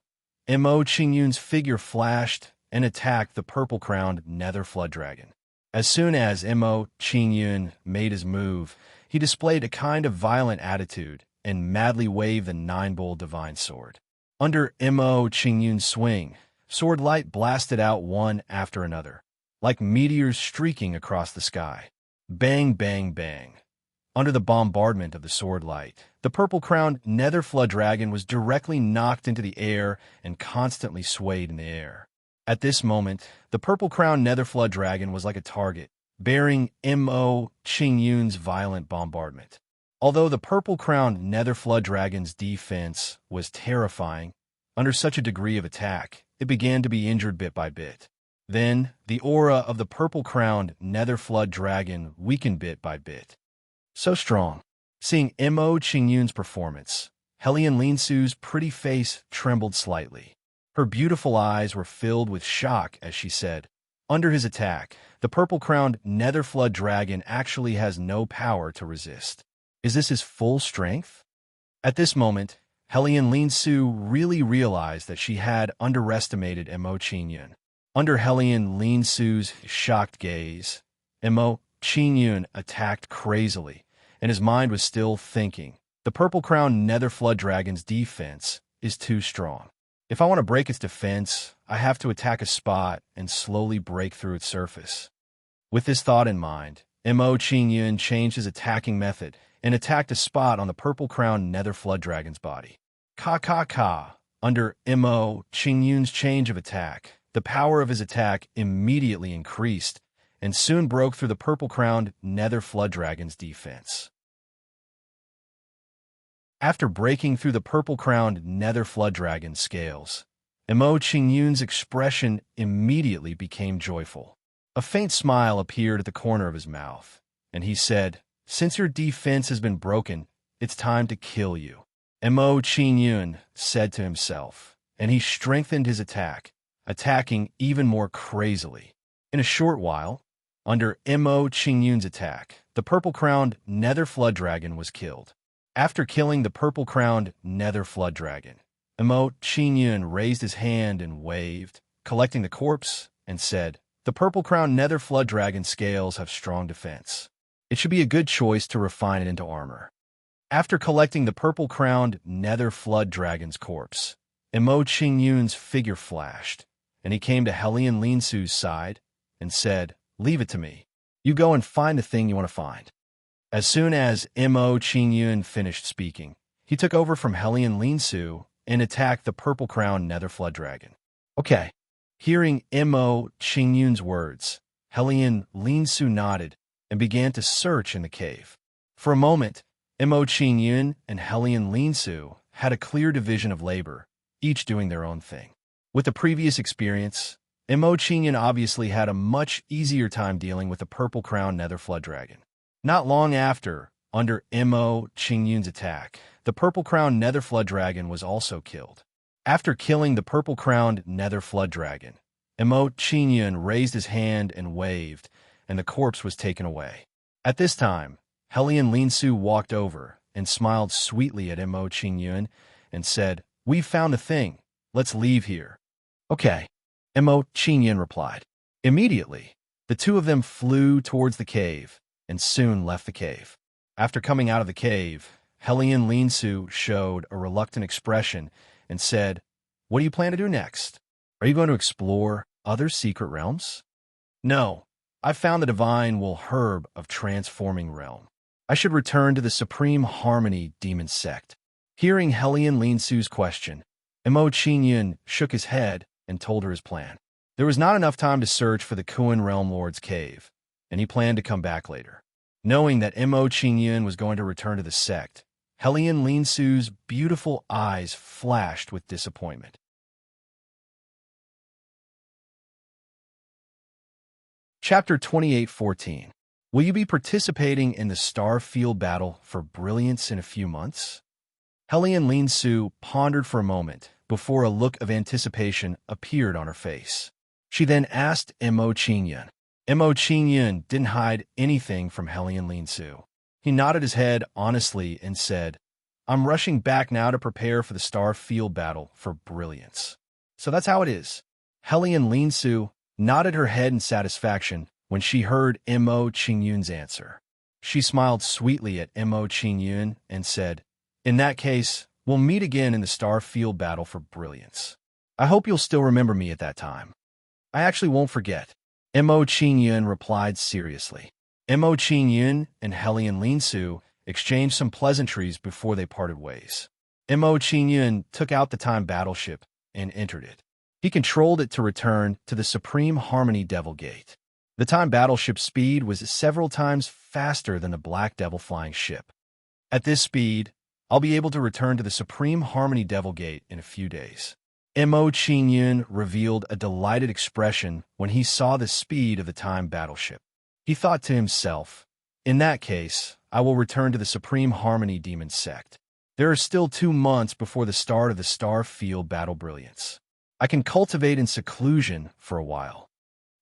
Emo Qingyun's figure flashed and attacked the purple-crowned nether flood dragon. As soon as Emo Qingyun made his move, he displayed a kind of violent attitude and madly waved the nine-bowl divine sword. Under Emo Qingyun's swing, sword light blasted out one after another, like meteors streaking across the sky. Bang, bang, bang. Under the bombardment of the sword light, the purple-crowned nether flood dragon was directly knocked into the air and constantly swayed in the air. At this moment, the purple-crowned nether flood dragon was like a target, bearing Emo Qingyun's violent bombardment. Although the purple-crowned nether flood dragon's defense was terrifying, under such a degree of attack, it began to be injured bit by bit. Then, the aura of the purple-crowned nether flood dragon weakened bit by bit. So strong. Seeing Emo Qingyun's performance, Hellion Linsu's pretty face trembled slightly. Her beautiful eyes were filled with shock as she said, "Under his attack, the purple-crowned nether flood dragon actually has no power to resist. Is this his full strength?" At this moment, Hellion Linsu really realized that she had underestimated Emo Qingyun. Under Hellion Linsu's shocked gaze, Emo Qingyun attacked crazily, and his mind was still thinking, "The purple-crowned nether flood dragon's defense is too strong. If I want to break its defense, I have to attack a spot and slowly break through its surface." With this thought in mind, Emo Qingyun changed his attacking method and attacked a spot on the purple-crowned nether flood dragon's body. Ka. Under Emo Qingyun's change of attack, the power of his attack immediately increased and soon broke through the purple-crowned nether flood dragon's defense. After breaking through the purple-crowned nether flood dragon's scales, Emo Qingyun's expression immediately became joyful. A faint smile appeared at the corner of his mouth, and he said, "Since your defense has been broken, it's time to kill you." Emo Qingyun said to himself, and he strengthened his attack, attacking even more crazily. In a short while, under Emo Qingyun's attack, the purple-crowned nether flood dragon was killed. After killing the purple-crowned nether flood dragon, Emo Qingyun raised his hand and waved, collecting the corpse, and said, "The purple-crowned nether flood dragon scales have strong defense. It should be a good choice to refine it into armor." After collecting the purple-crowned nether flood dragon's corpse, Emo Qingyun's figure flashed, and he came to Hellion Linsu's side and said, "Leave it to me. You go and find the thing you want to find." As soon as Emo Qingyun finished speaking, he took over from Hellion Linsu and attacked the purple-crowned nether flood dragon. Okay. Hearing Emo Qingyun's words, Hellion Linsu nodded and began to search in the cave. For a moment, Emo Qingyun and Hellion Linsu had a clear division of labor, each doing their own thing. With the previous experience, Emo Qingyun obviously had a much easier time dealing with the purple-crowned nether flood dragon. Not long after, under Emo Qingyun's attack, the purple-crowned nether flood dragon was also killed. After killing the purple-crowned nether flood dragon, Emo Qingyun raised his hand and waved, and the corpse was taken away. At this time, Hellion Linsu walked over and smiled sweetly at Emo Qingyun and said, "We've found the thing. Let's leave here." "Okay," Emo Qingyun replied. Immediately, the two of them flew towards the cave and soon left the cave. After coming out of the cave, Hellion Linsu showed a reluctant expression and said, "What do you plan to do next? Are you going to explore other secret realms?" "No, I found the divine wool herb of transforming realm. I should return to the Supreme Harmony demon sect." Hearing Hellion Linsu's question, Emo Qingyun shook his head and told her his plan. There was not enough time to search for the Kuan Realm Lord's cave, and he planned to come back later. Knowing that Emo Qingyun was going to return to the sect, Hellion Linsu's beautiful eyes flashed with disappointment. Chapter 28:14. Will you be participating in the Starfield battle for brilliance in a few months? Hellion Linsu pondered for a moment before a look of anticipation appeared on her face. She then asked Emo Qingyun. Emo Qingyun didn't hide anything from Hellion Linsu. He nodded his head honestly and said, "I'm rushing back now to prepare for the Starfield battle for brilliance." "So that's how it is." Hellion Linsu nodded her head in satisfaction when she heard Emo Qingyun's answer. She smiled sweetly at Emo Qingyun and said, "In that case, we'll meet again in the Starfield battle for brilliance. I hope you'll still remember me at that time." "I actually won't forget," Emo Qingyun replied seriously. Emo Qingyun and Hellion Linsu exchanged some pleasantries before they parted ways. Emo Qingyun took out the time battleship and entered it. He controlled it to return to the Supreme Harmony Devil Gate. The time battleship's speed was several times faster than the Black Devil flying ship. At this speed, I'll be able to return to the Supreme Harmony Devil Gate in a few days. Emo Qingyun revealed a delighted expression when he saw the speed of the time battleship. He thought to himself, "In that case, I will return to the Supreme Harmony Demon Sect. There are still 2 months before the start of the Starfield Battle Brilliance. I can cultivate in seclusion for a while."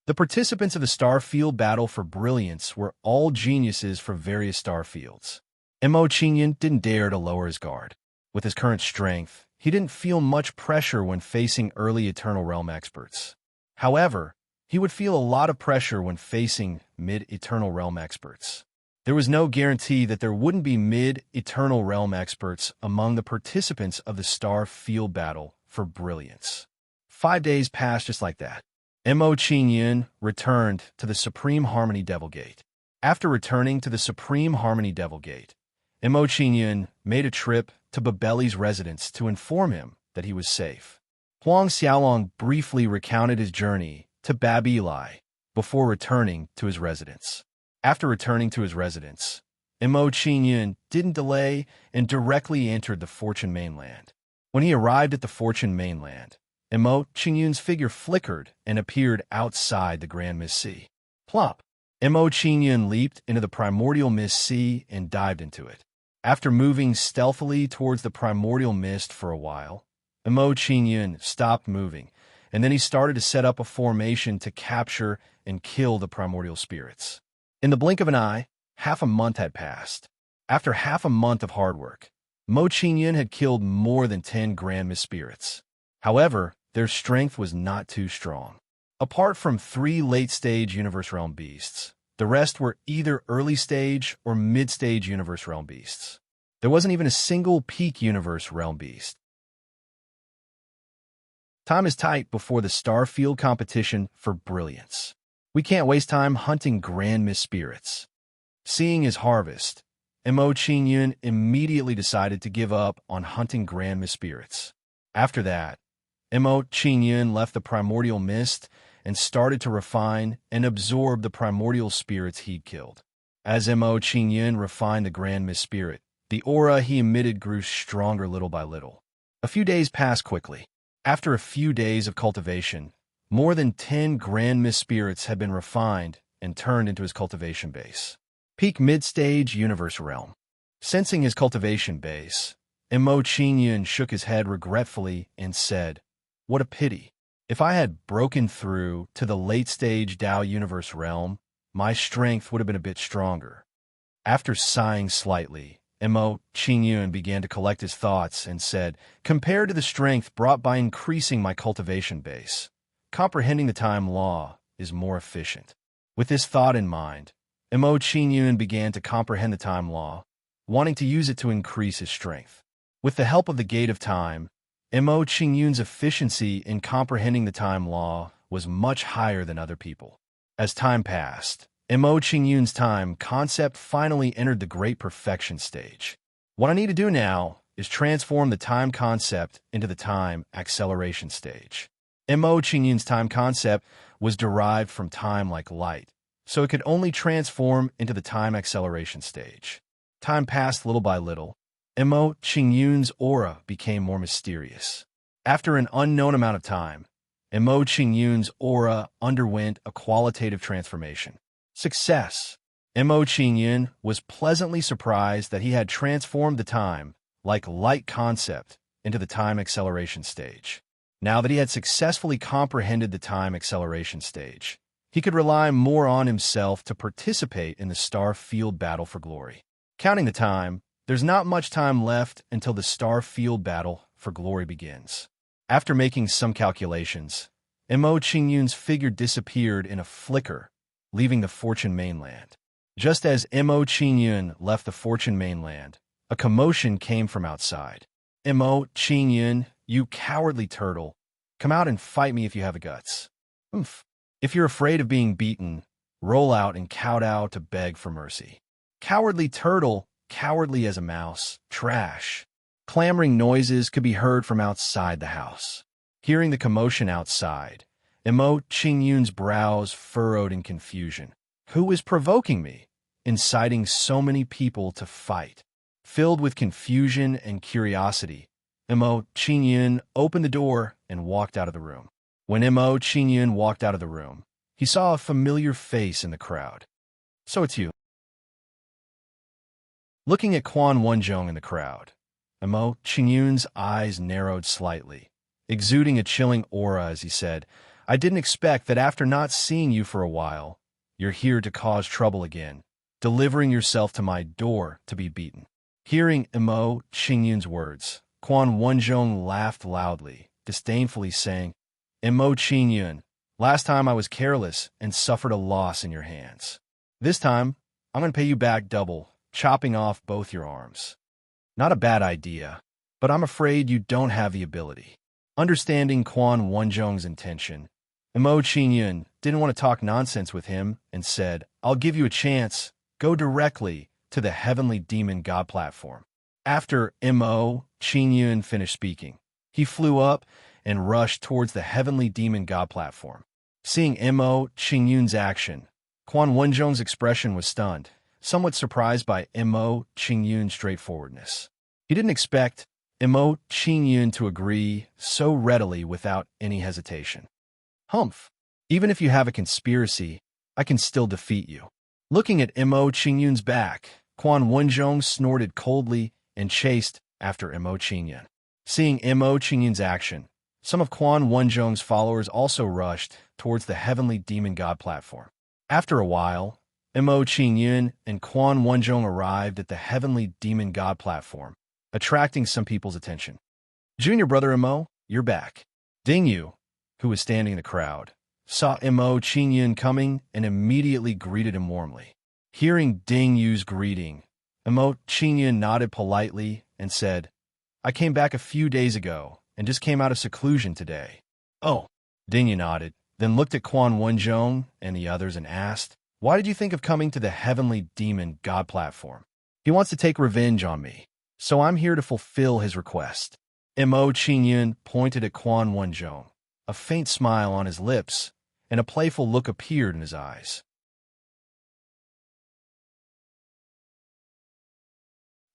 The participants of the Starfield Battle for Brilliance were all geniuses for various starfields. Emo Qingyun didn't dare to lower his guard. With his current strength, he didn't feel much pressure when facing early Eternal Realm experts. However, he would feel a lot of pressure when facing mid-Eternal Realm experts. There was no guarantee that there wouldn't be mid-Eternal Realm experts among the participants of the Starfield Battle for Brilliance. 5 days passed just like that. Emo Qingyun returned to the Supreme Harmony Devil Gate. After returning to the Supreme Harmony Devil Gate, Emo Qingyun made a trip to Babeli's residence to inform him that he was safe. Huang Xiaolong briefly recounted his journey to Babeli before returning to his residence. After returning to his residence, Emo Qingyun didn't delay and directly entered the Fortune Mainland. When he arrived at the Fortune Mainland, Emo Qingyun's figure flickered and appeared outside the Grand Mist Sea. Plop! Emo Qingyun leaped into the primordial mist sea and dived into it. After moving stealthily towards the primordial mist for a while, Emo Qingyun stopped moving, and then he started to set up a formation to capture and kill the primordial spirits. In the blink of an eye, half a month had passed. After half a month of hard work, Emo Qingyun had killed more than 10 Grand Mist spirits. However, their strength was not too strong. Apart from 3 late-stage Universe Realm beasts, the rest were either early-stage or mid-stage Universe Realm beasts. There wasn't even a single peak Universe Realm beast. Time is tight before the Starfield competition for brilliance. We can't waste time hunting Grand Mist spirits. Seeing his harvest, Emo Qingyun immediately decided to give up on hunting Grand Mist spirits. After that, Emo Qingyun left the primordial mist and started to refine and absorb the primordial spirits he'd killed. As Emo Qingyun refined the Grand Mist spirit, the aura he emitted grew stronger little by little. A few days passed quickly. After a few days of cultivation, more than 10 Grand Mist spirits had been refined and turned into his cultivation base. Peak mid-stage Universe Realm. Sensing his cultivation base, Mo Qingyun shook his head regretfully and said, "What a pity. If I had broken through to the late-stage Tao universe realm, my strength would have been a bit stronger." After sighing slightly, Mo Qingyun began to collect his thoughts and said, "Compared to the strength brought by increasing my cultivation base, comprehending the time law is more efficient." With this thought in mind, Mo Qingyun began to comprehend the time law, wanting to use it to increase his strength. With the help of the Gate of Time, Mo Qingyun's efficiency in comprehending the time law was much higher than other people. As time passed, Mo Qingyun's time concept finally entered the great perfection stage. What I need to do now is transform the time concept into the time acceleration stage. Mo Qingyun's time concept was derived from time like light, so it could only transform into the time acceleration stage. Time passed little by little. Mo Qingyun's aura became more mysterious. After an unknown amount of time, Mo Qingyun's aura underwent a qualitative transformation. Success! Mo Qingyun was pleasantly surprised that he had transformed the time, like light concept, into the time acceleration stage. Now that he had successfully comprehended the time acceleration stage, he could rely more on himself to participate in the star field battle for glory. Counting the time, there's not much time left until the star field battle for glory begins. After making some calculations, Mo Qingyun's figure disappeared in a flicker, leaving the Fortune mainland. Just as Mo Qingyun left the Fortune mainland, a commotion came from outside. "Mo Qingyun, you cowardly turtle, come out and fight me if you have the guts. Oomph. If you're afraid of being beaten, roll out and kowtow to beg for mercy." Cowardly turtle, cowardly as a mouse, trash. Clamoring noises could be heard from outside the house. Hearing the commotion outside, Mo Qingyun's brows furrowed in confusion. Who is provoking me, inciting so many people to fight? Filled with confusion and curiosity, Mo Qingyun opened the door and walked out of the room. When Mo Qingyun walked out of the room, he saw a familiar face in the crowd. "So it's you." Looking at Quan Wenzhong in the crowd, Mo Qingyun's eyes narrowed slightly, exuding a chilling aura as he said, "I didn't expect that after not seeing you for a while, you're here to cause trouble again, delivering yourself to my door to be beaten." Hearing Mo Qingyun's words, Quan Wenzhong laughed loudly, disdainfully saying, "Mo Qingyun, last time I was careless and suffered a loss in your hands. This time, I'm going to pay you back double, chopping off both your arms." Not a bad idea, but I'm afraid you don't have the ability. Understanding Quan Wenzhong's intention, Mo Qingyun didn't want to talk nonsense with him and said, "I'll give you a chance. Go directly to the Heavenly Demon God platform." After Mo Qingyun finished speaking, he flew up and rushed towards the Heavenly Demon God platform. Seeing Mo Qingyun's action, Quan Wenzhong's expression was stunned, somewhat surprised by Mo Qingyun's straightforwardness. He didn't expect Mo Qingyun to agree so readily without any hesitation. "Humph. Even if you have a conspiracy, I can still defeat you." Looking at Mo Qingyun's back, Quan Wenzhong snorted coldly and chased after Mo Qingyun. Seeing Mo Qingyun's action, some of Quan Wenzhong's followers also rushed towards the Heavenly Demon God platform. After a while, Mo Qingyun and Quan Wenzhong arrived at the Heavenly Demon God platform, attracting some people's attention. "Junior brother Mo, you're back." Ding Yu, who was standing in the crowd, saw Mo Qingyun coming and immediately greeted him warmly. Hearing Ding Yu's greeting, Mo Qingyun nodded politely and said, "I came back a few days ago and just came out of seclusion today." "Oh." Ding Yu nodded, then looked at Quan Wenzhong and the others and asked, "Why did you think of coming to the Heavenly Demon God platform?" "He wants to take revenge on me, so I'm here to fulfill his request." Mo Qingyun pointed at Quan Wenzhong. A faint smile on his lips, and a playful look appeared in his eyes.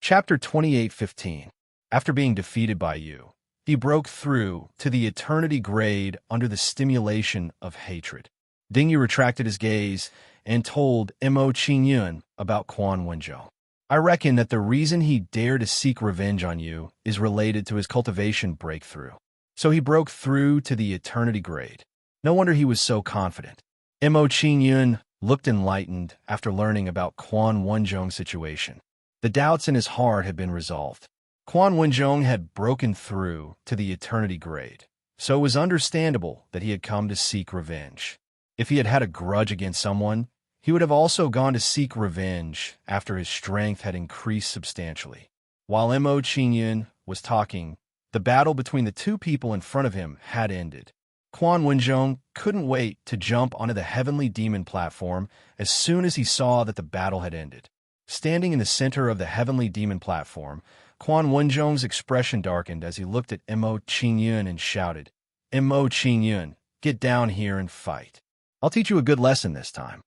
Chapter 28:15. After being defeated by you, he broke through to the eternity grade under the stimulation of hatred. Ding Yu retracted his gaze and told Mo Qingyun about Quan Wenzhong. I reckon that the reason he dared to seek revenge on you is related to his cultivation breakthrough. So he broke through to the eternity grade. No wonder he was so confident. Mo Qingyun looked enlightened after learning about Quan Wenzhong's situation. The doubts in his heart had been resolved. Quan Wenzhong had broken through to the eternity grade, so it was understandable that he had come to seek revenge. If he had had a grudge against someone, he would have also gone to seek revenge after his strength had increased substantially. While Mo Qingyun was talking, the battle between the two people in front of him had ended. Quan Wenzhong couldn't wait to jump onto the heavenly demon platform as soon as he saw that the battle had ended. Standing in the center of the heavenly demon platform, Quan Wenzhong's expression darkened as he looked at Mo Qingyun and shouted, "Mo Qingyun, get down here and fight. I'll teach you a good lesson this time."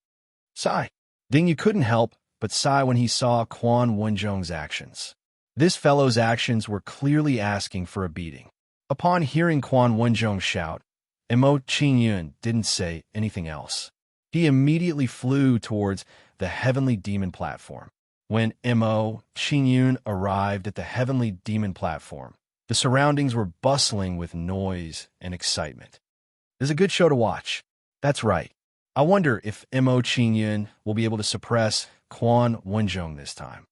Sigh. Dingyu couldn't help but sigh when he saw Quan Wenzhong's actions. This fellow's actions were clearly asking for a beating. Upon hearing Quan Wenzhong shout, Mo Qingyun didn't say anything else. He immediately flew towards the heavenly demon platform. When Mo Qingyun arrived at the heavenly demon platform, the surroundings were bustling with noise and excitement. It's a good show to watch. That's right. I wonder if Mo Qingyun will be able to suppress Quan Wenzhong this time.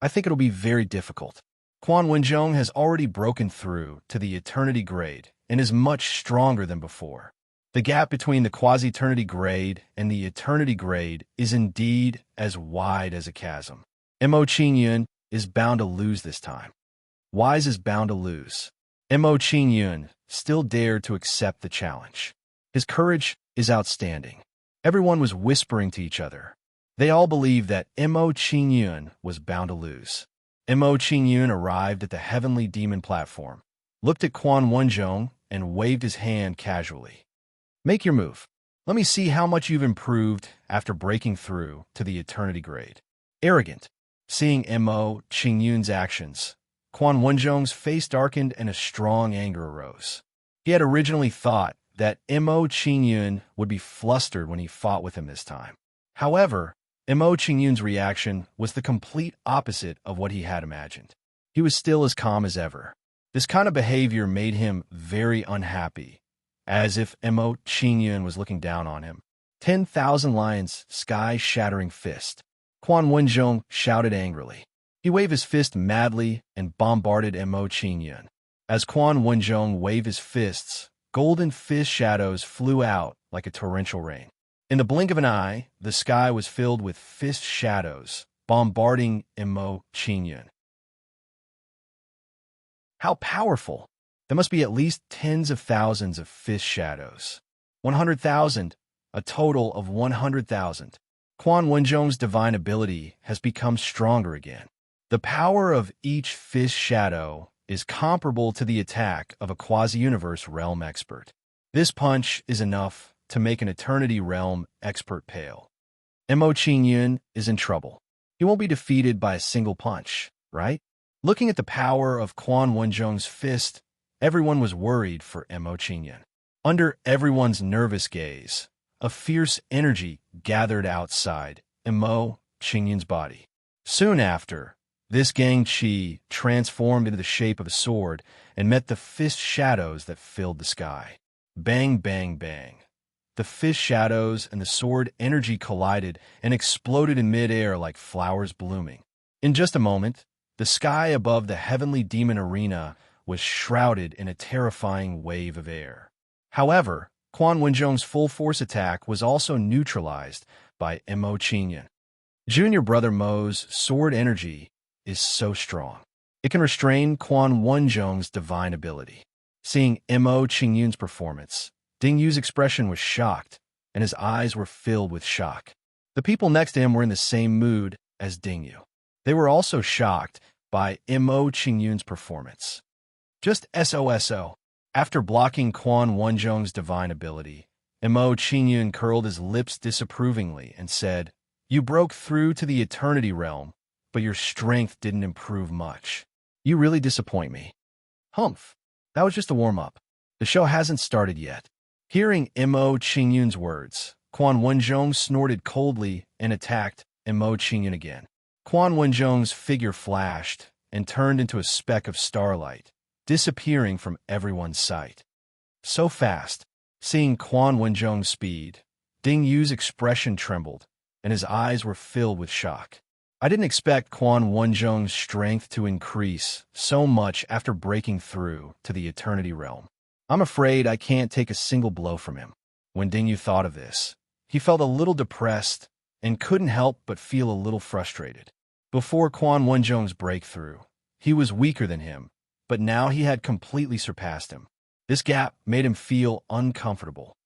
I think it'll be very difficult. Quan Wenzhong has already broken through to the eternity grade and is much stronger than before. The gap between the quasi-eternity grade and the eternity grade is indeed as wide as a chasm. Mo Qingyun is bound to lose this time. Wise is bound to lose. Mo Qingyun still dared to accept the challenge. His courage is outstanding. Everyone was whispering to each other. They all believed that Mo Qingyun was bound to lose. Mo Qingyun arrived at the heavenly demon platform, looked at Quan Wenzhong, and waved his hand casually. "Make your move. Let me see how much you've improved after breaking through to the eternity grade." Arrogant. Seeing Mo Qingyun's actions, Quan Wenzhong's face darkened and a strong anger arose. He had originally thought that Mo Qingyun would be flustered when he fought with him this time. However, Mo Qingyun's reaction was the complete opposite of what he had imagined. He was still as calm as ever. This kind of behavior made him very unhappy, as if Mo Qingyun was looking down on him. 10,000 lions, sky-shattering fist. Quan Wenzhong shouted angrily. He waved his fist madly and bombarded Mo Qingyun. As Quan Wenzhong waved his fists, golden fist shadows flew out like a torrential rain. In the blink of an eye, the sky was filled with fist shadows, bombarding Mo Qingyun. How powerful! There must be at least tens of thousands of fist shadows. 100,000, a total of 100,000. Quan Wenzhong's divine ability has become stronger again. The power of each fist shadow is comparable to the attack of a quasi-universe realm expert. This punch is enough to make an eternity realm expert pale. Mo Qingyun is in trouble. He won't be defeated by a single punch, right? Looking at the power of Quan Wenzhong's fist, everyone was worried for Mo Qingyun. Under everyone's nervous gaze, a fierce energy gathered outside Mo Qingyun's body. Soon after, this gang chi transformed into the shape of a sword and met the fist shadows that filled the sky. Bang, bang, bang. The fist shadows and the sword energy collided and exploded in midair like flowers blooming. In just a moment, the sky above the heavenly demon arena was shrouded in a terrifying wave of air. However, Quan Wenzhong's full-force attack was also neutralized by Mo Qingyun. Junior brother Mo's sword energy is so strong. It can restrain Quan Wenzhong's divine ability. Seeing Mo Qingyun's performance, Dingyu's expression was shocked, and his eyes were filled with shock. The people next to him were in the same mood as Dingyu. They were also shocked by Mo Qingyun's performance. Just SOSO. After blocking Quan Wenzhong's divine ability, Mo Qingyun curled his lips disapprovingly and said, "You broke through to the eternity realm, but your strength didn't improve much. You really disappoint me." Humph. That was just a warm-up. The show hasn't started yet. Hearing Mo Qingyun's words, Quan Wenzhong snorted coldly and attacked Mo Qingyun again. Quan Wenjong's figure flashed and turned into a speck of starlight, disappearing from everyone's sight. So fast, seeing Quan Wenjong's speed, Ding Yu's expression trembled, and his eyes were filled with shock. I didn't expect Quan Wenjong's strength to increase so much after breaking through to the Eternity Realm. I'm afraid I can't take a single blow from him. When Ding Yu thought of this, he felt a little depressed and couldn't help but feel a little frustrated. Before Quan Wenjong's breakthrough, he was weaker than him, but now he had completely surpassed him. This gap made him feel uncomfortable.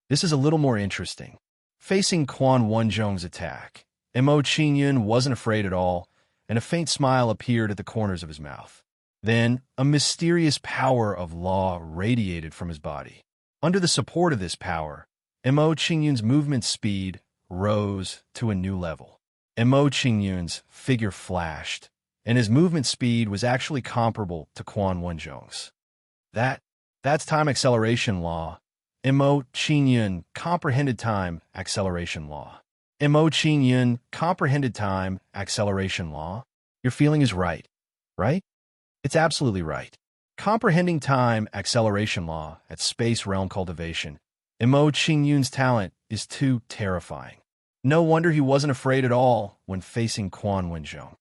This is a little more interesting. Facing Quan Wenjong's attack, Mo Qingyun wasn't afraid at all, and a faint smile appeared at the corners of his mouth. Then, a mysterious power of law radiated from his body. Under the support of this power, Mo Qingyun's movement speed rose to a new level. Mo Qingyun's figure flashed, and his movement speed was actually comparable to Quan Wenjong's. That's time acceleration law. Mo Qingyun comprehended time acceleration law. Mo Qingyun comprehended time acceleration law. Your feeling is right, right? It's absolutely right. Comprehending time acceleration law at space realm cultivation, Mo Qingyun's talent is too terrifying. No wonder he wasn't afraid at all when facing Quan Wenjong.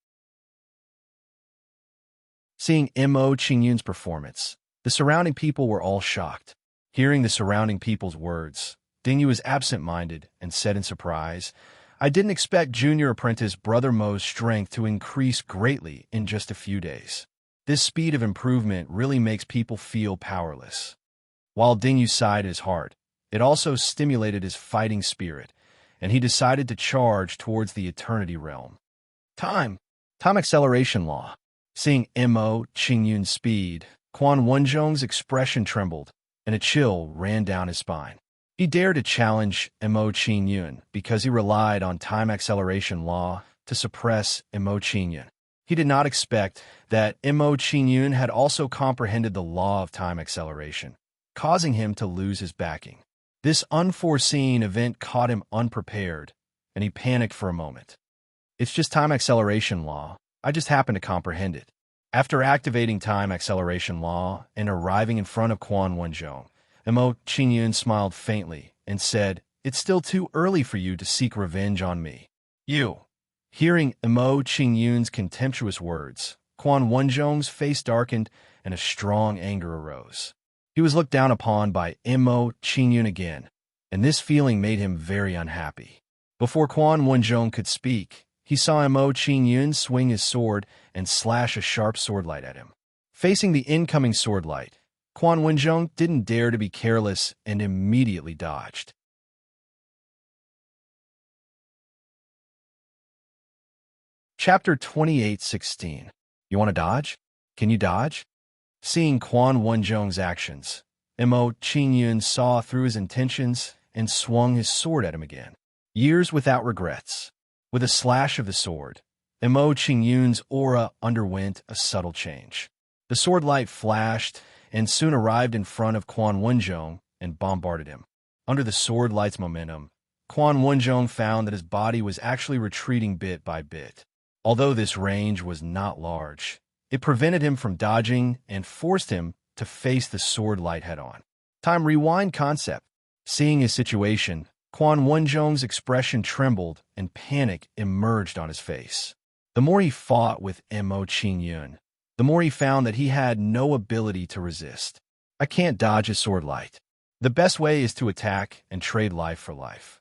Seeing Mo Qingyun's performance, the surrounding people were all shocked. Hearing the surrounding people's words, Ding Yu was absent-minded and said in surprise, I didn't expect junior apprentice Brother Mo's strength to increase greatly in just a few days. This speed of improvement really makes people feel powerless. While Ding Yu sighed his heart, it also stimulated his fighting spirit, and he decided to charge towards the Eternity Realm. Time acceleration law. Seeing Mo Qingyun's speed, Quan Wenjong's expression trembled, and a chill ran down his spine. He dared to challenge Mo Qingyun because he relied on time acceleration law to suppress Mo Qingyun. He did not expect that Mo Qingyun had also comprehended the law of time acceleration, causing him to lose his backing. This unforeseen event caught him unprepared, and he panicked for a moment. It's just time acceleration law. I just happened to comprehend it. After activating time acceleration law and arriving in front of Quan Wenjong, Mo Qingyun smiled faintly and said, It's still too early for you to seek revenge on me. You. Hearing Mo Qingyun's contemptuous words, Quan Wenjong's face darkened and a strong anger arose. He was looked down upon by Mo Qingyun again, and this feeling made him very unhappy. Before Quan Wenjong could speak, he saw Mo Qingyun swing his sword and slash a sharp swordlight at him. Facing the incoming swordlight, Quan Wenjong didn't dare to be careless and immediately dodged. Chapter 28:16. You want to dodge? Can you dodge? Seeing Quan Wenjong's actions, Mo Qingyun saw through his intentions and swung his sword at him again. Years without regrets. With a slash of the sword, Mo Qingyun's aura underwent a subtle change. The sword light flashed and soon arrived in front of Quan Wenjong and bombarded him. Under the sword light's momentum, Quan Wenjong found that his body was actually retreating bit by bit. Although this range was not large, it prevented him from dodging and forced him to face the sword light head-on. Time rewind concept. Seeing his situation, Quan Wenjong's expression trembled and panic emerged on his face. The more he fought with Mo Qingyun, the more he found that he had no ability to resist. I can't dodge his sword light. The best way is to attack and trade life for life.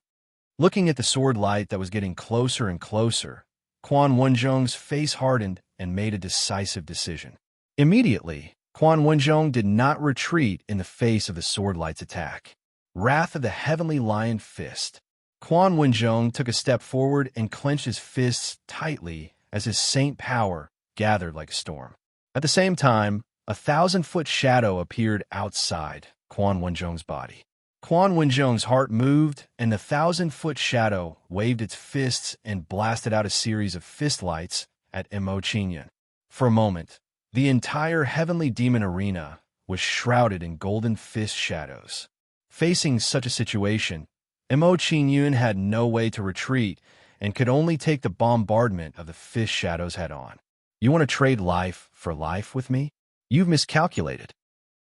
Looking at the sword light that was getting closer and closer, Quan Wenjong's face hardened and made a decisive decision. Immediately, Quan Wenjong did not retreat in the face of the sword light's attack. Wrath of the Heavenly Lion Fist. Quan Wenjong took a step forward and clenched his fists tightly as his saint power gathered like a storm. At the same time, a 1,000-foot shadow appeared outside Quan Wenjong's body. Quan Wenjong's heart moved, and the 1,000-foot shadow waved its fists and blasted out a series of fist lights at Mo Qingyun. For a moment, the entire heavenly demon arena was shrouded in golden fist shadows. Facing such a situation, Mo Qingyun had no way to retreat and could only take the bombardment of the fish shadows head-on. You want to trade life for life with me? You've miscalculated.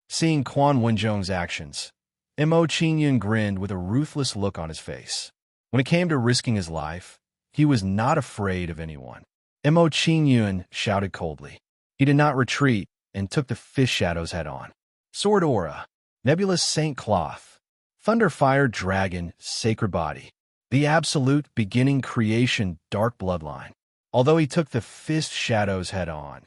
Seeing Quan Wenjong's actions, Mo Qingyun grinned with a ruthless look on his face. When it came to risking his life, he was not afraid of anyone. Mo Qingyun shouted coldly. He did not retreat and took the fish shadows head-on. Sword Aura, Nebulous Saint Cloth, Thunder Fire Dragon, Sacred Body. The absolute beginning creation dark bloodline. Although he took the fist shadows head-on,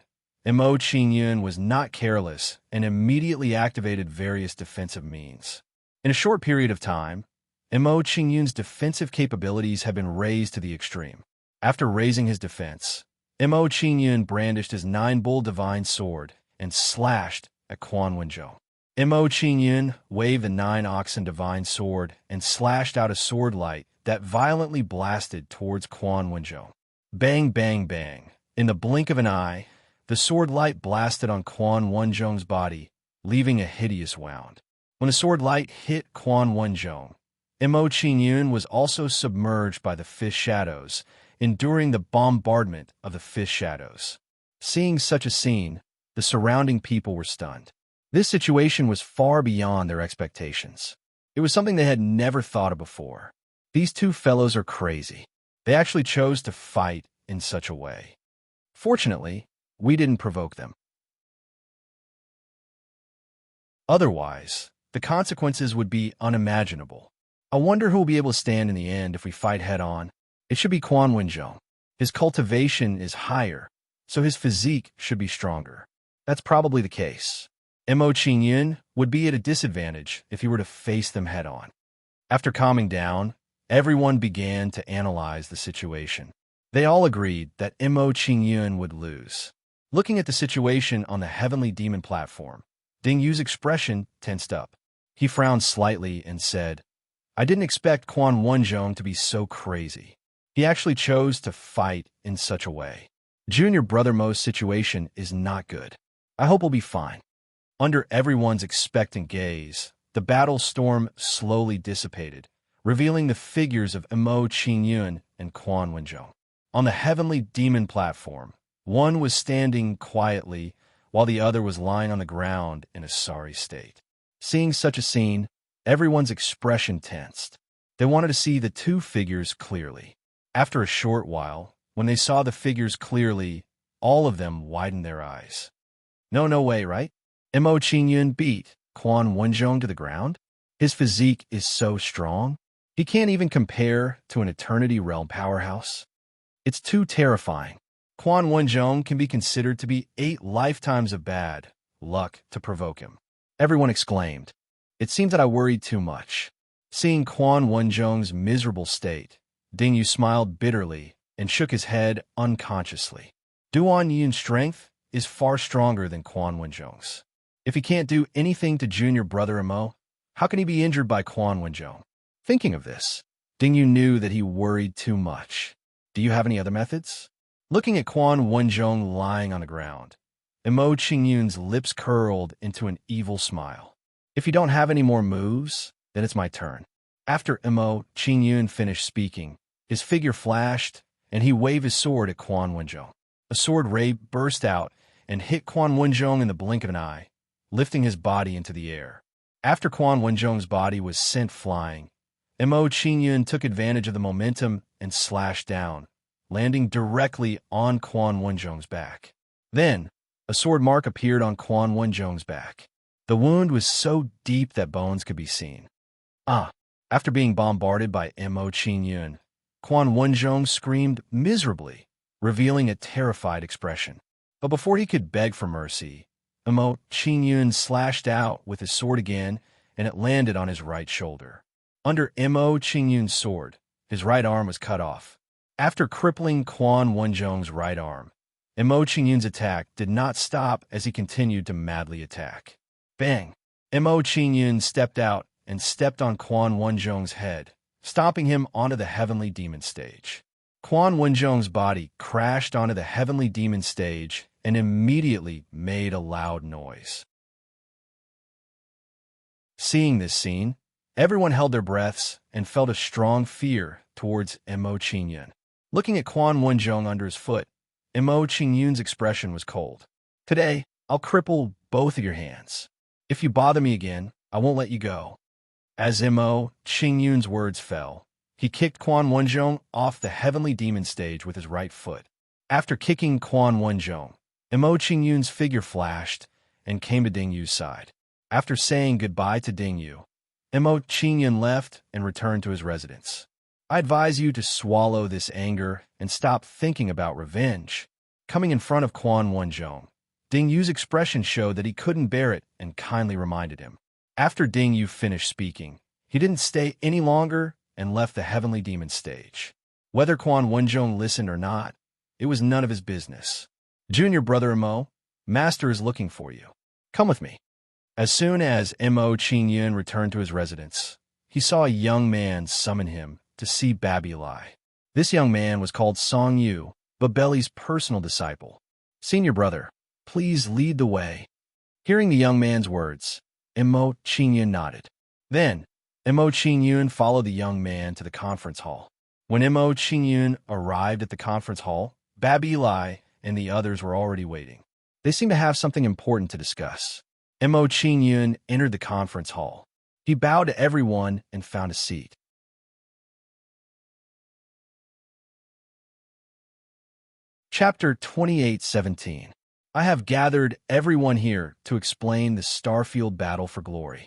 Mo Qingyun was not careless and immediately activated various defensive means. In a short period of time, Mo Qingyun's defensive capabilities had been raised to the extreme. After raising his defense, Mo Qingyun brandished his nine-bull divine sword and slashed at Quan Wenjong. Mo Qingyun waved the nine-oxen divine sword and slashed out a sword light that violently blasted towards Quan Wenjong. Bang, bang, bang. In the blink of an eye, the sword light blasted on Quan Wenjong's body, leaving a hideous wound. When the sword light hit Quan Wenjong, Mo Qingyun was also submerged by the fish shadows, enduring the bombardment of the fish shadows. Seeing such a scene, the surrounding people were stunned. This situation was far beyond their expectations. It was something they had never thought of before. These two fellows are crazy. They actually chose to fight in such a way. Fortunately, we didn't provoke them. Otherwise, the consequences would be unimaginable. I wonder who will be able to stand in the end if we fight head-on. It should be Quan Wenjong. His cultivation is higher, so his physique should be stronger. That's probably the case. Mo Qingyun would be at a disadvantage if he were to face them head-on. After calming down, everyone began to analyze the situation. They all agreed that Mo Qingyun would lose. Looking at the situation on the Heavenly Demon platform, Ding Yu's expression tensed up. He frowned slightly and said, I didn't expect Quan Wenjong to be so crazy. He actually chose to fight in such a way. Junior Brother Mo's situation is not good. I hope we'll be fine. Under everyone's expectant gaze, the battle storm slowly dissipated, revealing the figures of Mo Qingyun and Quan Wenjong. On the Heavenly Demon platform, one was standing quietly, while the other was lying on the ground in a sorry state. Seeing such a scene, everyone's expression tensed. They wanted to see the two figures clearly. After a short while, when they saw the figures clearly, all of them widened their eyes. No way, right? Mo Qingyun beat Quan Wenjong to the ground? His physique is so strong, he can't even compare to an Eternity Realm powerhouse. It's too terrifying. Quan Wenjong can be considered to be 8 lifetimes of bad luck to provoke him. Everyone exclaimed. It seems that I worried too much. Seeing Quan Wenjong's miserable state, Ding Yu smiled bitterly and shook his head unconsciously. Duan Yun's strength is far stronger than Quan Wenjong's. If he can't do anything to Junior Brother Mo, how can he be injured by Quan Wenjong? Thinking of this, Ding Yu knew that he worried too much. Do you have any other methods? Looking at Quan Wenjong lying on the ground, Mo Qingyun's lips curled into an evil smile. If you don't have any more moves, then it's my turn. After Mo Qingyun finished speaking, his figure flashed, and he waved his sword at Quan Wenjong. A sword ray burst out and hit Quan Wenjong in the blink of an eye, lifting his body into the air. After Quan Wenjong's body was sent flying, Mo Qingyun took advantage of the momentum and slashed down, landing directly on Quan Wenjong's back. Then, a sword mark appeared on Quan Wenjong's back. The wound was so deep that bones could be seen. After being bombarded by Mo Qingyun, Quan Wenjong screamed miserably, revealing a terrified expression. But before he could beg for mercy, Mo Qingyun slashed out with his sword again, and it landed on his right shoulder. Under Mo Qingyun's sword, his right arm was cut off. After crippling Quan Wenjong's right arm, Mo Qingyun's attack did not stop as he continued to madly attack. Bang! Mo Qingyun stepped out and stepped on Quan Wenjong's head, stomping him onto the Heavenly Demon stage. Quan Wenjong's body crashed onto the Heavenly Demon stage and immediately made a loud noise. Seeing this scene, everyone held their breaths and felt a strong fear towards Mo Qingyun. Looking at Quan Wenzhong under his foot, Mo Qingyun's expression was cold. Today, I'll cripple both of your hands. If you bother me again, I won't let you go. As Mo Qingyun's words fell, he kicked Quan Wenzhong off the heavenly demon stage with his right foot. After kicking Quan Wenzhong, Mo Qingyun's figure flashed and came to Ding Yu's side. After saying goodbye to Ding Yu, Mo Qingyun left and returned to his residence. I advise you to swallow this anger and stop thinking about revenge. Coming in front of Quan Wenzhong, Ding Yu's expression showed that he couldn't bear it and kindly reminded him. After Ding Yu finished speaking, he didn't stay any longer and left the heavenly demon stage. Whether Quan Wenzhong listened or not, it was none of his business. Junior brother Mo, Master is looking for you. Come with me. As soon as Mo Qingyun returned to his residence, he saw a young man summon him to see Babi Lai. This young man was called Song Yu, Babeli's personal disciple. Senior brother, please lead the way. Hearing the young man's words, Mo Qingyun nodded. Then, Mo Qingyun followed the young man to the conference hall. When Mo Qingyun arrived at the conference hall, Babi Lai and the others were already waiting. They seemed to have something important to discuss. Mo Qingyun entered the conference hall. He bowed to everyone and found a seat. Chapter 28:17. I have gathered everyone here to explain the Starfield Battle for Glory.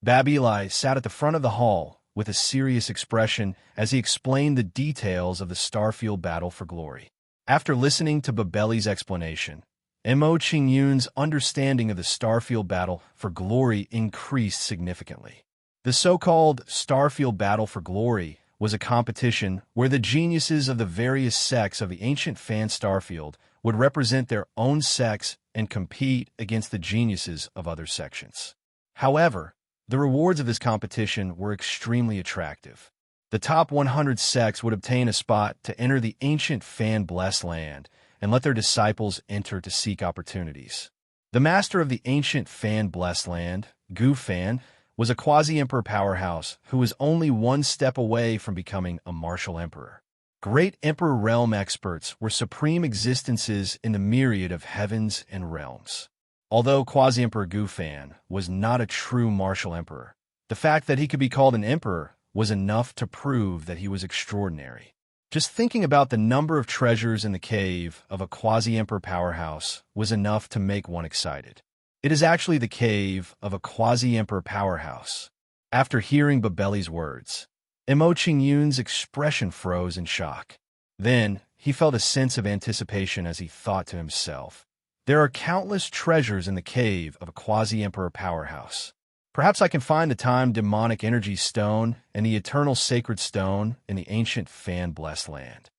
Babi Lai sat at the front of the hall with a serious expression as he explained the details of the Starfield Battle for Glory. After listening to Babeli's explanation, Mo Qingyun's understanding of the Starfield Battle for Glory increased significantly. The so-called Starfield Battle for Glory was a competition where the geniuses of the various sects of the ancient fan Starfield would represent their own sects and compete against the geniuses of other sections. However, the rewards of this competition were extremely attractive. The top 100 sects would obtain a spot to enter the ancient fan-blessed land and let their disciples enter to seek opportunities. The master of the ancient fan-blessed land, Gu Fan, was a quasi-emperor powerhouse who was only one step away from becoming a martial emperor. Great emperor realm experts were supreme existences in the myriad of heavens and realms. Although quasi-emperor Gu Fan was not a true martial emperor, the fact that he could be called an emperor was enough to prove that he was extraordinary. Just thinking about the number of treasures in the cave of a quasi-emperor powerhouse was enough to make one excited. It is actually the cave of a quasi-emperor powerhouse. After hearing Babeli's words, Mo Qingyun's expression froze in shock. Then, he felt a sense of anticipation as he thought to himself, there are countless treasures in the cave of a quasi-emperor powerhouse. Perhaps I can find the time demonic energy stone and the eternal sacred stone in the ancient fan-blessed land.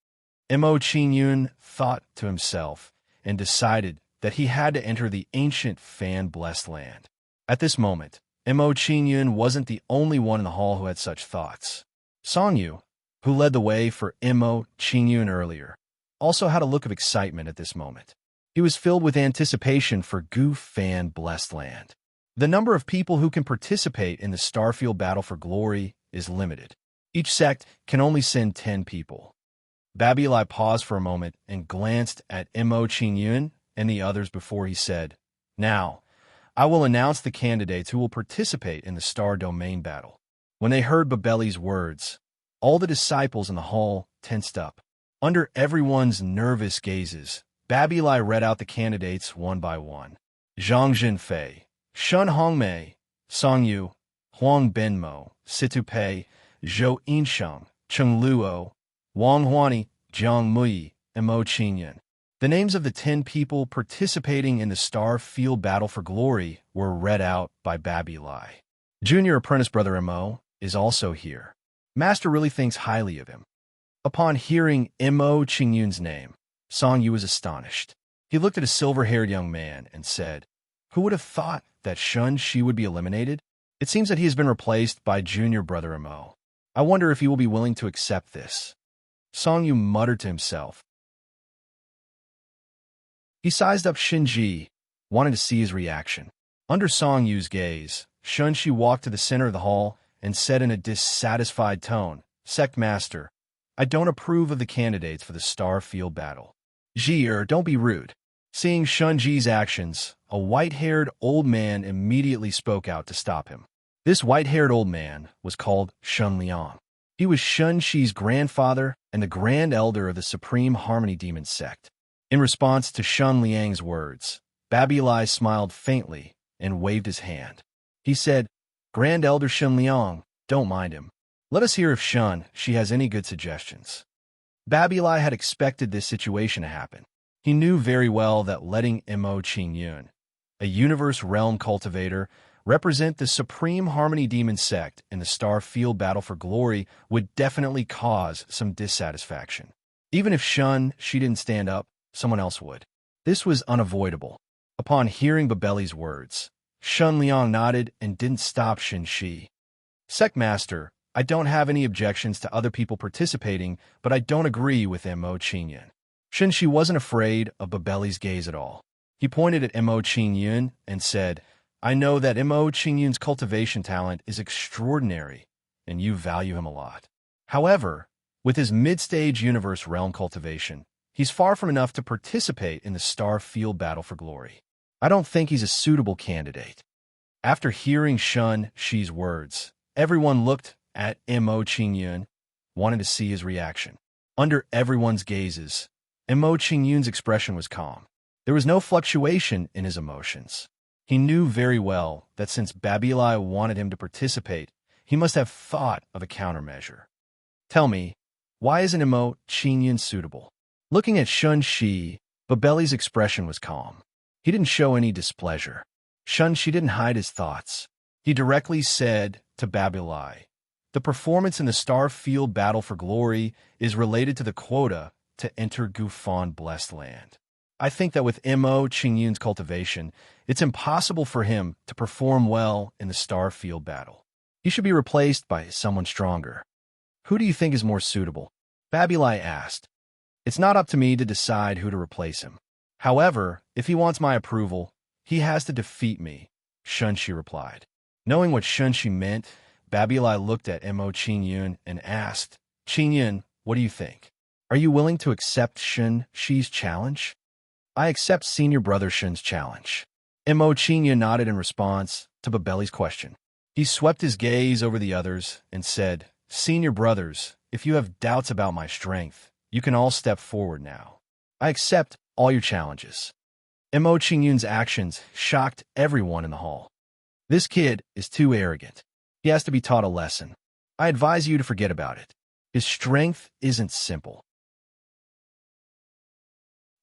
Mo Qingyun thought to himself and decided that he had to enter the ancient fan-blessed land. At this moment, Mo Qingyun wasn't the only one in the hall who had such thoughts. Song Yu, who led the way for Mo Qingyun earlier, also had a look of excitement at this moment. He was filled with anticipation for Gu Fan-blessed land. The number of people who can participate in the Starfield Battle for Glory is limited. Each sect can only send 10 people. Babi Lai paused for a moment and glanced at Mo Qingyun and the others before he said, Now, I will announce the candidates who will participate in the Star Domain Battle. When they heard Babeli's words, all the disciples in the hall tensed up. Under everyone's nervous gazes, Babi Lai read out the candidates one by one. Zhang Jinfei, Shun Hongmei, Song Yu, Huang Benmo, Situ Pei, Zhou Yinsheng, Cheng Luo, Wang Huani, Jiang Muyi, and Mo Qingyun. The names of the 10 people participating in the Star Field Battle for Glory were read out by Babi Lai. Junior apprentice brother Mo is also here. Master really thinks highly of him. Upon hearing Mo Qingyun's name, Song Yu was astonished. He looked at a silver-haired young man and said, Who would have thought that Shun Shi would be eliminated? It seems that he has been replaced by junior brother Mo. I wonder if he will be willing to accept this. Song Yu muttered to himself. He sized up Shinji, wanted to see his reaction. Under Song Yu's gaze, Shun Shi walked to the center of the hall and said in a dissatisfied tone, Sect Master, I don't approve of the candidates for the star field battle. Don't be rude. Seeing Shunji's actions, a white-haired old man immediately spoke out to stop him. This white-haired old man was called Shun Liang. He was Shunji's grandfather and the grand elder of the Supreme Harmony Demon sect. In response to Shun Liang's words, Babilai smiled faintly and waved his hand. He said, "Grand Elder Shun Liang, don't mind him. Let us hear if she has any good suggestions." Babilai had expected this situation to happen. He knew very well that letting Mo Qingyun, a universe realm cultivator, represent the Supreme Harmony Demon sect in the Star Field Battle for Glory would definitely cause some dissatisfaction. Even if she didn't stand up, someone else would. This was unavoidable. Upon hearing Babeli's words, Shun Liang nodded and didn't stop Shi. "Sectmaster, I don't have any objections to other people participating, but I don't agree with Mo Qingyun." Shi wasn't afraid of Babeli's gaze at all. He pointed at Mo Qingyun and said, "I know that Mo Qingyun's cultivation talent is extraordinary, and you value him a lot. However, with his mid-stage universe realm cultivation, he's far from enough to participate in the Star Field Battle for Glory. I don't think he's a suitable candidate." After hearing Shi's words, everyone looked at Mo Qingyun, wanting to see his reaction. Under everyone's gazes, Mo Qingyun's expression was calm. There was no fluctuation in his emotions. He knew very well that since Babilai wanted him to participate, he must have thought of a countermeasure. "Tell me, why isn't Mo Qingyun suitable?" Looking at Shi, Babeli's expression was calm. He didn't show any displeasure. Shi didn't hide his thoughts. He directly said to Babilai, "The performance in the Star Field Battle for Glory is related to the quota to enter Gufan Blessed Land. I think that with Mo Qingyun's cultivation, it's impossible for him to perform well in the Star Field Battle. He should be replaced by someone stronger." "Who do you think is more suitable?" Babilai asked. "It's not up to me to decide who to replace him. However, if he wants my approval, he has to defeat me," Shi replied. Knowing what Shi meant, Babilai looked at Mo Qingyun and asked, "Qingyun, what do you think? Are you willing to accept Shi's challenge?" "I accept senior brother Shin's challenge." Mo Qingyun nodded in response to Babeli's question. He swept his gaze over the others and said, "Senior brothers, if you have doubts about my strength, you can all step forward now. I accept all your challenges." Mo Qingyun's actions shocked everyone in the hall. "This kid is too arrogant. He has to be taught a lesson. I advise you to forget about it. His strength isn't simple."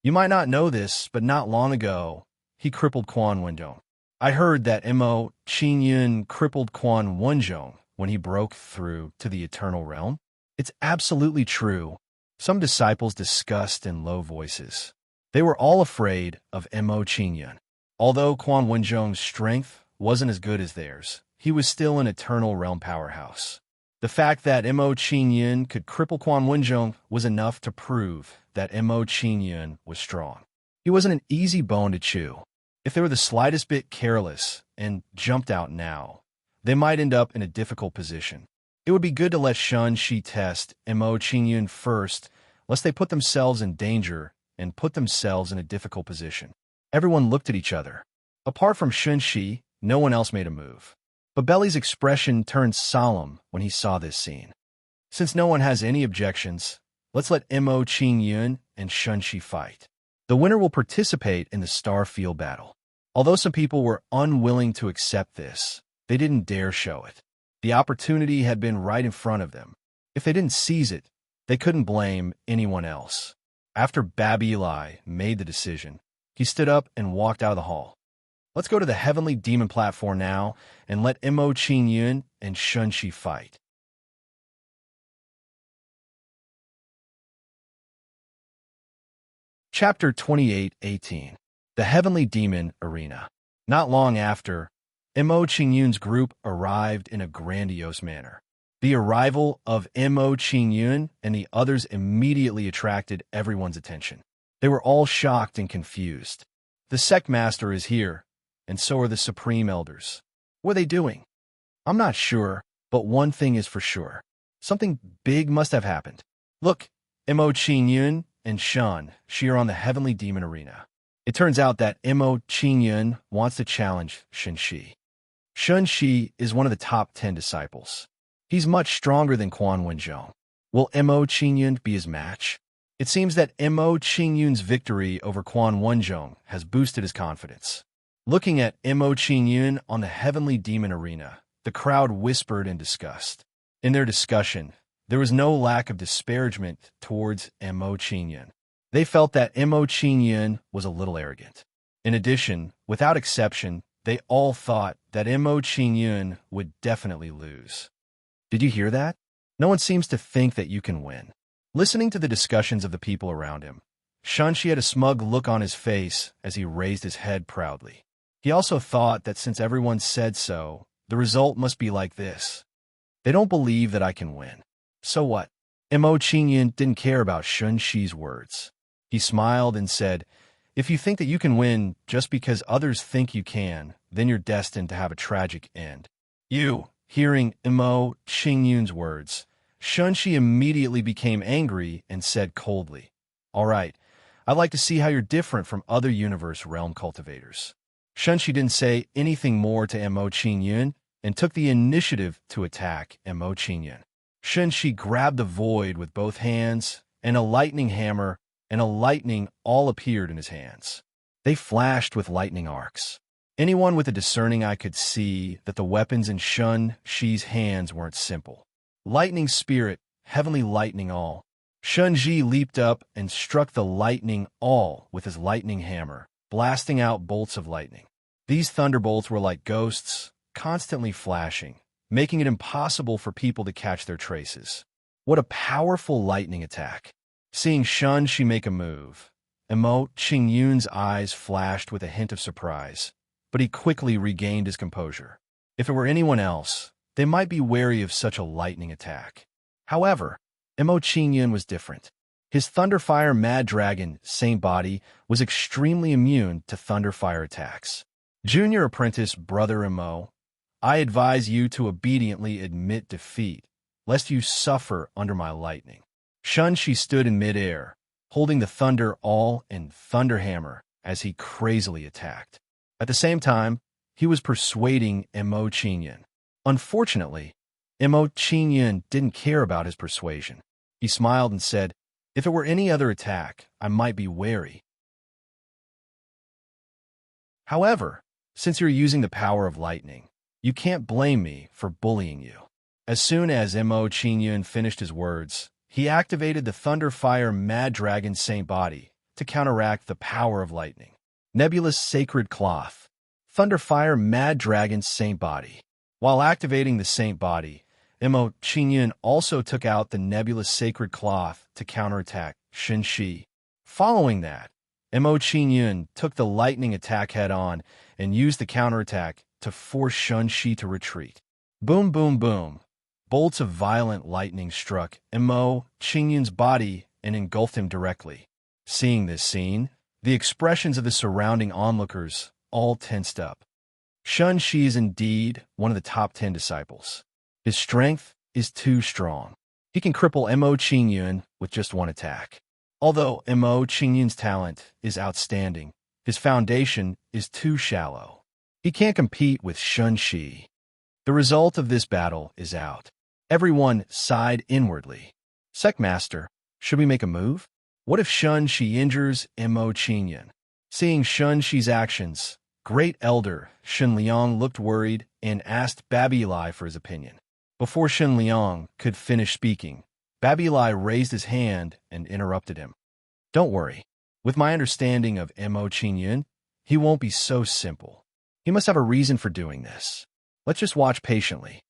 You might not know this, but not long ago, he crippled Quan Wenzhong. I heard that Mo Qingyun crippled Quan Wenzhong when he broke through to the Eternal Realm. It's absolutely true. Some disciples discussed in low voices. They were all afraid of Mo Qingyun. Although Quan Wenzhong's strength wasn't as good as theirs, he was still an Eternal Realm powerhouse. The fact that Mo Qingyun could cripple Quan Wenzhong was enough to prove that Mo Qingyun was strong. He wasn't an easy bone to chew. If they were the slightest bit careless and jumped out now, they might end up in a difficult position. It would be good to let Shi test Mo Qingyun first, lest they put themselves in danger and put themselves in a difficult position. Everyone looked at each other. Apart from Shi, no one else made a move. Babeli's expression turned solemn when he saw this scene. "Since no one has any objections, let's let Mo Qingyun and Shi fight. The winner will participate in the Star Field Battle." Although some people were unwilling to accept this, they didn't dare show it. The opportunity had been right in front of them. If they didn't seize it, they couldn't blame anyone else. After Babilai made the decision, he stood up and walked out of the hall. "Let's go to the Heavenly Demon platform now and let Mo Qingyun and Shi fight." Chapter 28:18. The Heavenly Demon Arena. Not long after, Mo Qingyun's group arrived in a grandiose manner. The arrival of Mo Qingyun and the others immediately attracted everyone's attention. They were all shocked and confused. "The sect master is here, and so are the Supreme Elders. What are they doing?" "I'm not sure, but one thing is for sure. Something big must have happened. Look, Mo Qingyun and Shun, she are on the Heavenly Demon Arena. It turns out that Mo Qingyun wants to challenge Shun Shi. Shun Shi is one of the top 10 disciples. He's much stronger than Quan Wenzhong. Will Mo Qingyun be his match? It seems that Mo Qingyun's victory over Quan Wenzhong has boosted his confidence. Looking at Mo Qingyun on the Heavenly Demon Arena, the crowd whispered in disgust. In their discussion, there was no lack of disparagement towards Mo Qingyun. They felt that Mo Qingyun was a little arrogant. In addition, without exception, they all thought that Mo Qingyun would definitely lose. Did you hear that? No one seems to think that you can win. Listening to the discussions of the people around him, Shun Shi had a smug look on his face as he raised his head proudly. He also thought that since everyone said so, the result must be like this. They don't believe that I can win. So what? Mo Qingyun didn't care about Shun Shi's words. He smiled and said, "If you think that you can win just because others think you can, then you're destined to have a tragic end." Hearing Mo Qingyun's words, Shun Shi immediately became angry and said coldly, "All right, I'd like to see how you're different from other universe realm cultivators." Shun Shi didn't say anything more to Mo Qingyun and took the initiative to attack Mo Qingyun. Shun Shi grabbed the void with both hands, and a lightning hammer and a lightning all appeared in his hands. They flashed with lightning arcs. Anyone with a discerning eye could see that the weapons in Shun Shi's hands weren't simple. Lightning spirit, heavenly lightning all. Shun Shi leaped up and struck the lightning all with his lightning hammer, blasting out bolts of lightning. These thunderbolts were like ghosts, constantly flashing, making it impossible for people to catch their traces. What a powerful lightning attack. Seeing Shun Shi make a move, Mo Qingyun's eyes flashed with a hint of surprise, but he quickly regained his composure. If it were anyone else, they might be wary of such a lightning attack. However, Mo Qingyun was different. His Thunderfire Mad Dragon, Saint Body, was extremely immune to Thunderfire attacks. Junior Apprentice Brother Mo, I advise you to obediently admit defeat, lest you suffer under my lightning. Shun Shi stood in midair, holding the Thunder All and Thunder Hammer as he crazily attacked. At the same time, he was persuading Mo Qingyun. Unfortunately, Mo Qingyun didn't care about his persuasion. He smiled and said, "If it were any other attack, I might be wary. However, since you're using the power of lightning, you can't blame me for bullying you." As soon as Mo Qingyun finished his words, he activated the Thunderfire Mad Dragon Saint Body to counteract the power of lightning. Nebulous Sacred Cloth. Thunderfire Mad Dragon Saint Body. While activating the Saint Body, Mo Qingyun also took out the Nebulous Sacred Cloth to counterattack Shun Shi. Following that, Mo Qingyun took the lightning attack head-on and used the counterattack to force Shun Shi to retreat. Boom, boom, boom. Bolts of violent lightning struck Mo Qingyun's body and engulfed him directly. Seeing this scene, the expressions of the surrounding onlookers all tensed up. Shun Shi is indeed one of the top 10 disciples. His strength is too strong. He can cripple Mo Qingyun with just one attack. Although Mo Qingyun's talent is outstanding, his foundation is too shallow. He can't compete with Shun Shi. The result of this battle is out. Everyone sighed inwardly. Secmaster, should we make a move? What if Shun Shi injures Mo Qingyun? Seeing Shun Shi's actions, Great Elder Shen Liang looked worried and asked Babilai for his opinion. Before Shen Liang could finish speaking, Babilai raised his hand and interrupted him. "Don't worry. With my understanding of Mo Qingyun, he won't be so simple. He must have a reason for doing this. Let's just watch patiently."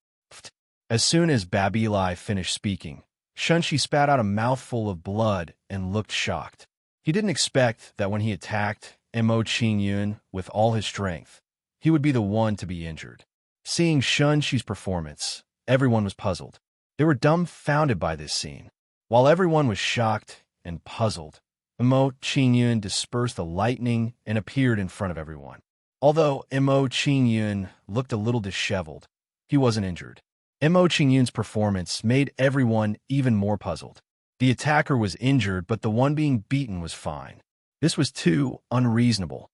As soon as Babilai finished speaking, Shun Shi spat out a mouthful of blood and looked shocked. He didn't expect that when he attacked Mo Qingyun with all his strength, he would be the one to be injured. Seeing Shun Shi's performance, everyone was puzzled. They were dumbfounded by this scene. While everyone was shocked and puzzled, Mo Qingyun dispersed the lightning and appeared in front of everyone. Although Mo Qingyun looked a little disheveled, he wasn't injured. Mo Qingyun's performance made everyone even more puzzled. The attacker was injured, but the one being beaten was fine. This was too unreasonable.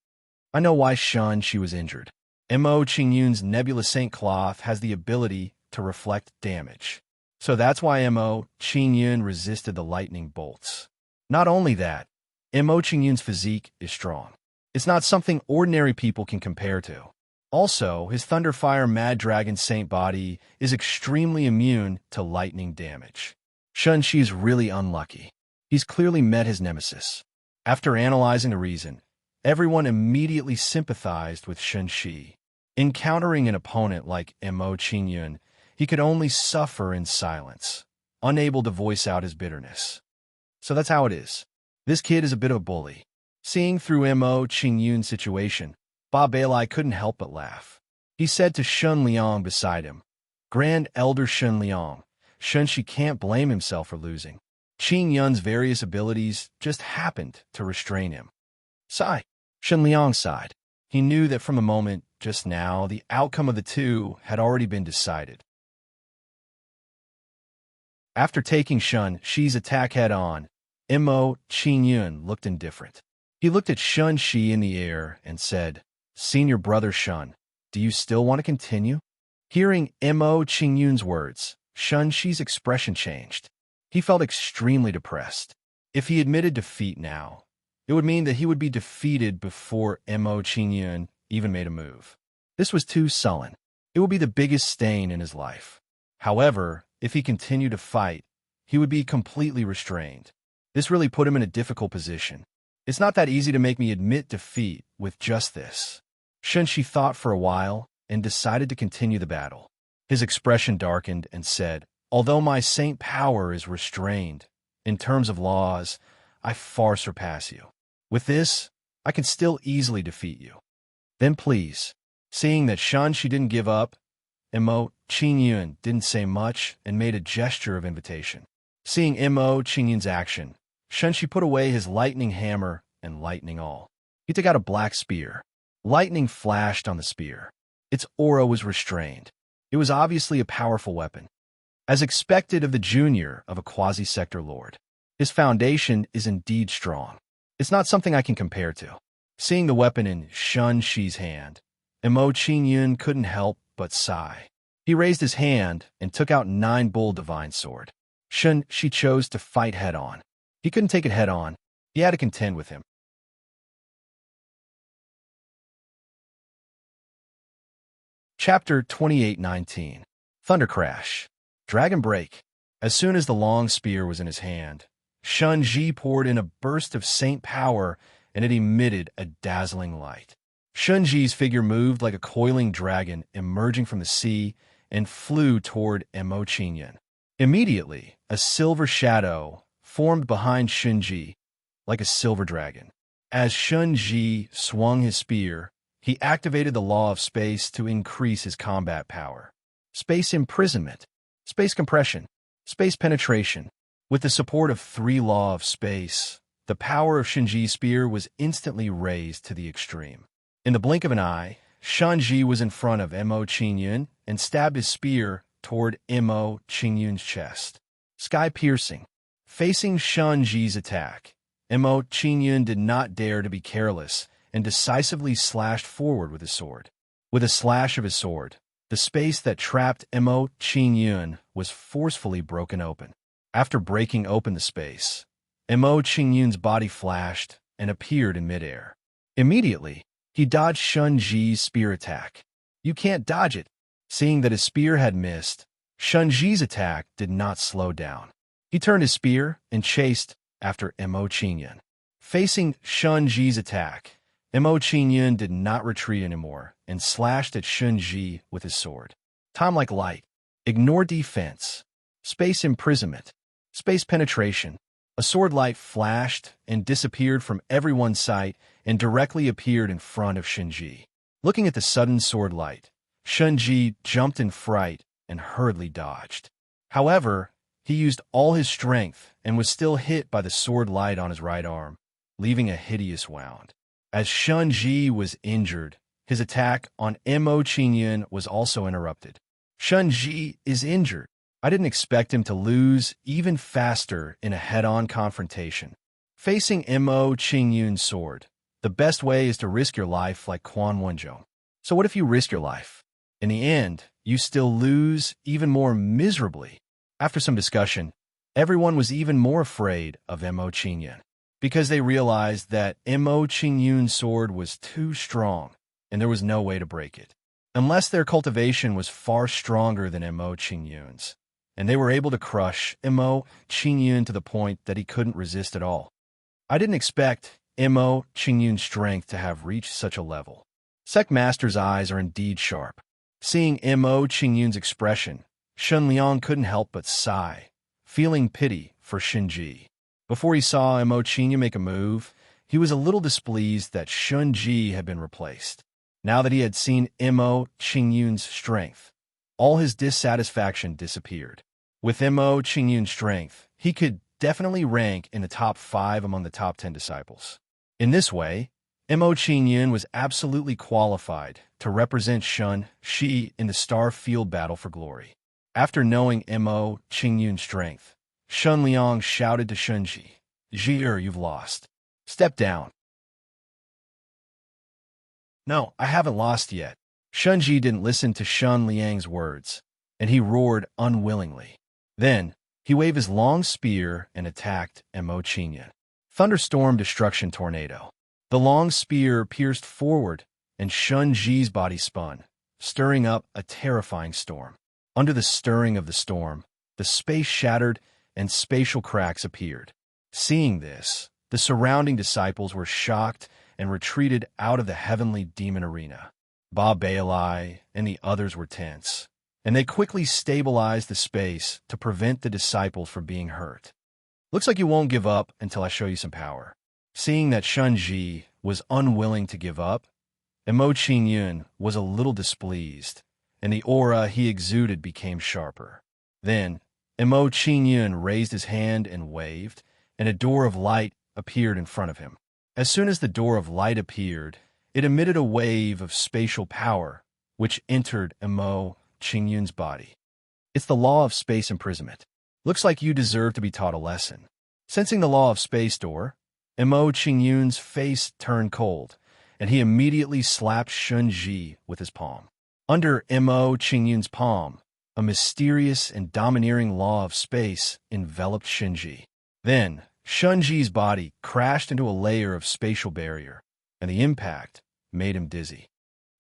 I know why she was injured. Mo Qingyun's Nebula Saint Cloth has the ability to reflect damage. So that's why Mo Qingyun resisted the lightning bolts. Not only that, Mo Qingyun's physique is strong. It's not something ordinary people can compare to. Also, his Thunderfire Mad Dragon Saint body is extremely immune to lightning damage. Shun-Chi's really unlucky. He's clearly met his nemesis. After analyzing the reason, everyone immediately sympathized with Shun-Chi. Encountering an opponent like Mo Qingyun, he could only suffer in silence, unable to voice out his bitterness. So that's how it is. This kid is a bit of a bully. Seeing through Mo Qingyun's situation, Ba Beilai couldn't help but laugh. He said to Shun Liang beside him, "Grand Elder Shun Liang, Shun-Chi can't blame himself for losing. Qingyun's various abilities just happened to restrain him." Sigh. Shun Liang sighed. He knew that from the moment just now, the outcome of the two had already been decided. After taking Shun-Chi's attack head-on, Mo Qingyun looked indifferent. He looked at Shun-Chi in the air and said, "Senior brother Shun, do you still want to continue?" Hearing Mo Qingyun's words, Shun-Chi's expression changed. He felt extremely depressed. If he admitted defeat now, it would mean that he would be defeated before Mo Qingyun even made a move. This was too sullen. It would be the biggest stain in his life. However, if he continued to fight, he would be completely restrained. This really put him in a difficult position. It's not that easy to make me admit defeat with just this. Shun-Chi thought for a while and decided to continue the battle. His expression darkened and said, "Although my saint power is restrained, in terms of laws, I far surpass you. With this, I can still easily defeat you." Then please. Seeing that Shun-Chi didn't give up, Mo Qingyun didn't say much and made a gesture of invitation. Seeing Mo Qingyun's action, Shun-Chi put away his lightning hammer and lightning all. He took out a black spear. Lightning flashed on the spear. Its aura was restrained. It was obviously a powerful weapon. As expected of the junior of a quasi-sector lord, his foundation is indeed strong. It's not something I can compare to. Seeing the weapon in Shun-Chi's hand, Mo Qingyun couldn't help but sigh. He raised his hand and took out 9 Bull Divine Sword. Shun-Chi chose to fight head-on. He couldn't take it head-on. He had to contend with him. Chapter 28:19. Thunder Crash. Dragon Break. As soon as the long spear was in his hand, Shun-Chi poured in a burst of saint power, and it emitted a dazzling light. Shun-Chi's figure moved like a coiling dragon emerging from the sea and flew toward Mo Qingyun. Immediately, a silver shadow formed behind Shun-Chi like a silver dragon. As Shun-Chi swung his spear, he activated the law of space to increase his combat power. Space imprisonment, space compression, space penetration. With the support of 3 law of space, the power of Shun-Chi's spear was instantly raised to the extreme. In the blink of an eye, Shun-Chi was in front of Mo Qingyun and stabbed his spear toward Mo Qingyun's chest. Sky-piercing. Facing Shun-Chi's attack, Mo Qingyun did not dare to be careless and decisively slashed forward with his sword. With a slash of his sword, the space that trapped Mo Qingyun was forcefully broken open. After breaking open the space, Mo Qingyun's body flashed and appeared in midair. Immediately, he dodged Shun-Chi's spear attack. You can't dodge it. Seeing that his spear had missed, Shun-Chi's attack did not slow down. He turned his spear and chased after Mo Qingyun. Facing Shun-Chi's attack, Mo Qingyun did not retreat anymore and slashed at Shun-Chi with his sword. Time like light. Ignore defense. Space imprisonment. Space penetration. A sword light flashed and disappeared from everyone's sight and directly appeared in front of Shun-Chi. Looking at the sudden sword light, Shun-Chi jumped in fright and hurriedly dodged. However, he used all his strength and was still hit by the sword light on his right arm, leaving a hideous wound. As Shun-Chi was injured, his attack on Mo Qingyun was also interrupted. Shun-Chi is injured. I didn't expect him to lose even faster in a head-on confrontation. Facing Mo Qingyun's sword, the best way is to risk your life like Quan Wenzhou. So what if you risk your life? In the end, you still lose even more miserably. After some discussion, everyone was even more afraid of Mo Qingyun because they realized that Mo Qingyun's sword was too strong and there was no way to break it. Unless their cultivation was far stronger than Mo Qingyun's, and they were able to crush Mo Qingyun to the point that he couldn't resist at all. I didn't expect Mo Qingyun's strength to have reached such a level. Sect Master's eyes are indeed sharp. Seeing Mo Qingyun's expression, Shen Liang couldn't help but sigh, feeling pity for Shenji. Before he saw Mo Qingyun make a move, he was a little displeased that Shenji had been replaced. Now that he had seen Mo Qingyun's strength, all his dissatisfaction disappeared. With Mo Qingyun's strength, he could definitely rank in the top 5 among the top 10 disciples. In this way, Mo Qingyun was absolutely qualified to represent Shun Shi in the Star Field Battle for Glory. After knowing Mo Qingyun's strength, Shen Liang shouted to Shunji, "Zhi'er, you've lost. Step down." "No, I haven't lost yet." Shunji didn't listen to Shen Liang's words, and he roared unwillingly. Then, he waved his long spear and attacked Mo Qingyun. Thunderstorm Destruction Tornado. The long spear pierced forward, and Shunji's body spun, stirring up a terrifying storm. Under the stirring of the storm, the space shattered and spatial cracks appeared. Seeing this, the surrounding disciples were shocked and retreated out of the heavenly demon arena. Ba Bailai and the others were tense, and they quickly stabilized the space to prevent the disciples from being hurt. "Looks like you won't give up until I show you some power." Seeing that Shunji was unwilling to give up, Mo Qingyun was a little displeased, and the aura he exuded became sharper. Then, Mo Qingyun raised his hand and waved, and a door of light appeared in front of him. As soon as the door of light appeared, it emitted a wave of spatial power, which entered Mo Qingyun's body. "It's the law of space imprisonment. Looks like you deserve to be taught a lesson." Sensing the law of space door, Mo Qingyun's face turned cold, and he immediately slapped Shunji with his palm. Under Mo Qingyun's palm, a mysterious and domineering law of space enveloped Shinji. Then, Shunji's body crashed into a layer of spatial barrier, and the impact made him dizzy.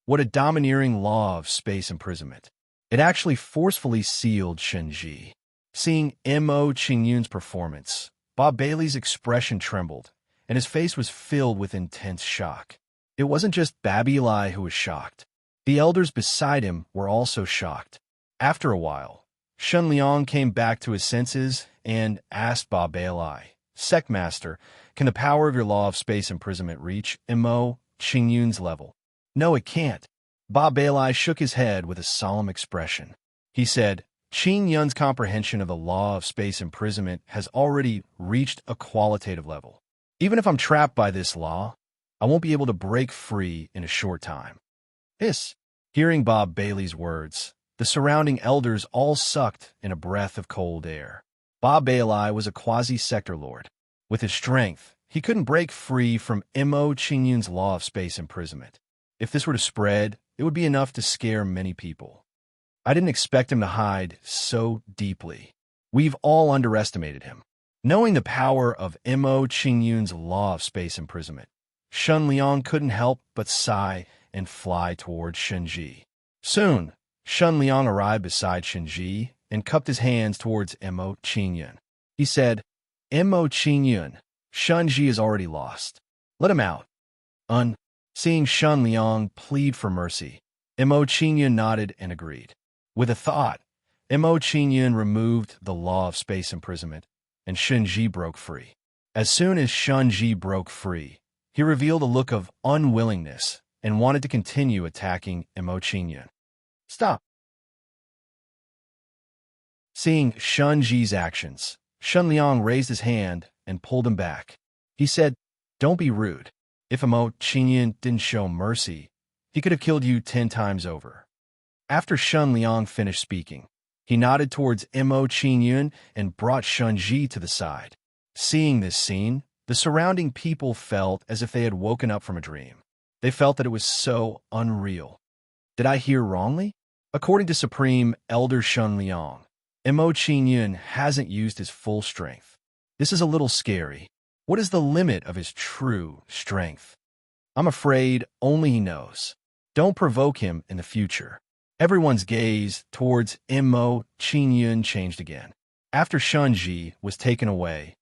What a domineering law of space imprisonment. It actually forcefully sealed Shinji. Seeing Mo Qingyun's performance, Bob Bailey's expression trembled, and his face was filled with intense shock. It wasn't just Babilai who was shocked. The elders beside him were also shocked. After a while, Shen Liang came back to his senses and asked Ba Bailai, "Sect Master, can the power of your law of space imprisonment reach Mo Qingyun's level?" "No, it can't." Ba Bailai shook his head with a solemn expression. He said, "Qingyun's comprehension of the law of space imprisonment has already reached a qualitative level. Even if I'm trapped by this law, I won't be able to break free in a short time." Hearing Bob Bailey's words, the surrounding elders all sucked in a breath of cold air. Bob Bailey was a quasi-sector lord. With his strength, he couldn't break free from Mo Qingyun's law of space imprisonment. If this were to spread, it would be enough to scare many people. I didn't expect him to hide so deeply. We've all underestimated him. Knowing the power of Mo Qingyun's law of space imprisonment, Shen Liang couldn't help but sigh and fly towards Shenji. Soon, Shen Liang arrived beside Shenji and cupped his hands towards Mo Qingyun. He said, "Mo Qingyun, Shenji is already lost. Let him out." Seeing Shen Liang plead for mercy, Mo Qingyun nodded and agreed. With a thought, Mo Qingyun removed the law of space imprisonment, and Shenji broke free. As soon as Shenji broke free, he revealed a look of unwillingness and wanted to continue attacking Mo Qingyun. "Stop." Seeing Shenji's actions, Shen Liang raised his hand and pulled him back. He said, "Don't be rude. If Mo Qingyun didn't show mercy, he could have killed you 10 times over." After Shen Liang finished speaking, He nodded towards Mo Qingyun and brought Shunji to the side. Seeing this scene, the surrounding people felt as if they had woken up from a dream. They felt that it was so unreal. Did I hear wrongly? According to Supreme Elder Shun Liang, Mo Qingyun hasn't used his full strength. This is a little scary. What is the limit of his true strength? I'm afraid only he knows. Don't provoke him in the future. Everyone's gaze towards Mo Qingyun changed again. After Shunji was taken away,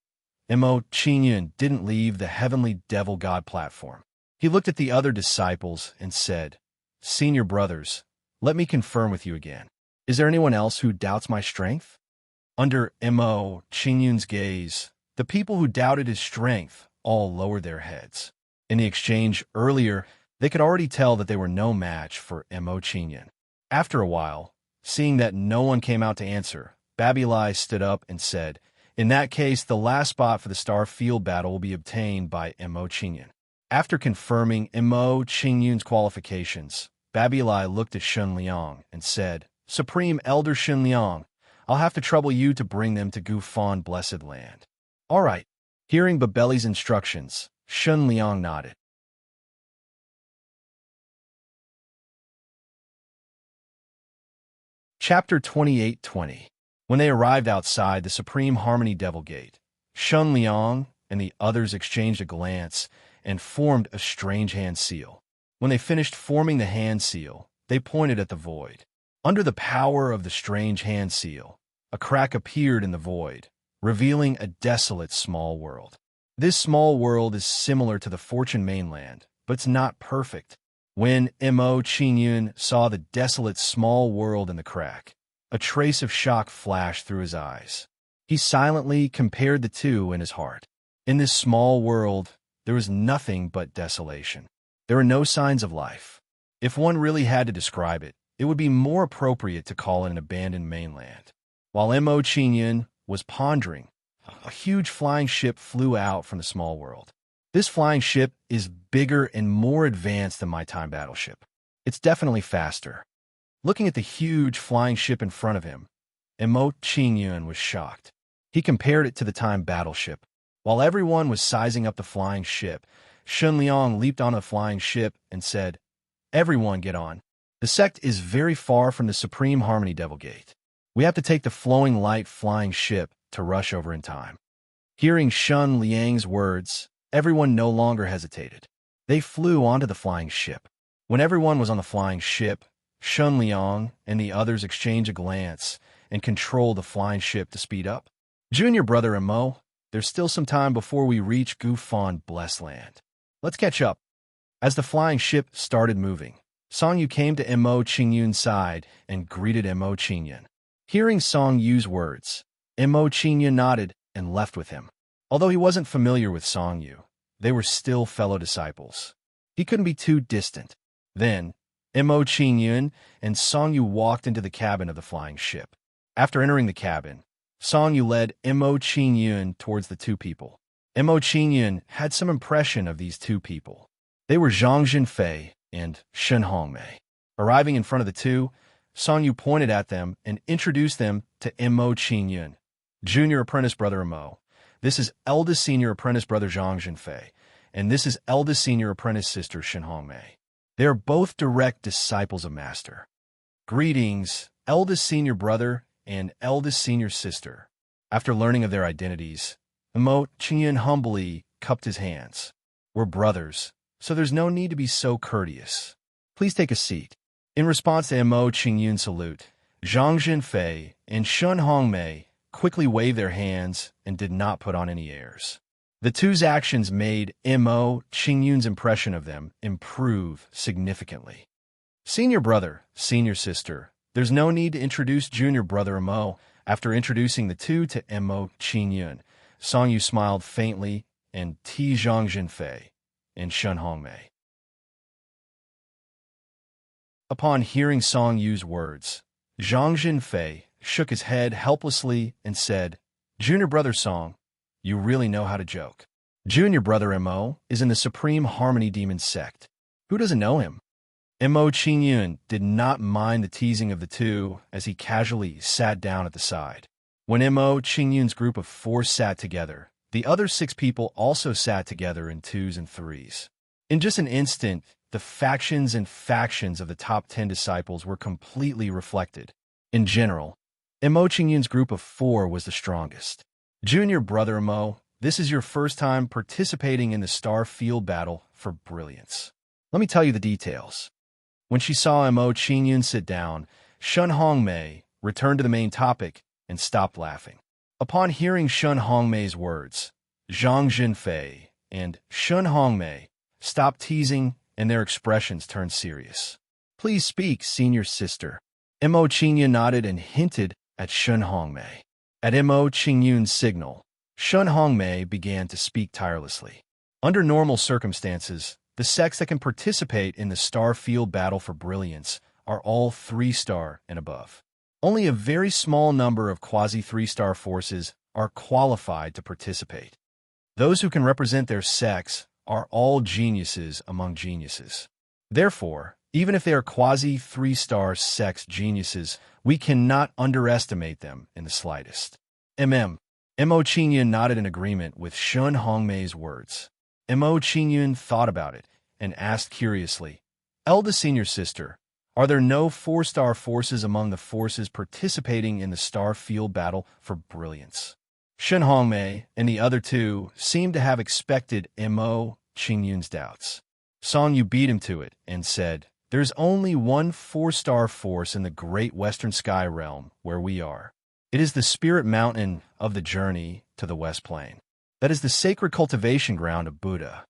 Mo Qingyun didn't leave the heavenly devil god platform. He looked at the other disciples and said, "Senior brothers, let me confirm with you again. Is there anyone else who doubts my strength?" Under Mo Qingyun's gaze, the people who doubted his strength all lowered their heads. In the exchange earlier, they could already tell that they were no match for Mo Qingyun. After a while, seeing that no one came out to answer, Babilai stood up and said, "In that case, the last spot for the Star Field battle will be obtained by Mo Qingyun." After confirming Mo Qingyun's qualifications, Babilai looked at Shun Liang and said, "Supreme Elder Shun Liang, I'll have to trouble you to bring them to Gufan Blessed Land." "All right." Hearing Babeli's instructions, Shun Liang nodded. Chapter 28:20. When they arrived outside the Supreme Harmony Devil Gate, Shun Liang and the others exchanged a glance and formed a strange hand seal. When they finished forming the hand seal, they pointed at the void. Under the power of the strange hand seal, a crack appeared in the void, revealing a desolate small world. This small world is similar to the Fortune mainland, but it's not perfect. When Mo Qingyun saw the desolate small world in the crack, a trace of shock flashed through his eyes. He silently compared the two in his heart. In this small world, there was nothing but desolation. There were no signs of life. If one really had to describe it, it would be more appropriate to call it an abandoned mainland. While Mo Qingyun was pondering, a huge flying ship flew out from the small world. This flying ship is bigger and more advanced than my time battleship. It's definitely faster. Looking at the huge flying ship in front of him, Mo Qingyun was shocked. He compared it to the time battleship. While everyone was sizing up the flying ship, Shun Liang leaped on the flying ship and said, "Everyone get on. The sect is very far from the Supreme Harmony Devil Gate. We have to take the flowing light flying ship to rush over in time." Hearing Shun Liang's words, everyone no longer hesitated. They flew onto the flying ship. When everyone was on the flying ship, Shun Liang and the others exchanged a glance and controlled the flying ship to speed up. "Junior brother Mo, there's still some time before we reach Gufan Blessed Land. Let's catch up." As the flying ship started moving, Song Yu came to Mo Qingyun's side and greeted Mo Qingyun. Hearing Song Yu's words, Mo Qingyun nodded and left with him. Although he wasn't familiar with Song Yu, they were still fellow disciples. He couldn't be too distant. Then, Mo Qingyun and Song Yu walked into the cabin of the flying ship. After entering the cabin, Song Yu led Mo Qingyun towards the two people. Mo Qingyun had some impression of these two people. They were Zhang Jinfei and Shen Hongmei. Arriving in front of the two, Song Yu pointed at them and introduced them to Mo Qingyun. "Junior apprentice brother Mo. This is eldest senior apprentice brother Zhang Jinfei, and this is eldest senior apprentice sister Shen Hongmei. They are both direct disciples of Master. Greetings, eldest senior brother and eldest senior sister." After learning of their identities, Mo Qingyun humbly cupped his hands. "We're brothers, so there's no need to be so courteous. Please take a seat." In response to Mo Qingyun's salute, Zhang Jinfei and Shen Hongmei quickly waved their hands and did not put on any airs. The two's actions made Mo Qingyun's impression of them improve significantly. "Senior brother, senior sister, there's no need to introduce junior brother Mo." After introducing the two to Mo Qingyun, Song Yu smiled faintly and Zhang Jinfei and Shen Hongmei. Upon hearing Song Yu's words, Zhang Jinfei shook his head helplessly and said, "Junior brother Song, you really know how to joke. Junior brother Mo is in the Supreme Harmony Demon sect. Who doesn't know him? Mo Qingyun did not mind the teasing of the two as he casually sat down at the side. When Mo Qingyun's group of 4 sat together, the other 6 people also sat together in 2s and 3s. In just an instant, the factions and factions of the top 10 disciples were completely reflected. In general, Mo Qingyun's group of 4 was the strongest. Junior brother Mo, this is your first time participating in the Star Field Battle for Brilliance. Let me tell you the details. When she saw Mo Qingyun sit down, Shun Hongmei returned to the main topic and stopped laughing. Upon hearing Shun Hongmei's words, Zhang Jinfei and Shun Hongmei stopped teasing and their expressions turned serious. Please speak, senior sister. Mo Qingyun nodded and hinted at Shun Hongmei. At Mo Qingyun's signal, Shun Hongmei began to speak tirelessly. Under normal circumstances, the sects that can participate in the Star Field Battle for Brilliance are all 3-star and above. Only a very small number of quasi-3-star forces are qualified to participate. Those who can represent their sects are all geniuses among geniuses. Therefore, even if they are quasi-3-star sects geniuses, we cannot underestimate them in the slightest. Mo Qingyun nodded in agreement with Shun Hongmei's words. Mo Qingyun thought about it and asked curiously, Eldest senior sister, are there no 4-star forces among the forces participating in the Star Field Battle for Brilliance? Shun Hongmei and the other 2 seemed to have expected Mo Qingyun's doubts. Song Yu beat him to it and said, There's only one 4-star force in the great Western Sky realm where we are. It is the Spirit Mountain of the Journey to the West Plain. That is the sacred cultivation ground of Buddha.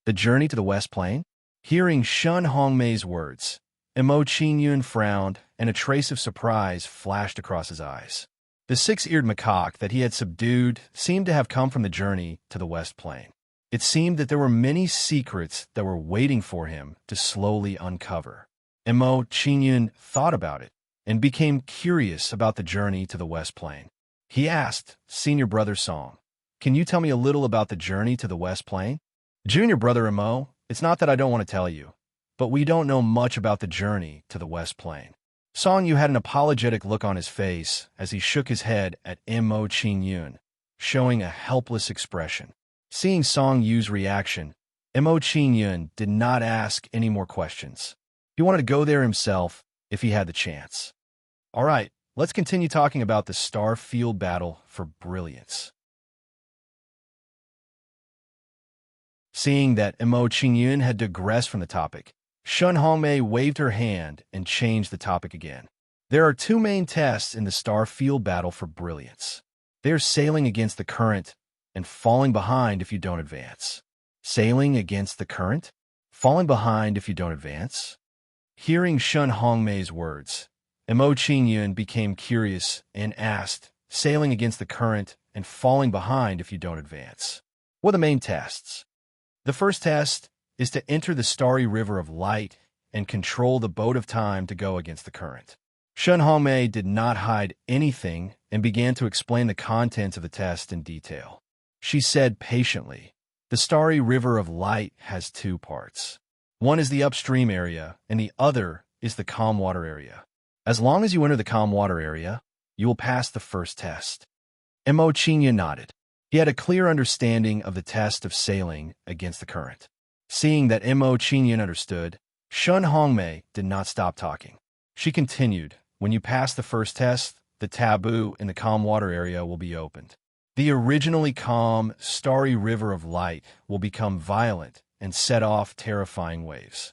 The journey to the West Plain? Hearing Shun Hongmei's words, Mo Qingyun frowned, and a trace of surprise flashed across his eyes. The 6-eared macaque that he had subdued seemed to have come from the journey to the West Plain. It seemed that there were many secrets that were waiting for him to slowly uncover. Mo Qingyun thought about it and became curious about the journey to the West Plain. He asked, Senior brother Song, can you tell me a little about the journey to the West Plain? Junior brother Mo, it's not that I don't want to tell you, but we don't know much about the journey to the West Plain. Song Yu had an apologetic look on his face as he shook his head at Mo Qingyun, showing a helpless expression. Seeing Song Yu's reaction, Mo Qingyun did not ask any more questions. He wanted to go there himself if he had the chance. All right, let's continue talking about the Star Field Battle for Brilliance. Seeing that Mo Qingyun had digressed from the topic, Shun Hongmei waved her hand and changed the topic again. There are 2 main tests in the Star Field Battle for Brilliance. They are sailing against the current and falling behind if you don't advance. Sailing against the current? Falling behind if you don't advance? Hearing Shun Hongmei's words, Mo Qingyun became curious and asked, sailing against the current and falling behind if you don't advance. What are the main tests? The first test is to enter the starry river of light and control the boat of time to go against the current. Shun Hongmei did not hide anything and began to explain the contents of the test in detail. She said patiently, the starry river of light has 2 parts. One is the upstream area, and the other is the calm water area. As long as you enter the calm water area, you will pass the first test. Mo Qingyun nodded. He had a clear understanding of the test of sailing against the current. Seeing that Mo Qingyun understood, Shun Hongmei did not stop talking. She continued, when you pass the first test, the taboo in the calm water area will be opened. The originally calm, starry river of light will become violent and set off terrifying waves.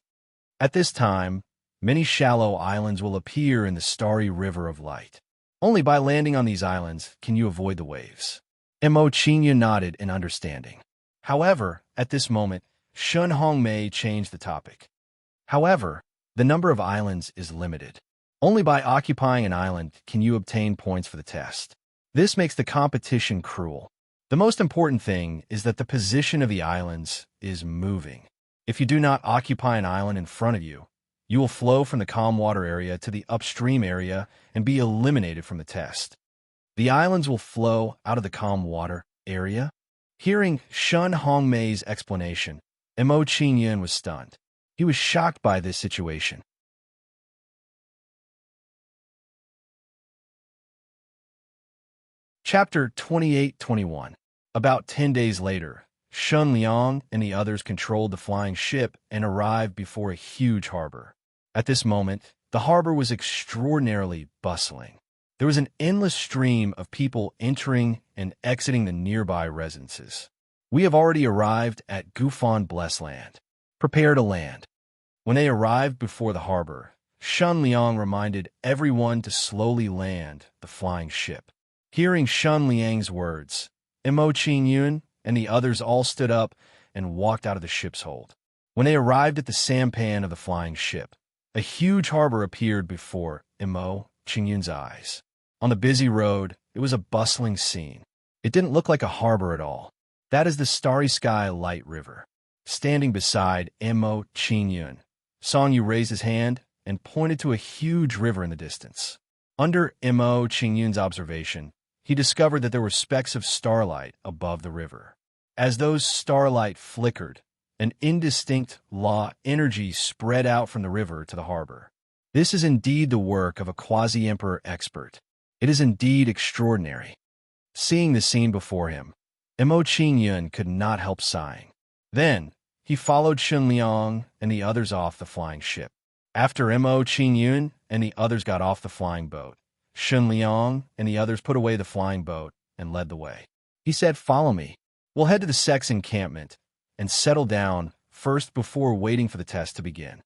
At this time, many shallow islands will appear in the starry river of light. Only by landing on these islands can you avoid the waves. Mo Qingyun nodded in understanding. However, at this moment, Shun Hongmei changed the topic. However, the number of islands is limited. Only by occupying an island can you obtain points for the test. This makes the competition cruel. The most important thing is that the position of the islands is moving. If you do not occupy an island in front of you, you will flow from the calm water area to the upstream area and be eliminated from the test. The islands will flow out of the calm water area. Hearing Shun Hongmei's explanation, Mo Qingyun was stunned. He was shocked by this situation. Chapter 28-21. About 10 days later, Shun Liang and the others controlled the flying ship and arrived before a huge harbor. At this moment, the harbor was extraordinarily bustling. There was an endless stream of people entering and exiting the nearby residences. We have already arrived at Gufan Blessed Land. Prepare to land. When they arrived before the harbor, Shun Liang reminded everyone to slowly land the flying ship. Hearing Shun Liang's words, Mo Qingyun and the others all stood up and walked out of the ship's hold. When they arrived at the sampan of the flying ship, a huge harbor appeared before Mo Qingyun's eyes. On the busy road, it was a bustling scene. It didn't look like a harbor at all. That is the Starry Sky Light River. Standing beside Mo Qingyun, Song Yu raised his hand and pointed to a huge river in the distance. Under Mo Qingyun's observation, he discovered that there were specks of starlight above the river. As those starlight flickered, an indistinct law energy spread out from the river to the harbor. This is indeed the work of a quasi-emperor expert. It is indeed extraordinary. Seeing the scene before him, Mo Qingyun could not help sighing. Then, he followed Shun Liang and the others off the flying ship. After Mo Qingyun and the others got off the flying boat, Shun Liang and the others put away the flying boat and led the way. He said, "Follow me. We'll head to the sex encampment and settle down first before waiting for the test to begin."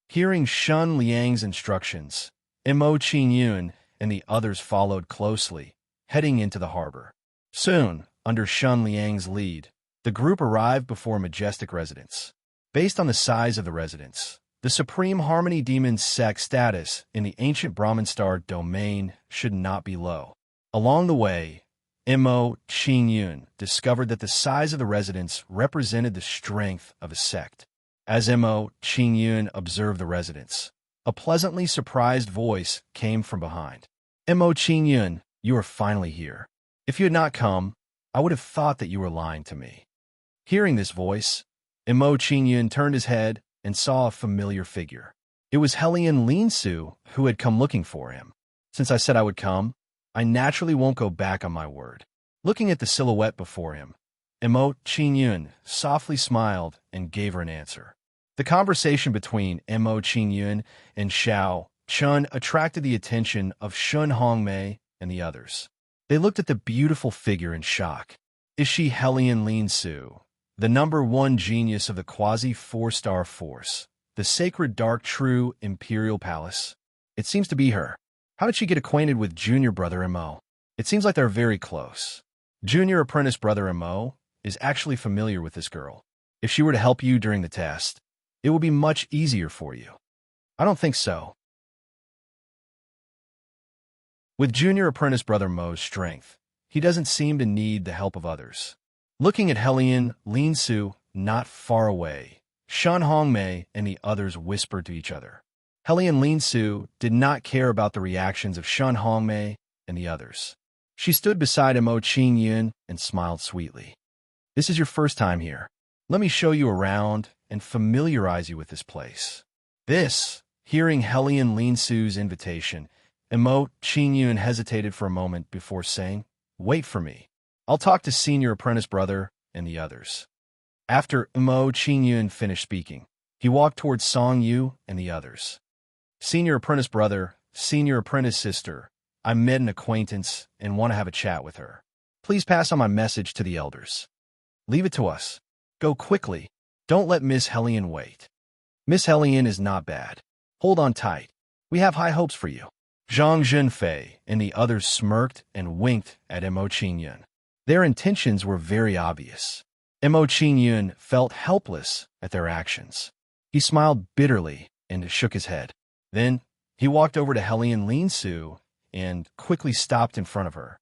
Hearing Shun Liang's instructions, Mo Qingyun and the others followed closely, heading into the harbor. Soon, under Shun Liang's lead, the group arrived before a majestic residence. Based on the size of the residence, the Supreme Harmony Demon's sex status in the ancient Brahman star domain should not be low. Along the way, Mo Qingyun discovered that the size of the residence represented the strength of a sect. As Mo Qingyun observed the residence, a pleasantly surprised voice came from behind. "Mo Qingyun, you are finally here. If you had not come, I would have thought that you were lying to me." Hearing this voice, Mo Qingyun turned his head and saw a familiar figure. It was Hellion Linsu who had come looking for him. "Since I said I would come, I naturally won't go back on my word." Looking at the silhouette before him, Mo Qingyun softly smiled and gave her an answer. The conversation between Mo Qingyun and Xiao Chun attracted the attention of Shun Hongmei and the others. They looked at the beautiful figure in shock. Is she Hellion Linsu, the #1 genius of the quasi-4-star force, the sacred dark true imperial palace? It seems to be her. How did she get acquainted with junior brother Mo? It seems like they're very close. Junior apprentice brother Mo is actually familiar with this girl. If she were to help you during the test, it would be much easier for you. I don't think so. With junior apprentice brother Mo's strength, he doesn't seem to need the help of others. Looking at Hellion Linsu not far away, Shun Hongmei and the others whispered to each other. Hellion Linsu did not care about the reactions of Shun Hongmei and the others. She stood beside Mo Qingyun and smiled sweetly. "This is your first time here. Let me show you around and familiarize you with this place." Hearing Hellion Linsu's invitation, Mo Qingyun hesitated for a moment before saying, "Wait for me. I'll talk to senior apprentice brother and the others." After Mo Qingyun finished speaking, he walked towards Song Yu and the others. "Senior apprentice brother, senior apprentice sister, I met an acquaintance and want to have a chat with her. Please pass on my message to the elders. Leave it to us. Go quickly. Don't let Miss Hellion wait. Miss Hellion is not bad. Hold on tight. We have high hopes for you." Zhang Zhenfei and the others smirked and winked at Mo Qingyun. Their intentions were very obvious. Mo Qingyun felt helpless at their actions. He smiled bitterly and shook his head. Then, he walked over to Hellion Linsu and quickly stopped in front of her.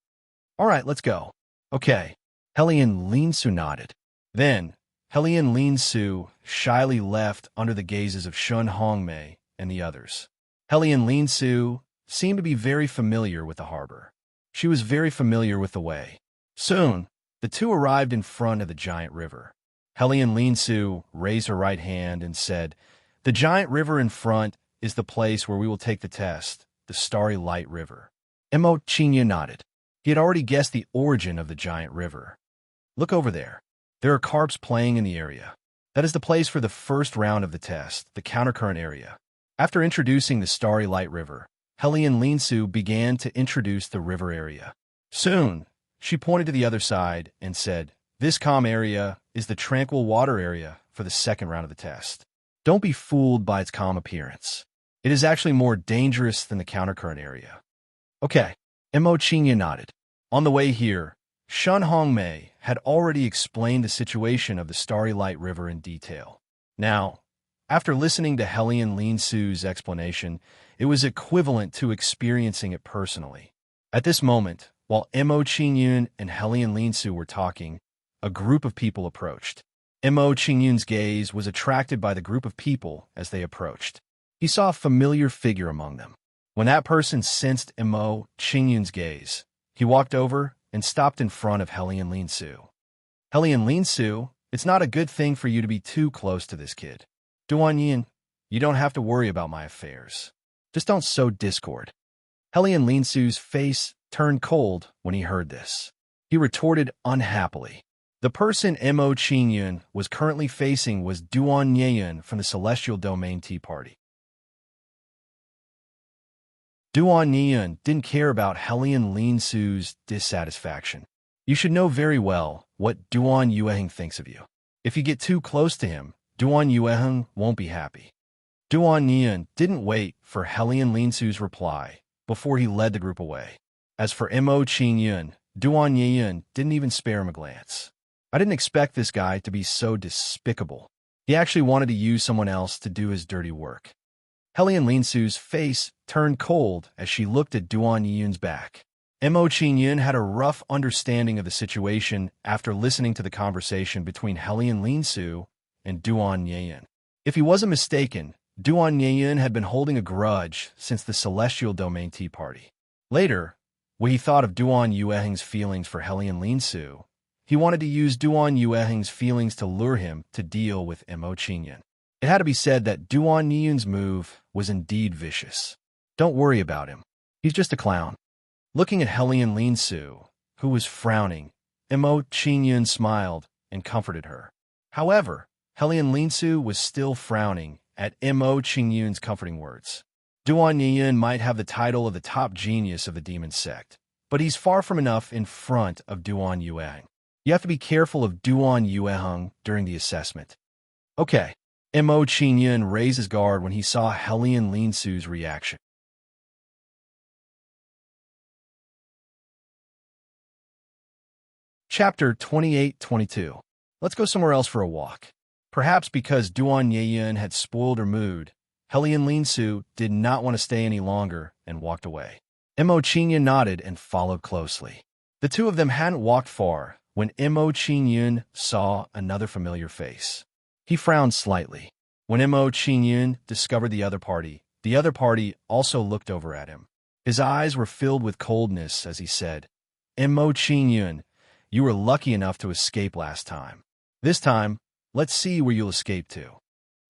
"All right, let's go." "Okay." Hellion Linsu nodded. Then, Hellion Linsu shyly left under the gazes of Shun Hongmei and the others. Hellion Linsu seemed to be very familiar with the harbor. She was very familiar with the way. Soon, the two arrived in front of the giant river. Hellion Linsu raised her right hand and said, The giant river in front is the place where we will take the test, the Starry Light River. Mo Qingyan nodded. He had already guessed the origin of the giant river. Look over there. There are carps playing in the area. That is the place for the first round of the test, the countercurrent area. After introducing the Starry Light River, Helian Linsu began to introduce the river area. Soon, she pointed to the other side and said, "This calm area is the tranquil water area for the second round of the test. Don't be fooled by its calm appearance. It is actually more dangerous than the countercurrent area." Okay, Mo Qingyan nodded. On the way here, Shun Hongmei had already explained the situation of the Starry Light River in detail. Now, after listening to Helian Linsu's explanation, it was equivalent to experiencing it personally. At this moment, while Mo Qingyun and Helian Linsu were talking, a group of people approached. Mo Qingyun's gaze was attracted by the group of people as they approached. He saw a familiar figure among them. When that person sensed Mo Qingyun's gaze, he walked over and stopped in front of Helian Linsu. "Helian Linsu, it's not a good thing for you to be too close to this kid. Duan Yin, you don't have to worry about my affairs. Just don't sow discord." Helian Linsu's face turned cold when he heard this. He retorted unhappily. The person Mo Qingyun was currently facing was Duan Yeyan from the Celestial Domain Tea Party. Duan Yeyan didn't care about Helian Linsu's dissatisfaction. You should know very well what Duan Yueheng thinks of you. If you get too close to him, Duan Yueheng won't be happy. Duan Yeyan didn't wait for Helian Linsu's reply before he led the group away. As for Mo Qingyun, Duan Yeyan didn't even spare him a glance. "I didn't expect this guy to be so despicable. He actually wanted to use someone else to do his dirty work." Helian Linsu's face turned cold as she looked at Duan Yeyan's back. Mo Qingyun had a rough understanding of the situation after listening to the conversation between Helian Linsu and Duan Yeyan. If he wasn't mistaken, Duan Yeyan had been holding a grudge since the Celestial Domain Tea Party. Later, when he thought of Duan Yueheng's feelings for Helian Linsu, he wanted to use Duan Yueheng's feelings to lure him to deal with Mo Qingyun. It had to be said that Duan Yeyan's move was indeed vicious. Don't worry about him. He's just a clown. Looking at Helian Linsu, who was frowning, Mo Qingyun smiled and comforted her. However, Helian Linsu was still frowning at Mo Qingyun's comforting words. Duan Yeyan might have the title of the top genius of the demon sect, but he's far from enough in front of Duan Yueheng. You have to be careful of Duan Yueheng during the assessment. Okay. Mo Qingyun raised his guard when he saw Helian Linsu's reaction. Chapter 28-22. Let's go somewhere else for a walk. Perhaps because Duan Yeyan had spoiled her mood, Helian Linsu did not want to stay any longer and walked away. Mo Qingyun nodded and followed closely. The two of them hadn't walked far when Mo Qingyun saw another familiar face. He frowned slightly. When Mo Qingyun discovered the other party also looked over at him. His eyes were filled with coldness as he said, "Mo Qingyun, you were lucky enough to escape last time. This time, let's see where you'll escape to."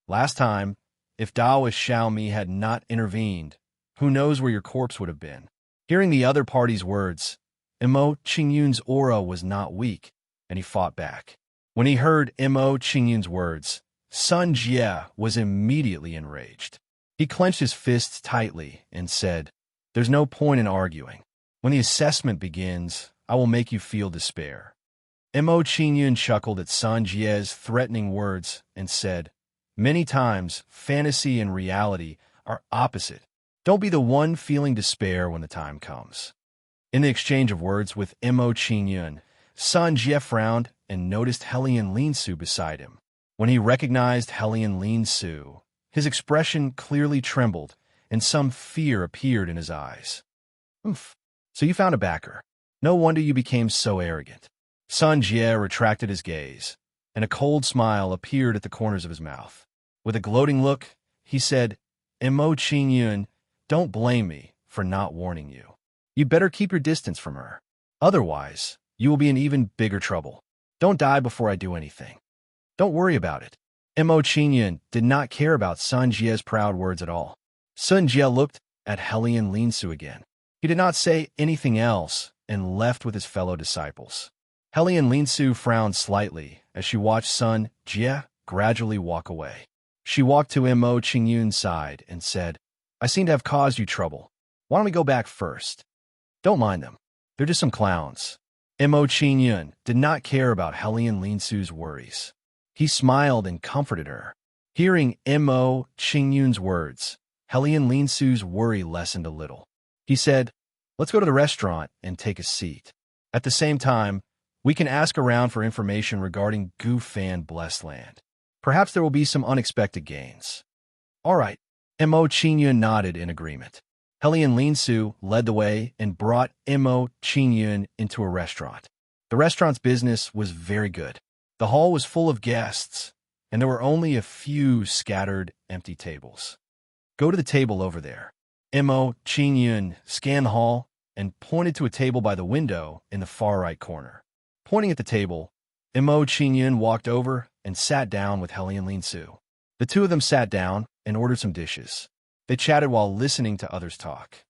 Last time, if Daoist Xiaomi had not intervened, who knows where your corpse would have been. Hearing the other party's words, Mo Qingyun's aura was not weak, and he fought back. When he heard Mo Qingyun's words, Sun Jie was immediately enraged. He clenched his fists tightly and said, "There's no point in arguing. When the assessment begins, I will make you feel despair." Mo Qingyun chuckled at Sun Jie's threatening words and said, "Many times, fantasy and reality are opposite. Don't be the one feeling despair when the time comes." In the exchange of words with Mo Qingyun, Sun Jie frowned and noticed Helian Linsu beside him. When he recognized Helian Linsu, his expression clearly trembled, and some fear appeared in his eyes. "Oof, so you found a backer. No wonder you became so arrogant." Sun Jie retracted his gaze, and a cold smile appeared at the corners of his mouth. With a gloating look, he said, "Mo Qingyun, don't blame me for not warning you. You'd better keep your distance from her. Otherwise, you will be in even bigger trouble. Don't die before I do anything. Don't worry about it." Mo Qingyun did not care about Sun Jie's proud words at all. Sun Jie looked at Helian Linsu again. He did not say anything else and left with his fellow disciples. Helian Linsu frowned slightly as she watched Sun Jie gradually walk away. She walked to Mo Qingyun's side and said, "I seem to have caused you trouble. Why don't we go back first? Don't mind them. They're just some clowns." Mo Qingyun did not care about Helian Linsu's worries. He smiled and comforted her. Hearing Mo Qingyun's words, Helian Linsu's worry lessened a little. He said, "Let's go to the restaurant and take a seat. At the same time, we can ask around for information regarding Gufan Blessed Land. Perhaps there will be some unexpected gains." "All right." Mo Qingyun nodded in agreement. Helian Linsu led the way and brought Mo Qingyun into a restaurant. The restaurant's business was very good. The hall was full of guests, and there were only a few scattered empty tables. "Go to the table over there." Mo Qingyun scanned the hall and pointed to a table by the window in the far right corner. Pointing at the table, Mo Qingyun walked over and sat down with Helian Linsu. The two of them sat down and ordered some dishes. They chatted while listening to others talk.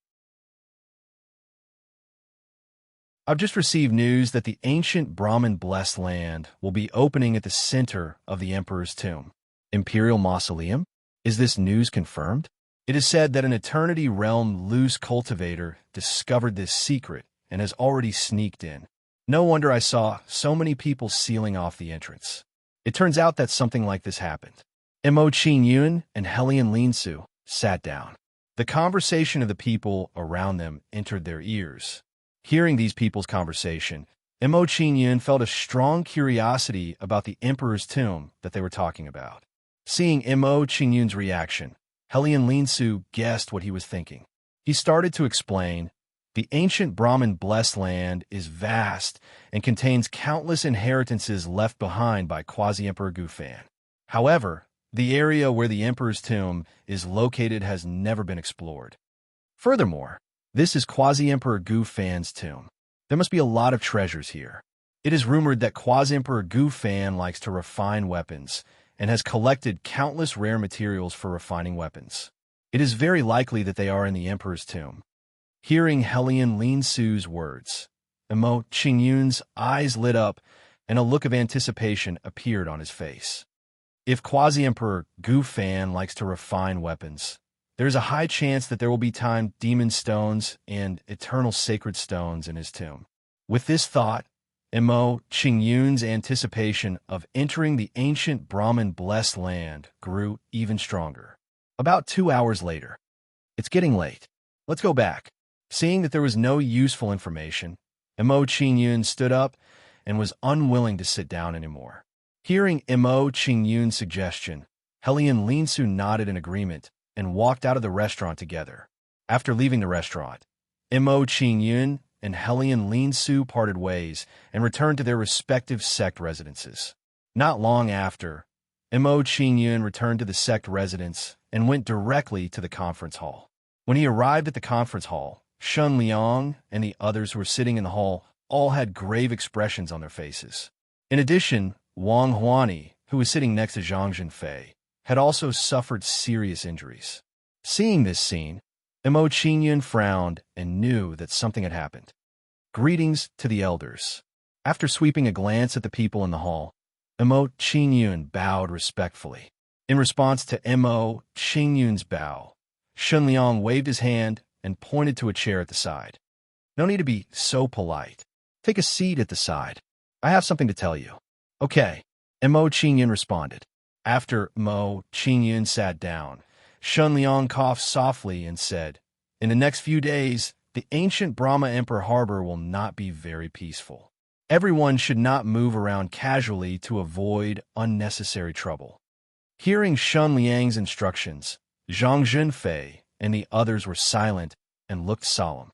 "I've just received news that the ancient Brahmin Blessed Land will be opening at the center of the Emperor's tomb. Imperial Mausoleum? Is this news confirmed? It is said that an Eternity Realm loose cultivator discovered this secret and has already sneaked in. No wonder I saw so many people sealing off the entrance. It turns out that something like this happened." Mo Qingyun and Helian Linsu sat down. The conversation of the people around them entered their ears. Hearing these people's conversation, Mo Qingyun felt a strong curiosity about the Emperor's tomb that they were talking about. Seeing Mo Qingyun's reaction, Helian Linsu guessed what he was thinking. He started to explain, "The ancient Brahmin Blessed Land is vast and contains countless inheritances left behind by Quasi-Emperor Gufan. However, the area where the Emperor's tomb is located has never been explored. Furthermore, this is Quasi-Emperor Gufan's tomb. There must be a lot of treasures here. It is rumored that Quasi-Emperor Gufan likes to refine weapons and has collected countless rare materials for refining weapons. It is very likely that they are in the Emperor's tomb." Hearing Helian Linsu's words, Mo Qingyun's eyes lit up and a look of anticipation appeared on his face. If Quasi-Emperor Gufan likes to refine weapons, there is a high chance that there will be timed demon stones and eternal sacred stones in his tomb. With this thought, Mo Qingyun's anticipation of entering the ancient Brahmin Blessed Land grew even stronger. About 2 hours later, "It's getting late. Let's go back." Seeing that there was no useful information, Mo Qingyun stood up and was unwilling to sit down anymore. Hearing Mo Qingyun's suggestion, Helian Linsu nodded in agreement and walked out of the restaurant together. After leaving the restaurant, Mo Qingyun and Helian Linsu parted ways and returned to their respective sect residences. Not long after, Mo Qingyun returned to the sect residence and went directly to the conference hall. When he arrived at the conference hall, Shun Liang and the others who were sitting in the hall all had grave expressions on their faces. In addition, Wang Huani, who was sitting next to Zhang Zhenfei, had also suffered serious injuries. Seeing this scene, Mo Qingyun frowned and knew that something had happened. "Greetings to the elders." After sweeping a glance at the people in the hall, Mo Qingyun bowed respectfully. In response to Mo Qingyun's bow, Shun Liang waved his hand and pointed to a chair at the side. "No need to be so polite. Take a seat at the side. I have something to tell you." "Okay," Mo Qingyun responded. After Mo Qingyun sat down, Shun Liang coughed softly and said, "In the next few days, the ancient Brahma Emperor Harbor will not be very peaceful. Everyone should not move around casually to avoid unnecessary trouble." Hearing Shun Liang's instructions, Zhang Zhenfei and the others were silent and looked solemn.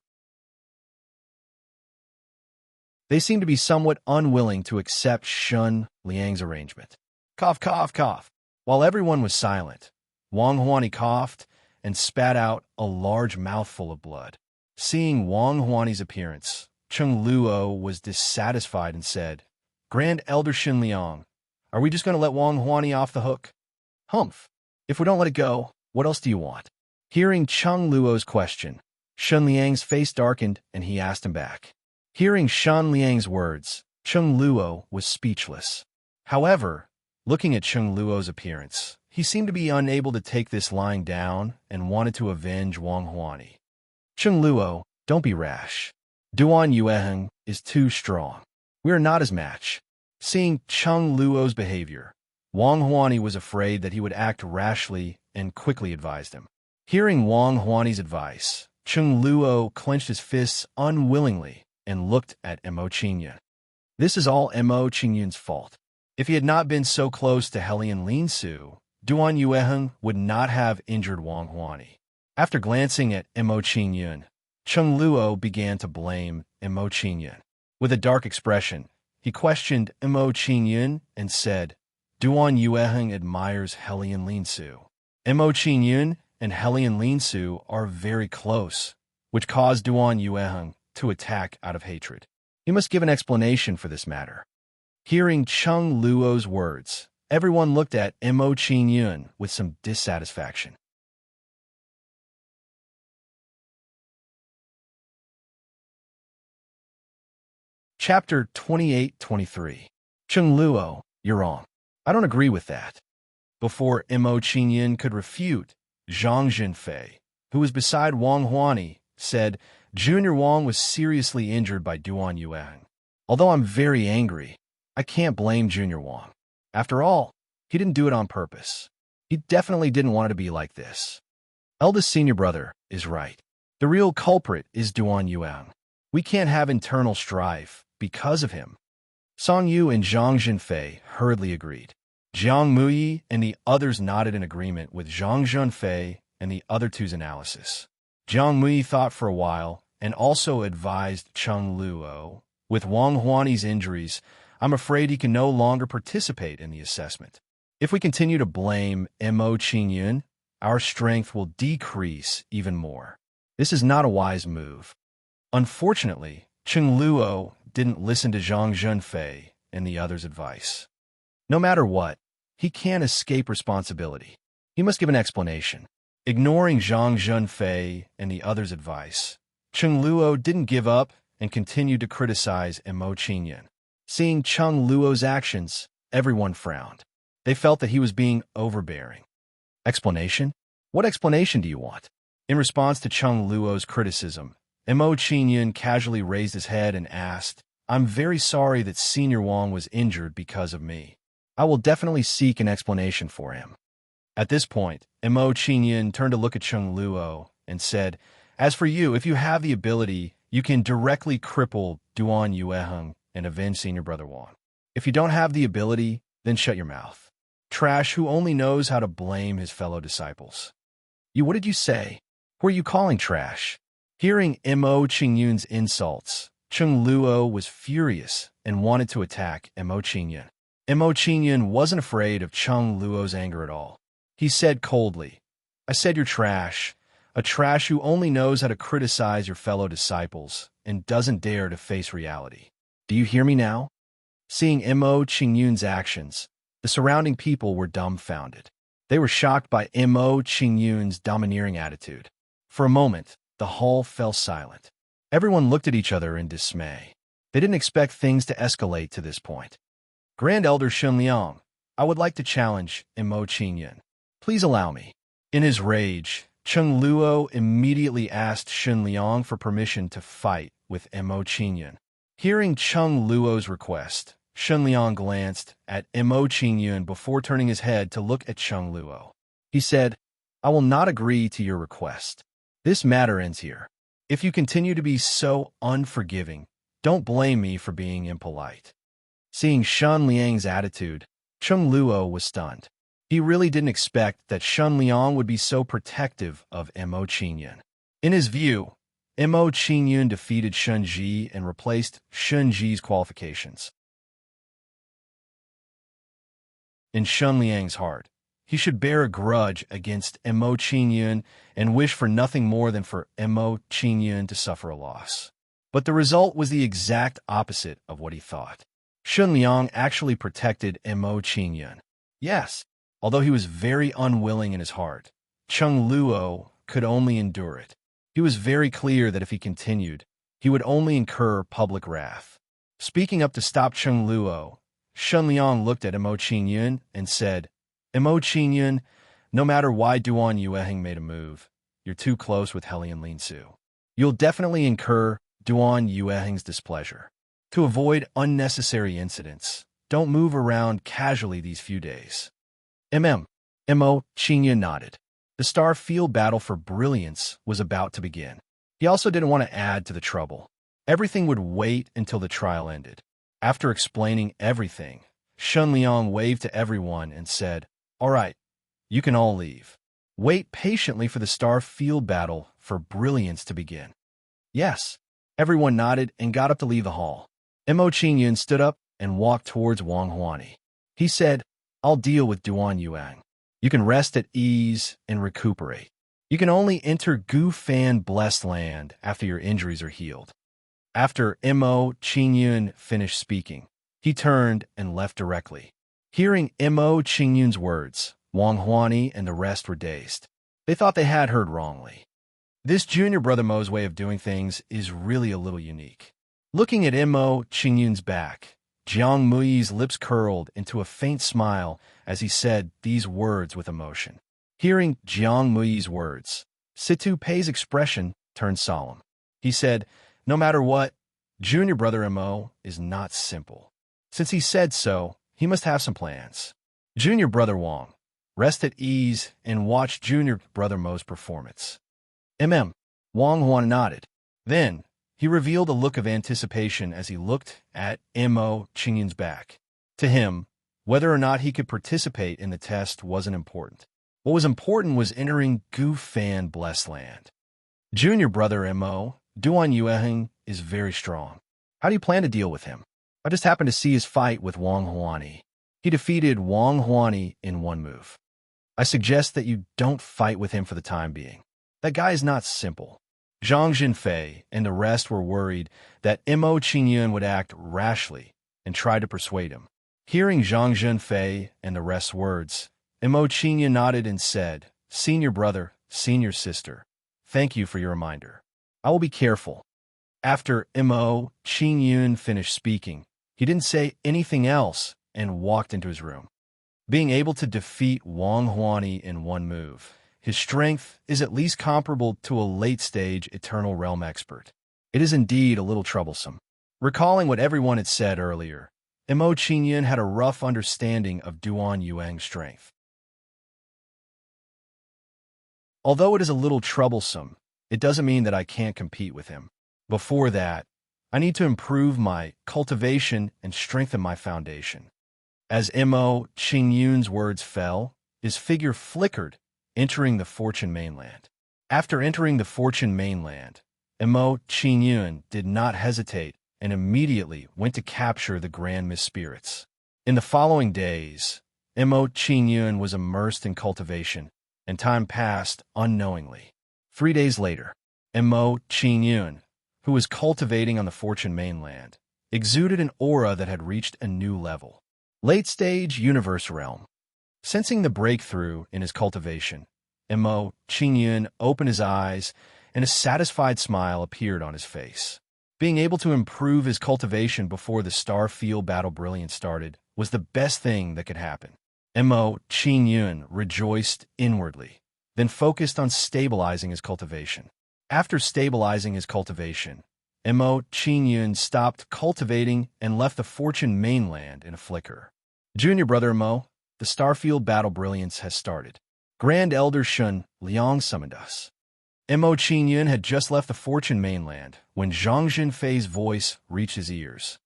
They seemed to be somewhat unwilling to accept Shun Liang's arrangement. Cough, cough, cough. While everyone was silent, Wang Huani coughed and spat out a large mouthful of blood. Seeing Wang Huani's appearance, Cheng Luo was dissatisfied and said, "Grand Elder Shin Liang, are we just going to let Wang Huani off the hook? Humph. If we don't let it go, what else do you want? Hearing Cheng Luo's question, Shun Liang's face darkened and he asked him back. Hearing Shun Liang's words, Cheng Luo was speechless. However, looking at Cheng Luo's appearance, he seemed to be unable to take this lying down and wanted to avenge Wang Huani. Cheng Luo, don't be rash. Duan Yueheng is too strong. We are not his match. Seeing Cheng Luo's behavior, Wang Huani was afraid that he would act rashly and quickly advised him. Hearing Wang Huani's advice, Cheng Luo clenched his fists unwillingly and looked at Mo Qingyun. This is all Mo Qingyun's fault. If he had not been so close to Helian Lin Su, Duan Yueheng would not have injured Wang Huani. After glancing at Mo Qingyun, Cheng Luo began to blame Mo Qingyun. With a dark expression, he questioned Mo Qingyun and said, Duan Yueheng admires Helian Lin Su. Mo Qingyun and Helian Lin Su are very close, which caused Duan Yueheng to attack out of hatred. He must give an explanation for this matter. Hearing Cheng Luo's words, everyone looked at Mo Qingyun with some dissatisfaction. Chapter 28-23. Cheng Luo, you're wrong. I don't agree with that. Before Mo Qingyun could refute, Zhang Jinfei, who was beside Wang Huani, said, Junior Wang was seriously injured by Duan Yueheng. Although I'm very angry, I can't blame Junior Wang. After all, he didn't do it on purpose. He definitely didn't want it to be like this. Eldest senior brother is right. The real culprit is Duan Yueheng. We can't have internal strife because of him. Song Yu and Zhang Jinfei hurriedly agreed. Jiang Muyi and the others nodded in agreement with Zhang Junfei and the other two's analysis. Jiang Muyi thought for a while and also advised Cheng Luo, with Wang Huani's injuries, I'm afraid he can no longer participate in the assessment. If we continue to blame Mo Qingyun, our strength will decrease even more. This is not a wise move. Unfortunately, Cheng Luo didn't listen to Zhang Junfei and the others' advice. No matter what, he can't escape responsibility. He must give an explanation. Ignoring Zhang Junfei and the others' advice, Cheng Luo didn't give up and continued to criticize Mo Qingyun. Seeing Cheng Luo's actions, everyone frowned. They felt that he was being overbearing. Explanation? What explanation do you want? In response to Cheng Luo's criticism, Mo Qingyun casually raised his head and asked, I'm very sorry that Senior Wang was injured because of me. I will definitely seek an explanation for him. At this point, Mo Qingyun turned to look at Cheng Luo and said, As for you, if you have the ability, you can directly cripple Duan Yueheng and avenge Senior Brother Wang. If you don't have the ability, then shut your mouth. Trash who only knows how to blame his fellow disciples. What did you say? Who are you calling trash? Hearing Mo Qingyun's insults, Cheng Luo was furious and wanted to attack Mo Qingyun. Mo Qingyun wasn't afraid of Cheng Luo's anger at all. He said coldly, I said you're trash, a trash who only knows how to criticize your fellow disciples and doesn't dare to face reality. Do you hear me now? Seeing Mo Qingyun's actions, the surrounding people were dumbfounded. They were shocked by Mo Qingyun's domineering attitude. For a moment, the hall fell silent. Everyone looked at each other in dismay. They didn't expect things to escalate to this point. Grand Elder Shun Liang, I would like to challenge Mo Qingyun. Please allow me. In his rage, Cheng Luo immediately asked Shun Liang for permission to fight with Mo Qingyun. Hearing Cheng Luo's request, Shun Liang glanced at Mo Qingyun before turning his head to look at Cheng Luo. He said, I will not agree to your request. This matter ends here. If you continue to be so unforgiving, don't blame me for being impolite. Seeing Shun Liang's attitude, Cheng Luo was stunned. He really didn't expect that Shun Liang would be so protective of Mo Qingyun. In his view, Mo Qingyun defeated Shun Ji and replaced Shun Ji's qualifications. In Shun Liang's heart, he should bear a grudge against Mo Qingyun and wish for nothing more than for Mo Qingyun to suffer a loss. But the result was the exact opposite of what he thought. Shun Liang actually protected Mo Qingyun. Yes, Although he was very unwilling in his heart, Chung Luo could only endure it. He was very clear that if he continued, he would only incur public wrath. Speaking up to stop Chung Luo, Shun Liang looked at Mo Qingyun and said, Mo Qingyun, no matter why Duan Yueheng made a move, you're too close with Helian Linsu. You'll definitely incur Duan Yueheng's displeasure. To avoid unnecessary incidents, don't move around casually these few days. Mo Qingyun nodded. The star field battle for brilliance was about to begin. He also didn't want to add to the trouble. Everything would wait until the trial ended. After explaining everything, Shun Liang waved to everyone and said, All right, you can all leave. Wait patiently for the star field battle for brilliance to begin. Yes. Everyone nodded and got up to leave the hall. Mo Qingyun stood up and walked towards Wang Huani. He said, I'll deal with Duan Yuang. You can rest at ease and recuperate. You can only enter Gu Fan blessed land after your injuries are healed. After Mo Qingyun finished speaking, he turned and left directly. Hearing Mo Qingyun's words, Wang Huani and the rest were dazed. They thought they had heard wrongly. This junior brother Mo's way of doing things is really a little unique. Looking at Mo Qingyun's back, Jiang Mui's lips curled into a faint smile as he said these words with emotion. Hearing Jiang Mui's words, Situ Pei's expression turned solemn. He said, No matter what, junior brother Mo is not simple. Since he said so, he must have some plans. Junior brother Wang, rest at ease and watch junior brother Mo's performance. Wang Huan nodded. Then, he revealed a look of anticipation as he looked at Mo Qingyun's back. To him, whether or not he could participate in the test wasn't important. What was important was entering Gu Fan blessed land. Junior brother Mo, Duan Yueheng, is very strong. How do you plan to deal with him? I just happened to see his fight with Wang Huani. He defeated Wang Huani in one move. I suggest that you don't fight with him for the time being. That guy is not simple. Zhang Jinfei and the rest were worried that Mo Qingyun would act rashly and try to persuade him. Hearing Zhang Jinfei and the rest's words, Mo Qingyun nodded and said, Senior brother, senior sister, thank you for your reminder. I will be careful. After Mo Qingyun finished speaking, he didn't say anything else and walked into his room. Being able to defeat Wang Huani in one move, his strength is at least comparable to a late-stage Eternal Realm expert. It is indeed a little troublesome. Recalling what everyone had said earlier, Mo Qingyun had a rough understanding of Duan Yuang's strength. Although it is a little troublesome, it doesn't mean that I can't compete with him. Before that, I need to improve my cultivation and strengthen my foundation. As Mo Qingyun's words fell, his figure flickered, entering the Fortune mainland. After entering the Fortune mainland, Mo Qingyun did not hesitate and immediately went to capture the Grand Mist Spirits. In the following days, Mo Qingyun was immersed in cultivation, and time passed unknowingly. 3 days later, Mo Qingyun, who was cultivating on the Fortune mainland, exuded an aura that had reached a new level. Late-stage universe realm. Sensing the breakthrough in his cultivation, Mo Qingyun opened his eyes, and a satisfied smile appeared on his face. Being able to improve his cultivation before the star field battle brilliance started was the best thing that could happen. Mo Qingyun rejoiced inwardly, then focused on stabilizing his cultivation. After stabilizing his cultivation, Mo Qingyun stopped cultivating and left the Fortune mainland in a flicker. Junior brother Mo, the Starfield battle brilliance has started. Grand Elder Shun Liang summoned us. Mo Qingyun had just left the Fortune mainland when Zhang Jinfei's voice reached his ears.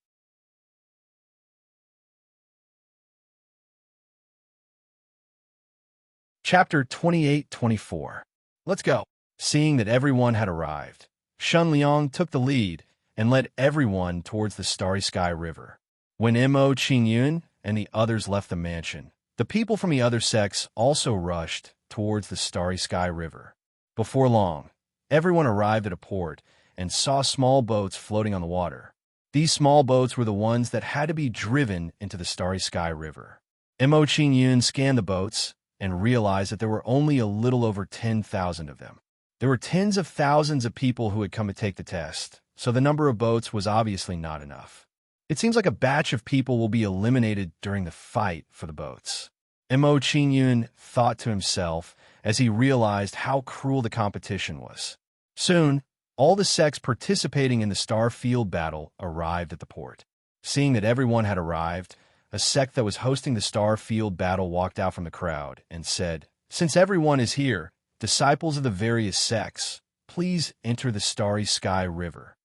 Chapter 28-24. Let's go. Seeing that everyone had arrived, Shun Liang took the lead and led everyone towards the Starry Sky River. When Mo Qingyun and the others left the mansion, the people from the other sects also rushed towards the Starry Sky River. Before long, everyone arrived at a port and saw small boats floating on the water. These small boats were the ones that had to be driven into the Starry Sky River. Mo Qingyun scanned the boats and realized that there were only a little over 10,000 of them. There were tens of thousands of people who had come to take the test, so the number of boats was obviously not enough. It seems like a batch of people will be eliminated during the fight for the boats. Mo Qingyun thought to himself as he realized how cruel the competition was. Soon, all the sects participating in the Starfield battle arrived at the port. Seeing that everyone had arrived, a sect that was hosting the Starfield battle walked out from the crowd and said, "Since everyone is here, disciples of the various sects, please enter the Starry Sky River."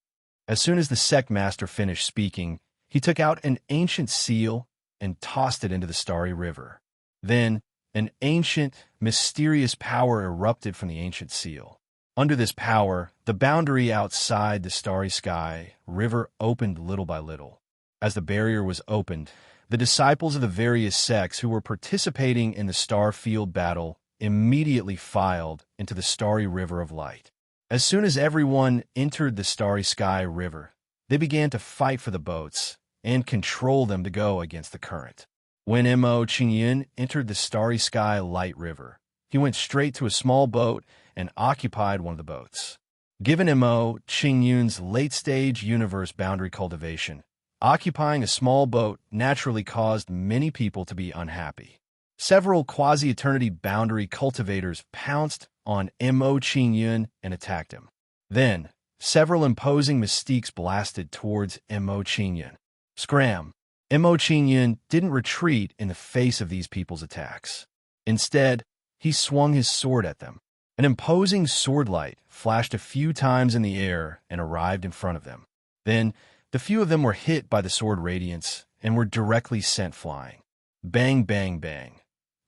As soon as the sect master finished speaking, he took out an ancient seal and tossed it into the Starry River. Then, an ancient, mysterious power erupted from the ancient seal. Under this power, the boundary outside the Starry Sky River opened little by little. As the barrier was opened, the disciples of the various sects who were participating in the Starfield battle immediately filed into the Starry River of Light. As soon as everyone entered the Starry Sky River, they began to fight for the boats and control them to go against the current. When Mo Qingyun entered the Starry Sky Light River, he went straight to a small boat and occupied one of the boats. Given Mo Qingyun's late-stage universe boundary cultivation, occupying a small boat naturally caused many people to be unhappy. Several quasi-eternity boundary cultivators pounced on Mo Qingyun and attacked him. Then, several imposing mystiques blasted towards Mo Qingyun. Scram! Mo Qingyun didn't retreat in the face of these people's attacks. Instead, he swung his sword at them. An imposing sword light flashed a few times in the air and arrived in front of them. Then, the few of them were hit by the sword radiance and were directly sent flying. Bang, bang, bang.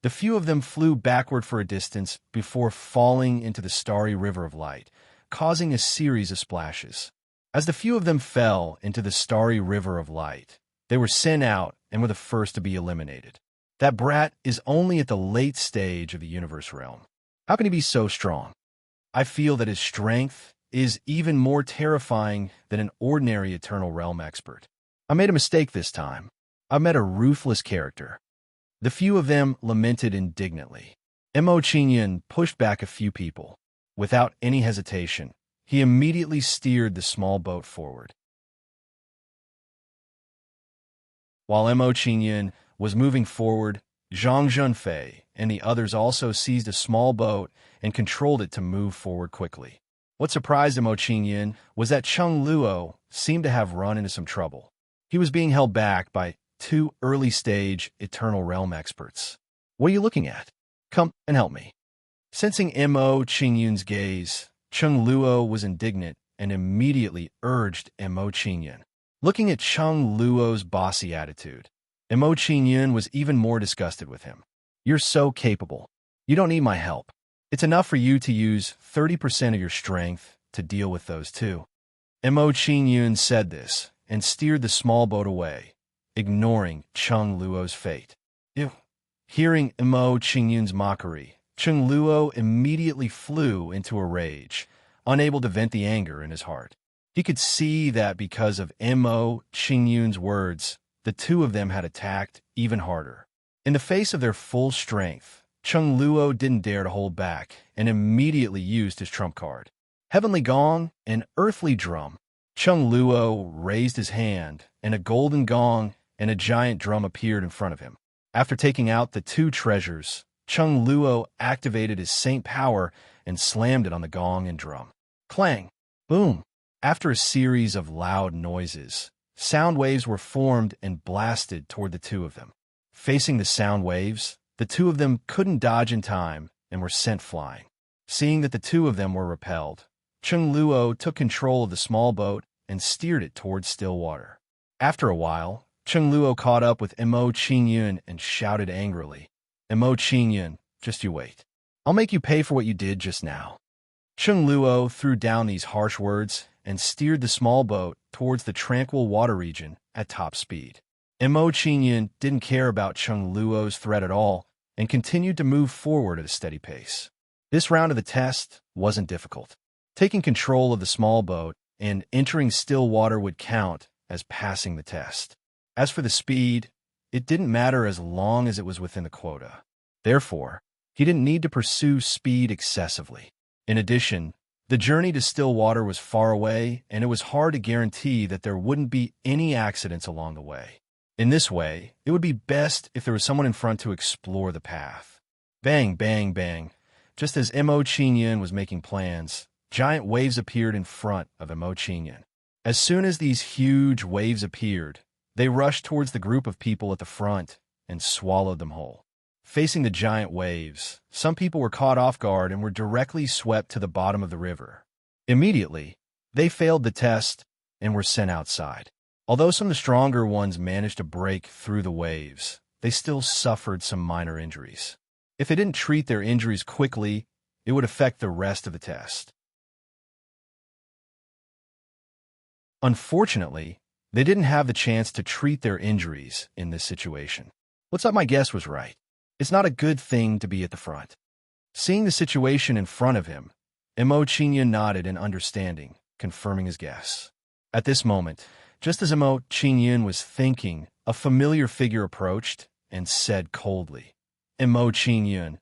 The few of them flew backward for a distance before falling into the Starry River of Light, causing a series of splashes. As the few of them fell into the Starry River of Light, they were sent out and were the first to be eliminated. That brat is only at the late stage of the universe realm. How can he be so strong? I feel that his strength is even more terrifying than an ordinary Eternal Realm expert. I made a mistake this time. I met a ruthless character. The few of them lamented indignantly. Mo Qingyun pushed back a few people. Without any hesitation, he immediately steered the small boat forward. While Mo Qingyun was moving forward, Zhang Zhunfei and the others also seized a small boat and controlled it to move forward quickly. What surprised Mo Qingyun was that Cheng Luo seemed to have run into some trouble. He was being held back by two early-stage Eternal Realm experts. What are you looking at? Come and help me. Sensing Mo Qingyun's gaze, Cheng Luo was indignant and immediately urged Mo Qingyun. Looking at Cheng Luo's bossy attitude, Mo Qingyun was even more disgusted with him. You're so capable. You don't need my help. It's enough for you to use 30% of your strength to deal with those two. Mo Qingyun said this and steered the small boat away, ignoring Cheng Luo's fate. Ew. Hearing Mo Qingyun's mockery, Cheng Luo immediately flew into a rage, unable to vent the anger in his heart. He could see that because of Mo Qingyun's words, the two of them had attacked even harder. In the face of their full strength, Cheng Luo didn't dare to hold back and immediately used his trump card. Heavenly Gong and Earthly Drum. Cheng Luo raised his hand, and a golden gong and a giant drum appeared in front of him. After taking out the two treasures, Cheng Luo activated his saint power and slammed it on the gong and drum. Clang! Boom! After a series of loud noises, sound waves were formed and blasted toward the two of them. Facing the sound waves, the two of them couldn't dodge in time and were sent flying. Seeing that the two of them were repelled, Cheng Luo took control of the small boat and steered it towards still water. After a while, Cheng Luo caught up with Mo Qingyun and shouted angrily, Mo Qingyun, just you wait. I'll make you pay for what you did just now. Cheng Luo threw down these harsh words and steered the small boat towards the tranquil water region at top speed. Mo Qingyun didn't care about Cheng Luo's threat at all and continued to move forward at a steady pace. This round of the test wasn't difficult. Taking control of the small boat and entering still water would count as passing the test. As for the speed, it didn't matter as long as it was within the quota. Therefore, he didn't need to pursue speed excessively. In addition, the journey to Stillwater was far away, and it was hard to guarantee that there wouldn't be any accidents along the way. In this way, it would be best if there was someone in front to explore the path. Bang, bang, bang. Just as Mo Qingyun was making plans, giant waves appeared in front of Mo Qingyun. As soon as these huge waves appeared, they rushed towards the group of people at the front and swallowed them whole. Facing the giant waves, some people were caught off guard and were directly swept to the bottom of the river. Immediately, they failed the test and were sent outside. Although some of the stronger ones managed to break through the waves, they still suffered some minor injuries. If they didn't treat their injuries quickly, it would affect the rest of the test. Unfortunately, they didn't have the chance to treat their injuries in this situation. What's up, my guess was right. It's not a good thing to be at the front. Seeing the situation in front of him, Mo Qingyun nodded in understanding, confirming his guess. At this moment, just as Mo Qingyun was thinking, a familiar figure approached and said coldly, Mo Qingyun,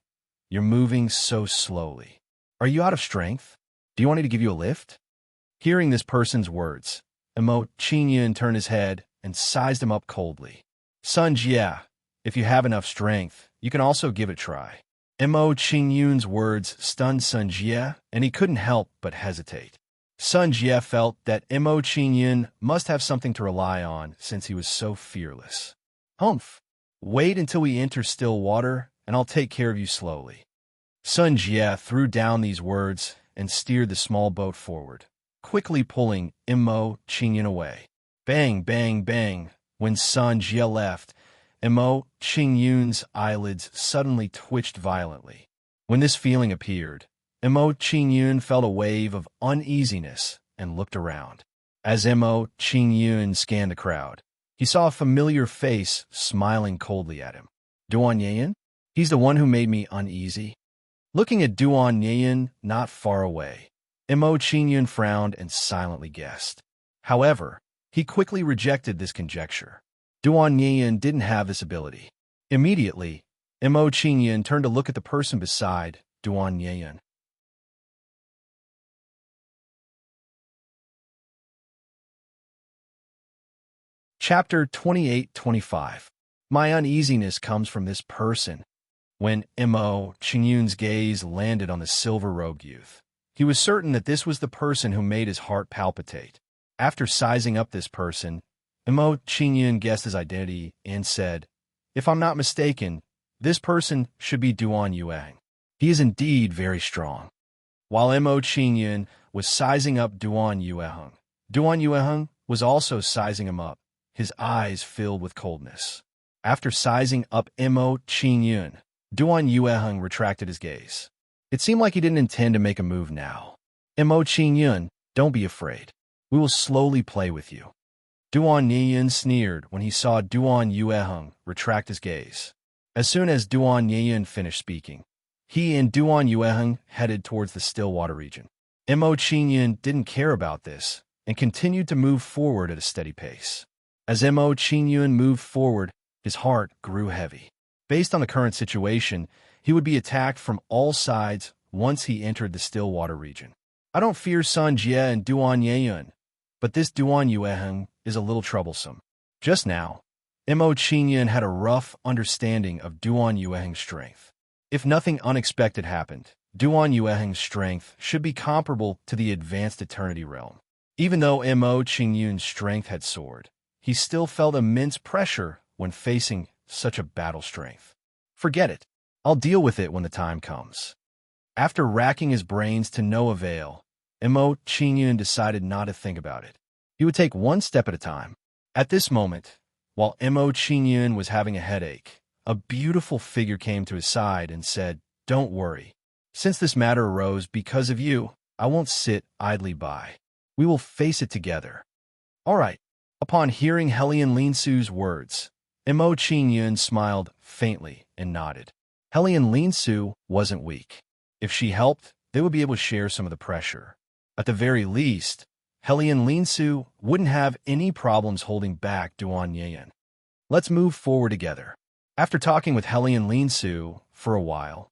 you're moving so slowly. Are you out of strength? Do you want me to give you a lift? Hearing this person's words, Mo Qingyun turned his head and sized him up coldly. Sun Jie, if you have enough strength, you can also give it a try. Mo Qingyun's words stunned Sun Jie, and he couldn't help but hesitate. Sun Jie felt that Mo Qingyun must have something to rely on since he was so fearless. Humph! Wait until we enter still water, and I'll take care of you slowly. Sun Jie threw down these words and steered the small boat forward, quickly pulling Mo Qingyun away. Bang, bang, bang. When Sun Jie left, Mo Qingyun's eyelids suddenly twitched violently. When this feeling appeared, Mo Qingyun felt a wave of uneasiness and looked around. As Mo Qingyun scanned the crowd, he saw a familiar face smiling coldly at him. Duan Yan? He's the one who made me uneasy. Looking at Duan Yan not far away, Mo Qingyun frowned and silently guessed. However, he quickly rejected this conjecture. Duan Yan didn't have this ability. Immediately, Mo Qingyun turned to look at the person beside Duan Yan. Chapter 28-25. My uneasiness comes from this person. When Mo Qingyun's gaze landed on the silver-robed youth, he was certain that this was the person who made his heart palpitate. After sizing up this person, Mo Qingyun guessed his identity and said, if I'm not mistaken, this person should be Duan Yueheng. He is indeed very strong. While Mo Qingyun was sizing up Duan Yueheng was also sizing him up, his eyes filled with coldness. After sizing up Mo Qingyun, Duan Yueheng retracted his gaze. It seemed like he didn't intend to make a move now. Mo Qingyun, don't be afraid. We will slowly play with you. Duan Yueheng sneered when he saw Duan Yueheng retract his gaze. As soon as Duan Yueheng finished speaking, he and Duan Yueheng headed towards the Stillwater region. Mo Qingyun didn't care about this and continued to move forward at a steady pace. As Mo Qingyun moved forward, his heart grew heavy. Based on the current situation, he would be attacked from all sides once he entered the Stillwater region. I don't fear Sun Jie and Duan Yueheng, but this Duan Yueheng is a little troublesome. Just now, Mo Qingyun had a rough understanding of Duan Yueheng's strength. If nothing unexpected happened, Duan Yueheng's strength should be comparable to the advanced Eternity Realm. Even though Mo Qingyun's strength had soared, he still felt immense pressure when facing such a battle strength. Forget it. I'll deal with it when the time comes. After racking his brains to no avail, Mo Qingyun decided not to think about it. He would take one step at a time. At this moment, while Mo Qingyun was having a headache, a beautiful figure came to his side and said, don't worry. Since this matter arose because of you, I won't sit idly by. We will face it together. All right. Upon hearing Hellion Linsu's words, Mo Qingyun smiled faintly and nodded. Hellion Linsu wasn't weak. If she helped, they would be able to share some of the pressure. At the very least, Hellion Linsu wouldn't have any problems holding back Duan Yueheng. Let's move forward together. After talking with Hellion Linsu for a while,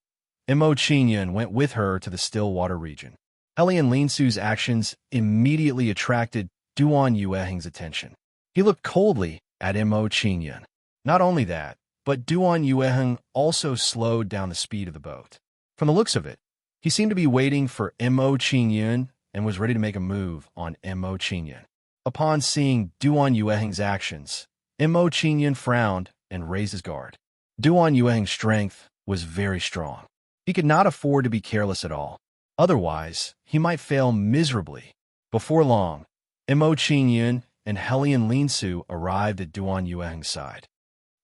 Mo Qingyun went with her to the Stillwater region. Hellion Linsu's actions immediately attracted Duan Yueheng's attention. He looked coldly at Mo Qingyun. Not only that, but Duan Yueheng also slowed down the speed of the boat. From the looks of it, he seemed to be waiting for Mo Qingyun and was ready to make a move on Mo Qingyun. Upon seeing Duan Yueheng's actions, Mo Qingyun frowned and raised his guard. Duan Yueheng's strength was very strong. He could not afford to be careless at all. Otherwise, he might fail miserably. Before long, Mo Qingyun and Hellion Linsu arrived at Duan Yueheng's side.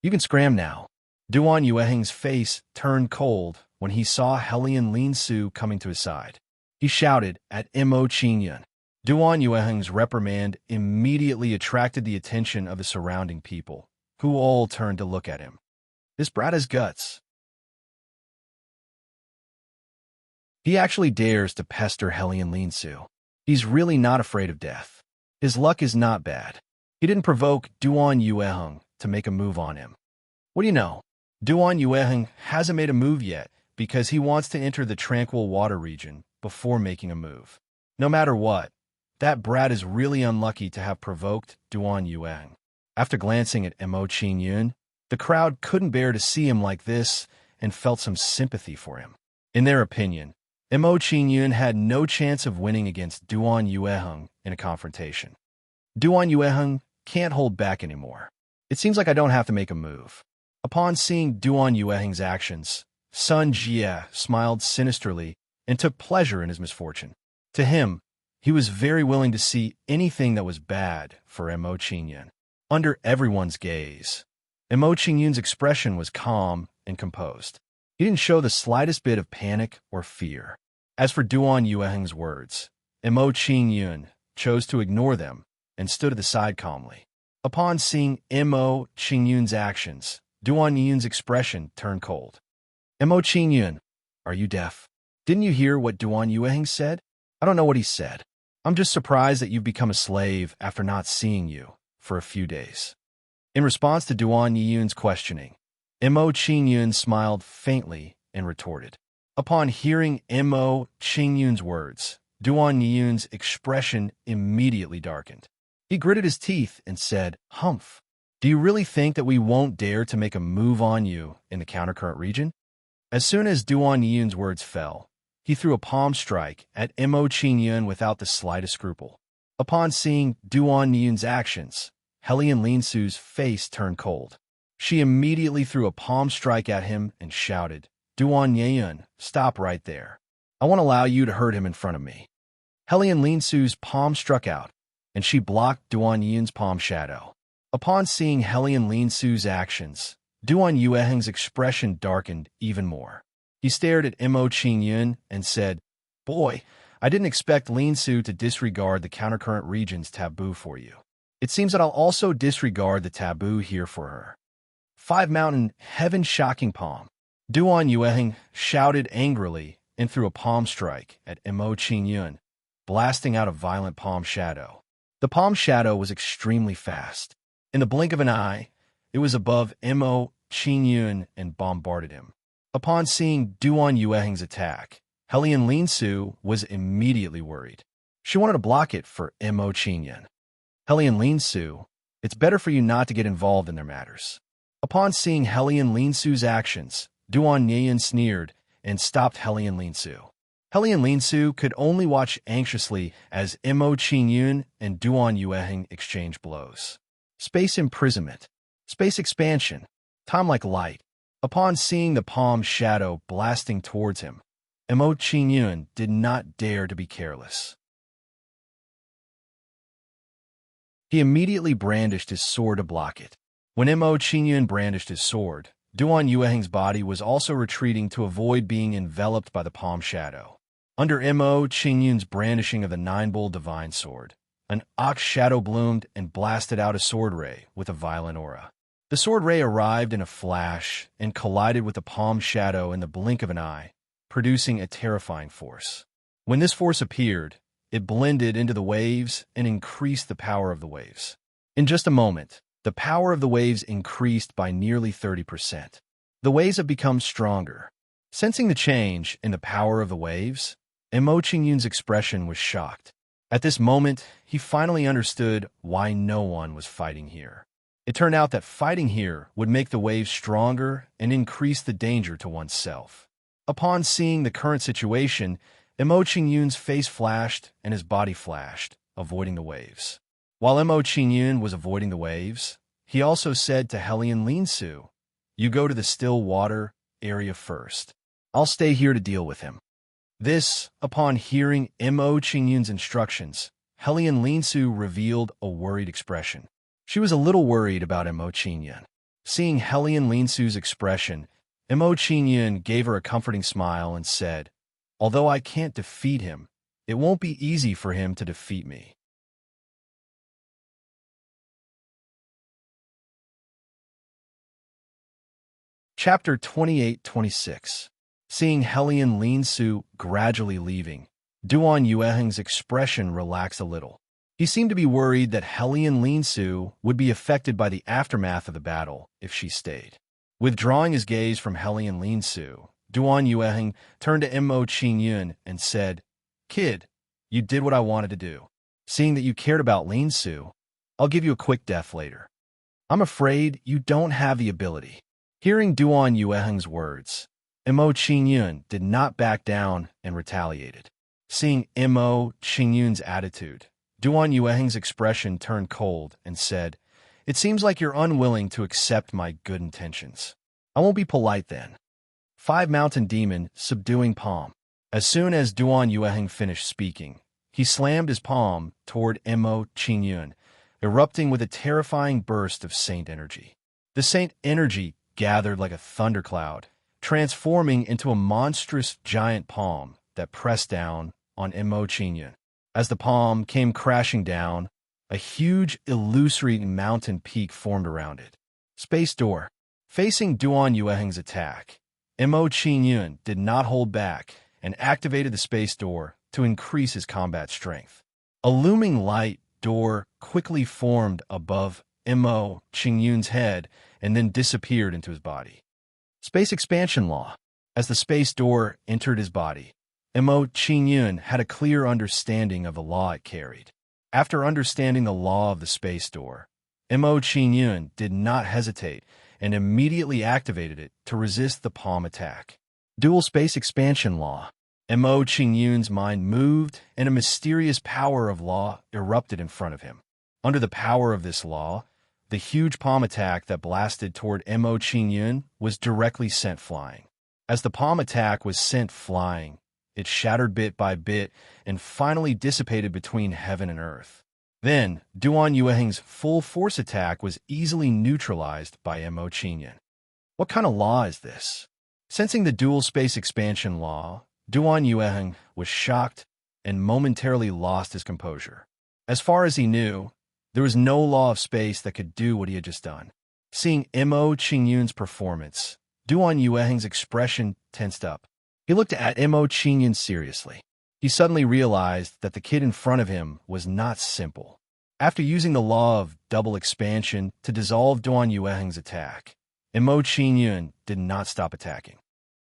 You can scram now. Duan Yueheng's face turned cold when he saw Hellion Linsu coming to his side. He shouted at Mo Qingyun. Duan Yueheng's reprimand immediately attracted the attention of the surrounding people, who all turned to look at him. This brat has guts. He actually dares to pester Hellion Linsu. He's really not afraid of death. His luck is not bad. He didn't provoke Duan Yueheng to make a move on him. What do you know? Duan Yueheng hasn't made a move yet because he wants to enter the tranquil water region before making a move. No matter what, that brat is really unlucky to have provoked Duan Yueheng. After glancing at Mo Qingyun, the crowd couldn't bear to see him like this and felt some sympathy for him. In their opinion, Mo Qingyun had no chance of winning against Duan Yueheng in a confrontation. Duan Yueheng can't hold back anymore. It seems like I don't have to make a move. Upon seeing Duan Yueheng's actions, Sun Jie smiled sinisterly and took pleasure in his misfortune. To him, he was very willing to see anything that was bad for Mo Qingyun. Under everyone's gaze, Mo Qingyun's expression was calm and composed. He didn't show the slightest bit of panic or fear. As for Duan Yueheng's words, Mo Qingyun chose to ignore them and stood at the side calmly. Upon seeing Mo Qingyun's actions, Duan Yueheng's expression turned cold. Mo Qingyun, are you deaf? Didn't you hear what Duan Yueheng said? I don't know what he said. I'm just surprised that you've become a slave after not seeing you for a few days. In response to Duan Yueheng's questioning, Mo Qingyun smiled faintly and retorted. Upon hearing Mo Qingyun's words, Duan Yueheng's expression immediately darkened. He gritted his teeth and said, "Humph. Do you really think that we won't dare to make a move on you in the countercurrent region?" As soon as Duan Yueheng's words fell, he threw a palm strike at Mo Qingyun without the slightest scruple. Upon seeing Duan Yueheng's actions, Hellion Linsu's face turned cold. She immediately threw a palm strike at him and shouted, "Duan Yueheng, stop right there. I won't allow you to hurt him in front of me." Hellion Linsu's palm struck out, and she blocked Duan Yueheng's palm shadow. Upon seeing Hellion Linsu's actions, Duan Yueheng's expression darkened even more. He stared at Mo Qingyun and said, "Boy, I didn't expect Linsu to disregard the countercurrent region's taboo for you. It seems that I'll also disregard the taboo here for her." 5-mountain, heaven-shocking palm. Duan Yueheng shouted angrily and threw a palm strike at Mo Qingyun, blasting out a violent palm shadow. The palm shadow was extremely fast. In the blink of an eye, it was above Mo Qingyun and bombarded him. Upon seeing Duan Yueheng's attack, Hellion Linsu was immediately worried. She wanted to block it for Mo Qingyun. "Hellion Linsu, it's better for you not to get involved in their matters." Upon seeing Hellion Linsu's actions, Duan Yueheng sneered and stopped Hellion Linsu. Hellion Linsu could only watch anxiously as Mo Qingyun and Duan Yueheng exchanged blows. Space imprisonment, space expansion, time like light. Upon seeing the palm shadow blasting towards him, Mo Qingyun did not dare to be careless. He immediately brandished his sword to block it. When Mo Qingyun brandished his sword, Duan Yueheng's body was also retreating to avoid being enveloped by the palm shadow. Under Mo Qingyun's brandishing of the nine-bull divine sword, an ox shadow bloomed and blasted out a sword ray with a violent aura. The sword ray arrived in a flash and collided with the palm shadow in the blink of an eye, producing a terrifying force. When this force appeared, it blended into the waves and increased the power of the waves. In just a moment, The power of the waves increased by nearly 30%. The waves have become stronger. Sensing the change in the power of the waves, Mo Qingyun's expression was shocked. At this moment, he finally understood why no one was fighting here. It turned out that fighting here would make the waves stronger and increase the danger to oneself. Upon seeing the current situation, Mo Qingyun's face flashed and his body flashed, avoiding the waves. While Mo Qingyun was avoiding the waves, he also said to Helian Linsu, "You go to the still water area first. I'll stay here to deal with him." This, upon hearing Mo Qingyun's instructions, Helian Linsu revealed a worried expression. She was a little worried about Mo Qingyun. Seeing Helian Linsu's expression, Mo Qingyun gave her a comforting smile and said, "Although I can't defeat him, it won't be easy for him to defeat me." Chapter 28-26. Seeing Helian Linsu gradually leaving, Duan Yueheng's expression relaxed a little. He seemed to be worried that Helian Linsu would be affected by the aftermath of the battle if she stayed. Withdrawing his gaze from Helian Linsu, Duan Yueheng turned to Mo Qingyun and said, "Kid, you did what I wanted to do. Seeing that you cared about Linsu, I'll give you a quick death later. I'm afraid you don't have the ability." Hearing Duan Yueheng's words, Mo Qingyun did not back down and retaliated. Seeing Mo Qingyun's attitude, Duan Yueheng's expression turned cold and said, "It seems like you're unwilling to accept my good intentions. I won't be polite then." 5 Mountain Demon subduing palm. As soon as Duan Yueheng finished speaking, he slammed his palm toward Mo Qingyun, erupting with a terrifying burst of saint energy. The saint energy gathered like a thundercloud, transforming into a monstrous giant palm that pressed down on Mo Qingyun. As the palm came crashing down, a huge illusory mountain peak formed around it. Space door. Facing Duan Yueheng's attack, Mo Qingyun did not hold back and activated the space door to increase his combat strength. A looming light door quickly formed above Mo Qingyun's head and then disappeared into his body. Space expansion law. As the space door entered his body, Mo Qingyun had a clear understanding of the law it carried. After understanding the law of the space door, Mo Qingyun did not hesitate and immediately activated it to resist the palm attack. Dual space expansion law. Mo Qingyun's mind moved and a mysterious power of law erupted in front of him. Under the power of this law, the huge palm attack that blasted toward Mo Qingyun was directly sent flying. As the palm attack was sent flying, it shattered bit by bit and finally dissipated between heaven and earth. Then, Duan Yueheng's full force attack was easily neutralized by Mo Qingyun. What kind of law is this? Sensing the dual space expansion law, Duan Yueheng was shocked and momentarily lost his composure. As far as he knew, there was no law of space that could do what he had just done. Seeing Mo Qingyun's performance, Duan Yueheng's expression tensed up. He looked at Mo Qingyun seriously. He suddenly realized that the kid in front of him was not simple. After using the law of double expansion to dissolve Duan Yueheng's attack, Mo Qingyun did not stop attacking.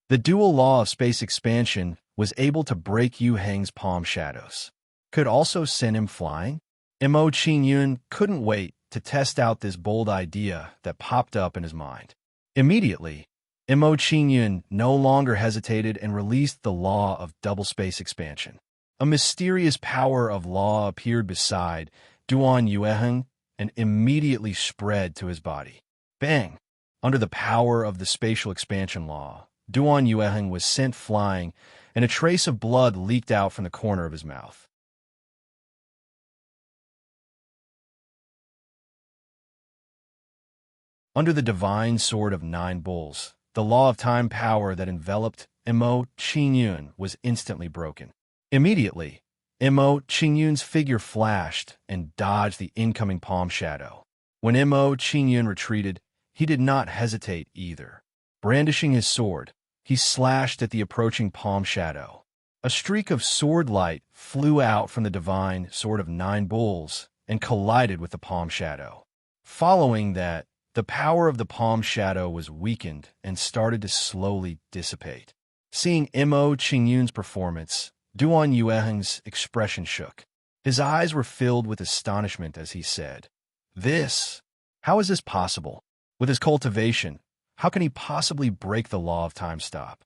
The dual law of space expansion was able to break Yu Heng's palm shadows. Could also send him flying? Mo Qingyun couldn't wait to test out this bold idea that popped up in his mind. Immediately, Mo Qingyun no longer hesitated and released the law of double space expansion. A mysterious power of law appeared beside Duan Yueheng and immediately spread to his body. Bang! Under the power of the spatial expansion law, Duan Yueheng was sent flying, and a trace of blood leaked out from the corner of his mouth. Under the divine sword of 9 bulls, the law of time power that enveloped Mo Qingyun was instantly broken. Immediately, Mo Qingyun's figure flashed and dodged the incoming palm shadow. When Mo Qingyun retreated, he did not hesitate either. Brandishing his sword, he slashed at the approaching palm shadow. A streak of sword light flew out from the divine sword of 9 bulls and collided with the palm shadow. Following that, the power of the palm shadow was weakened and started to slowly dissipate. Seeing Mo Qingyun's performance, Duan Yueheng's expression shook. His eyes were filled with astonishment as he said, "This? How is this possible? With his cultivation, how can he possibly break the law of time stop?"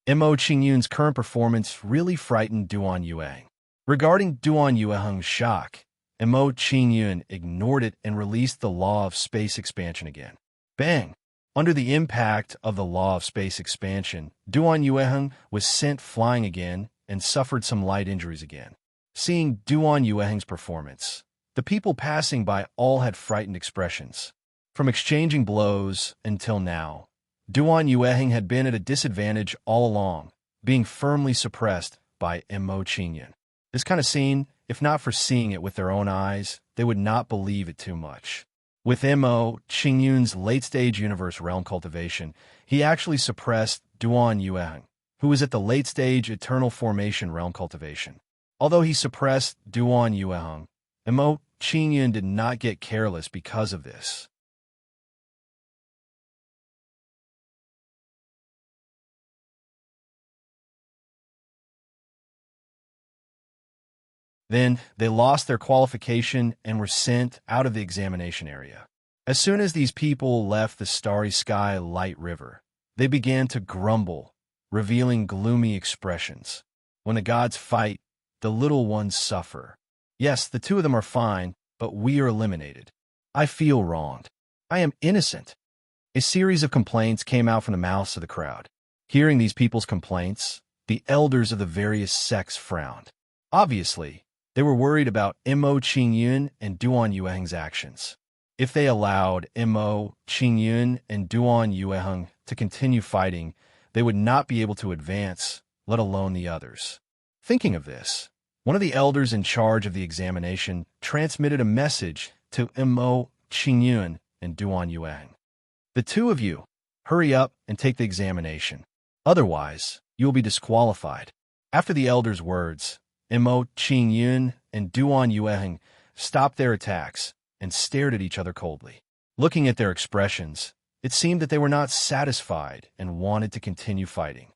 Mo Qingyun's current performance really frightened Duan Yueheng. Regarding Duan Yueheng's shock, Mo Qingyun ignored it and released the law of space expansion again. Bang! Under the impact of the law of space expansion, Duan Yueheng was sent flying again and suffered some light injuries again. Seeing Duan Yueheng's performance, the people passing by all had frightened expressions. From exchanging blows until now, Duan Yueheng had been at a disadvantage all along, being firmly suppressed by Mo Qingyun. This kind of scene, if not for seeing it with their own eyes, they would not believe it too much. With Mo Qingyun's late-stage universe realm cultivation, he actually suppressed Duan Yueheng, who was at the late-stage eternal formation realm cultivation. Although he suppressed Duan Yueheng, Mo Qingyun did not get careless because of this. Then they lost their qualification and were sent out of the examination area. As soon as these people left the starry sky light river, they began to grumble, revealing gloomy expressions. When the gods fight, the little ones suffer. Yes, the two of them are fine, but we are eliminated. I feel wronged. I am innocent. A series of complaints came out from the mouths of the crowd. Hearing these people's complaints, the elders of the various sects frowned. Obviously, they were worried about Mo Qingyun and Duan Yueheng's actions. If they allowed Mo Qingyun and Duan Yueheng to continue fighting, they would not be able to advance, let alone the others. Thinking of this, one of the elders in charge of the examination transmitted a message to Mo Qingyun and Duan Yueheng. "The two of you, hurry up and take the examination. Otherwise, you will be disqualified." After the elder's words, Mo Qingyun and Duan Yueheng stopped their attacks and stared at each other coldly. Looking at their expressions, it seemed that they were not satisfied and wanted to continue fighting.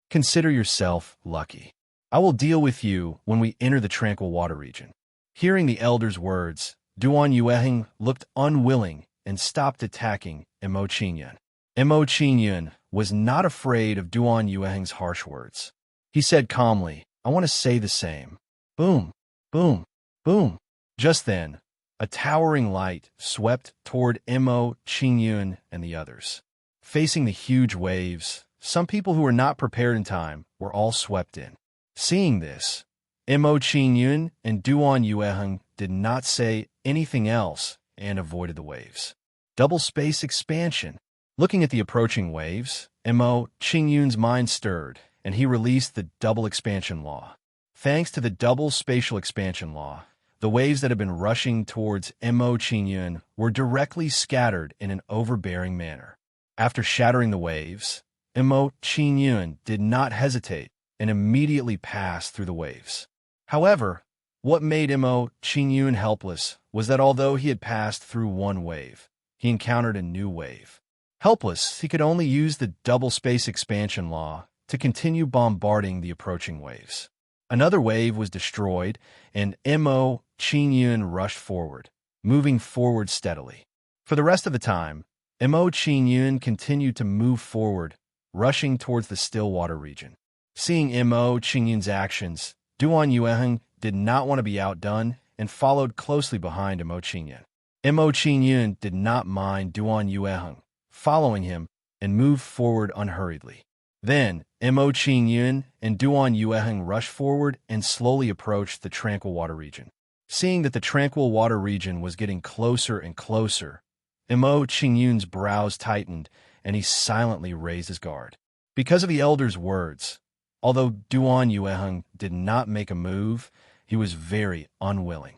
"Consider yourself lucky. I will deal with you when we enter the tranquil water region." Hearing the elder's words, Duan Yueheng looked unwilling and stopped attacking Mo Qingyun. Mo Qingyun was not afraid of Duan Yueheng's harsh words. He said calmly, "I want to say the same." Boom, boom, boom. Just then, a towering light swept toward Mo Qingyun and the others. Facing the huge waves, some people who were not prepared in time were all swept in. Seeing this, Mo Qingyun and Duan Yueheng did not say anything else and avoided the waves. Double space expansion. Looking at the approaching waves, Mo Qingyun's mind stirred, and he released the double expansion law. Thanks to the double spatial expansion law, the waves that had been rushing towards Mo Qingyun were directly scattered in an overbearing manner. After shattering the waves, Mo Qingyun did not hesitate and immediately passed through the waves. However, what made Mo Qingyun helpless was that although he had passed through one wave, he encountered a new wave. Helpless, he could only use the double space expansion law to continue bombarding the approaching waves. Another wave was destroyed, and Mo Qingyun rushed forward, moving forward steadily. For the rest of the time, Mo Qingyun continued to move forward, rushing towards the still water region. Seeing Mo Qingyun's actions, Duan Yueheng did not want to be outdone and followed closely behind Mo Qingyun. Mo Qingyun did not mind Duan Yueheng, following him, and moved forward unhurriedly. Then, Mo Qingyun and Duan Yueheng rushed forward and slowly approached the tranquil water region. Seeing that the tranquil water region was getting closer and closer, Mo Qingyun's brows tightened and he silently raised his guard. Because of the elder's words, although Duan Yueheng did not make a move, he was very unwilling.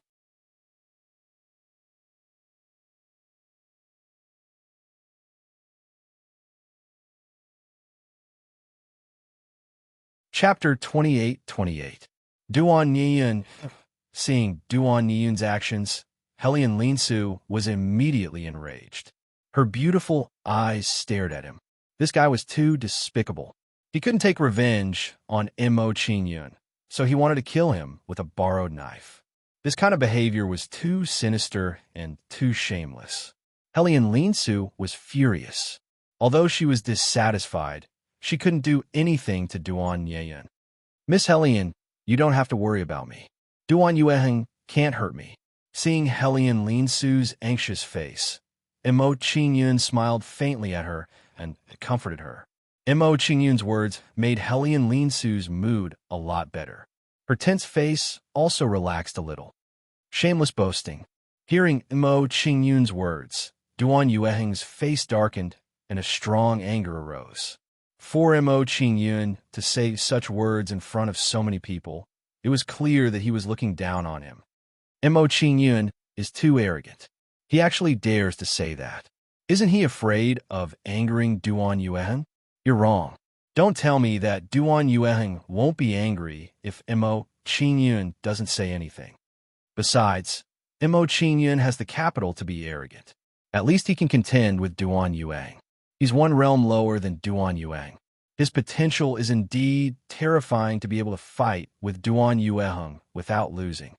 Chapter 28:28. Duan Yiyun. Seeing Duan Yiyun's actions, Hellion Linsu was immediately enraged. Her beautiful eyes stared at him. This guy was too despicable. He couldn't take revenge on Mo Qingyun, so he wanted to kill him with a borrowed knife. This kind of behavior was too sinister and too shameless. Hellion Linsu was furious. Although she was dissatisfied, she couldn't do anything to Duan Yueheng. Miss Hellion, you don't have to worry about me. Duan Yueheng can't hurt me. Seeing Hellion Linsu's anxious face, Mo Qingyun smiled faintly at her and comforted her. Mo Qingyun's words made Hellion Linsu's mood a lot better. Her tense face also relaxed a little. Shameless boasting. Hearing Mo Qingyun's words, Duan Yueheng's face darkened and a strong anger arose. For Mo Qingyun to say such words in front of so many people, it was clear that he was looking down on him. Mo Qingyun is too arrogant. He actually dares to say that. Isn't he afraid of angering Duan Yueheng? You're wrong. Don't tell me that Duan Yueheng won't be angry if Mo Qingyun doesn't say anything. Besides, Mo Qingyun has the capital to be arrogant. At least he can contend with Duan Yueheng. He's one realm lower than Duan Yueheng. His potential is indeed terrifying to be able to fight with Duan Yueheng without losing.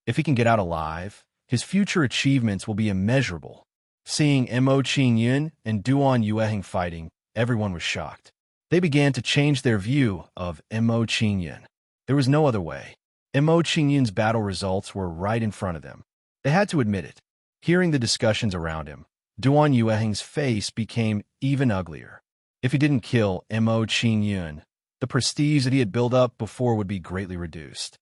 If he can get out alive, his future achievements will be immeasurable. Seeing Mo Qingyun and Duan Yueheng fighting, everyone was shocked. They began to change their view of Mo Qingyun. There was no other way. Mo Qingyun's battle results were right in front of them. They had to admit it. Hearing the discussions around him, Duan Yueheng's face became even uglier. If he didn't kill Mo Qingyun, the prestige that he had built up before would be greatly reduced.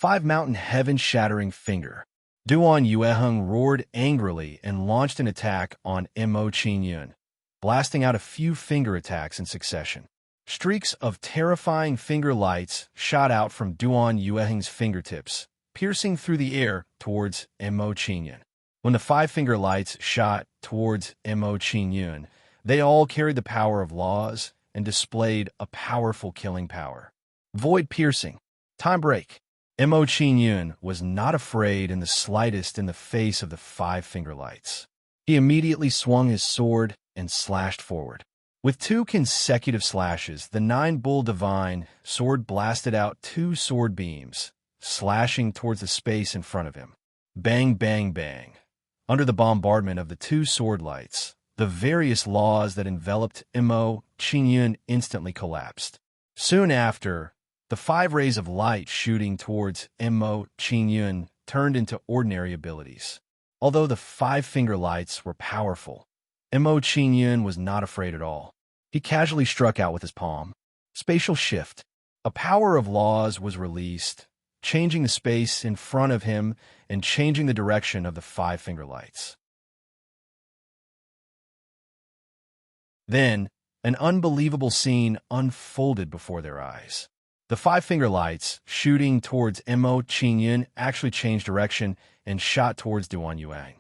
5-mountain heaven-shattering finger. Duan Yueheng roared angrily and launched an attack on Mo Qingyun, blasting out a few finger attacks in succession. Streaks of terrifying finger lights shot out from Duan Yueheng's fingertips, piercing through the air towards Mo Qingyun. When the 5-finger lights shot towards Mo Qingyun, they all carried the power of laws and displayed a powerful killing power. Void piercing. Time break. Mo Qingyun was not afraid in the slightest in the face of the 5-finger lights. He immediately swung his sword and slashed forward. With 2 consecutive slashes, the 9-bull divine sword blasted out 2 sword beams, slashing towards the space in front of him. Bang, bang, bang. Under the bombardment of the 2 sword lights, the various laws that enveloped Mo Qingyun instantly collapsed. Soon after, the 5 rays of light shooting towards Mo Qingyun turned into ordinary abilities. Although the 5-finger lights were powerful, Mo Qingyun was not afraid at all. He casually struck out with his palm. Spatial shift. A power of laws was released, changing the space in front of him and changing the direction of the 5-finger lights. Then, an unbelievable scene unfolded before their eyes. The 5-finger lights, shooting towards Mo Qingyun, actually changed direction and shot towards Duan Yueheng.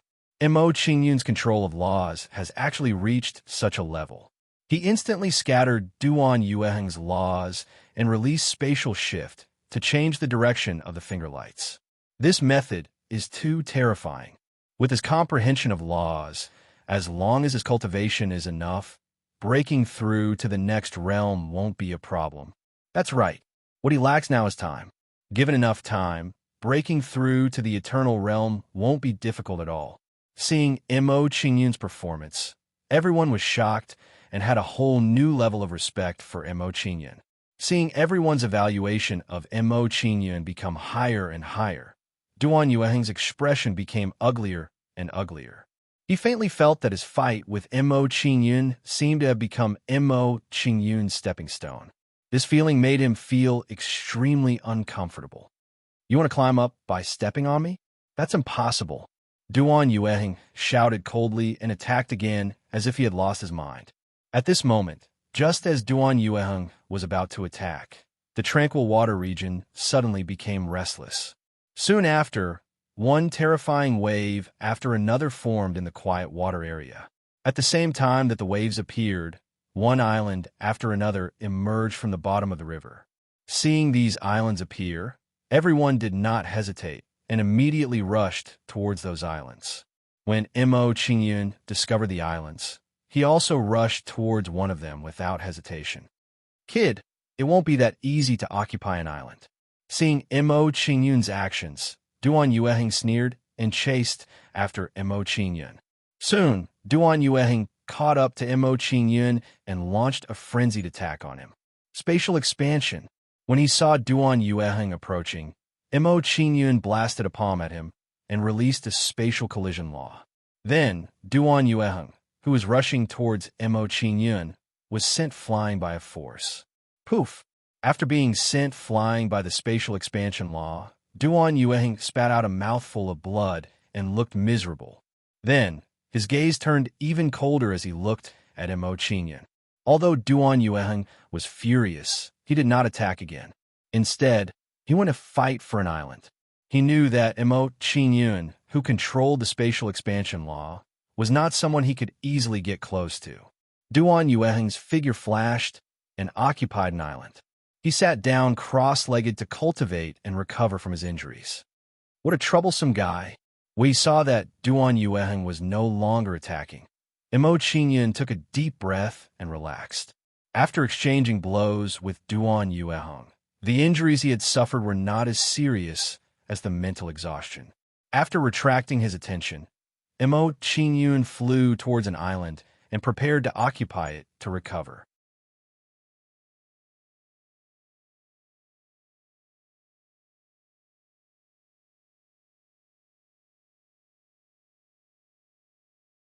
Mo Qingyun's control of laws has actually reached such a level. He instantly scattered Duan Yueheng's laws and released spatial shift to change the direction of the finger lights. This method is too terrifying. With his comprehension of laws, as long as his cultivation is enough, breaking through to the next realm won't be a problem. That's right. What he lacks now is time. Given enough time, breaking through to the eternal realm won't be difficult at all. Seeing Mo Qingyun's performance, everyone was shocked and had a whole new level of respect for Mo Qingyun. Seeing everyone's evaluation of Mo Qingyun become higher and higher, Duan Yueheng's expression became uglier and uglier. He faintly felt that his fight with Mo Qingyun seemed to have become Mo Qingyun's stepping stone. This feeling made him feel extremely uncomfortable. You want to climb up by stepping on me? That's impossible. Duan Yueheng shouted coldly and attacked again as if he had lost his mind. At this moment, just as Duan Yueheng was about to attack, the tranquil water region suddenly became restless. Soon after, one terrifying wave after another formed in the quiet water area. At the same time that the waves appeared, one island after another emerged from the bottom of the river. Seeing these islands appear, everyone did not hesitate and immediately rushed towards those islands. When Mo Qingyun discovered the islands, he also rushed towards one of them without hesitation. Kid, it won't be that easy to occupy an island. Seeing Mo Qingyun's actions, Duan Yueheng sneered and chased after Mo Qingyun. Soon, Duan Yueheng caught up to Mo Qingyun and launched a frenzied attack on him. Spatial expansion. When he saw Duan Yueheng approaching, Mo Qingyun blasted a palm at him and released a spatial collision law. Then, Duan Yueheng, who was rushing towards Mo Qingyun, was sent flying by a force. Poof! After being sent flying by the spatial expansion law, Duan Yueheng spat out a mouthful of blood and looked miserable. Then, his gaze turned even colder as he looked at Mo Qingyun. Although Duan Yueheng was furious, he did not attack again. Instead, he went to fight for an island. He knew that Mo Qingyun, who controlled the spatial expansion law, was not someone he could easily get close to. Duan Yueheng's figure flashed and occupied an island. He sat down cross-legged to cultivate and recover from his injuries. What a troublesome guy. We saw that Duan Yueheng was no longer attacking. Mo Qingyun took a deep breath and relaxed. After exchanging blows with Duan Yueheng, the injuries he had suffered were not as serious as the mental exhaustion. After retracting his attention, Mo Qingyun flew towards an island and prepared to occupy it to recover.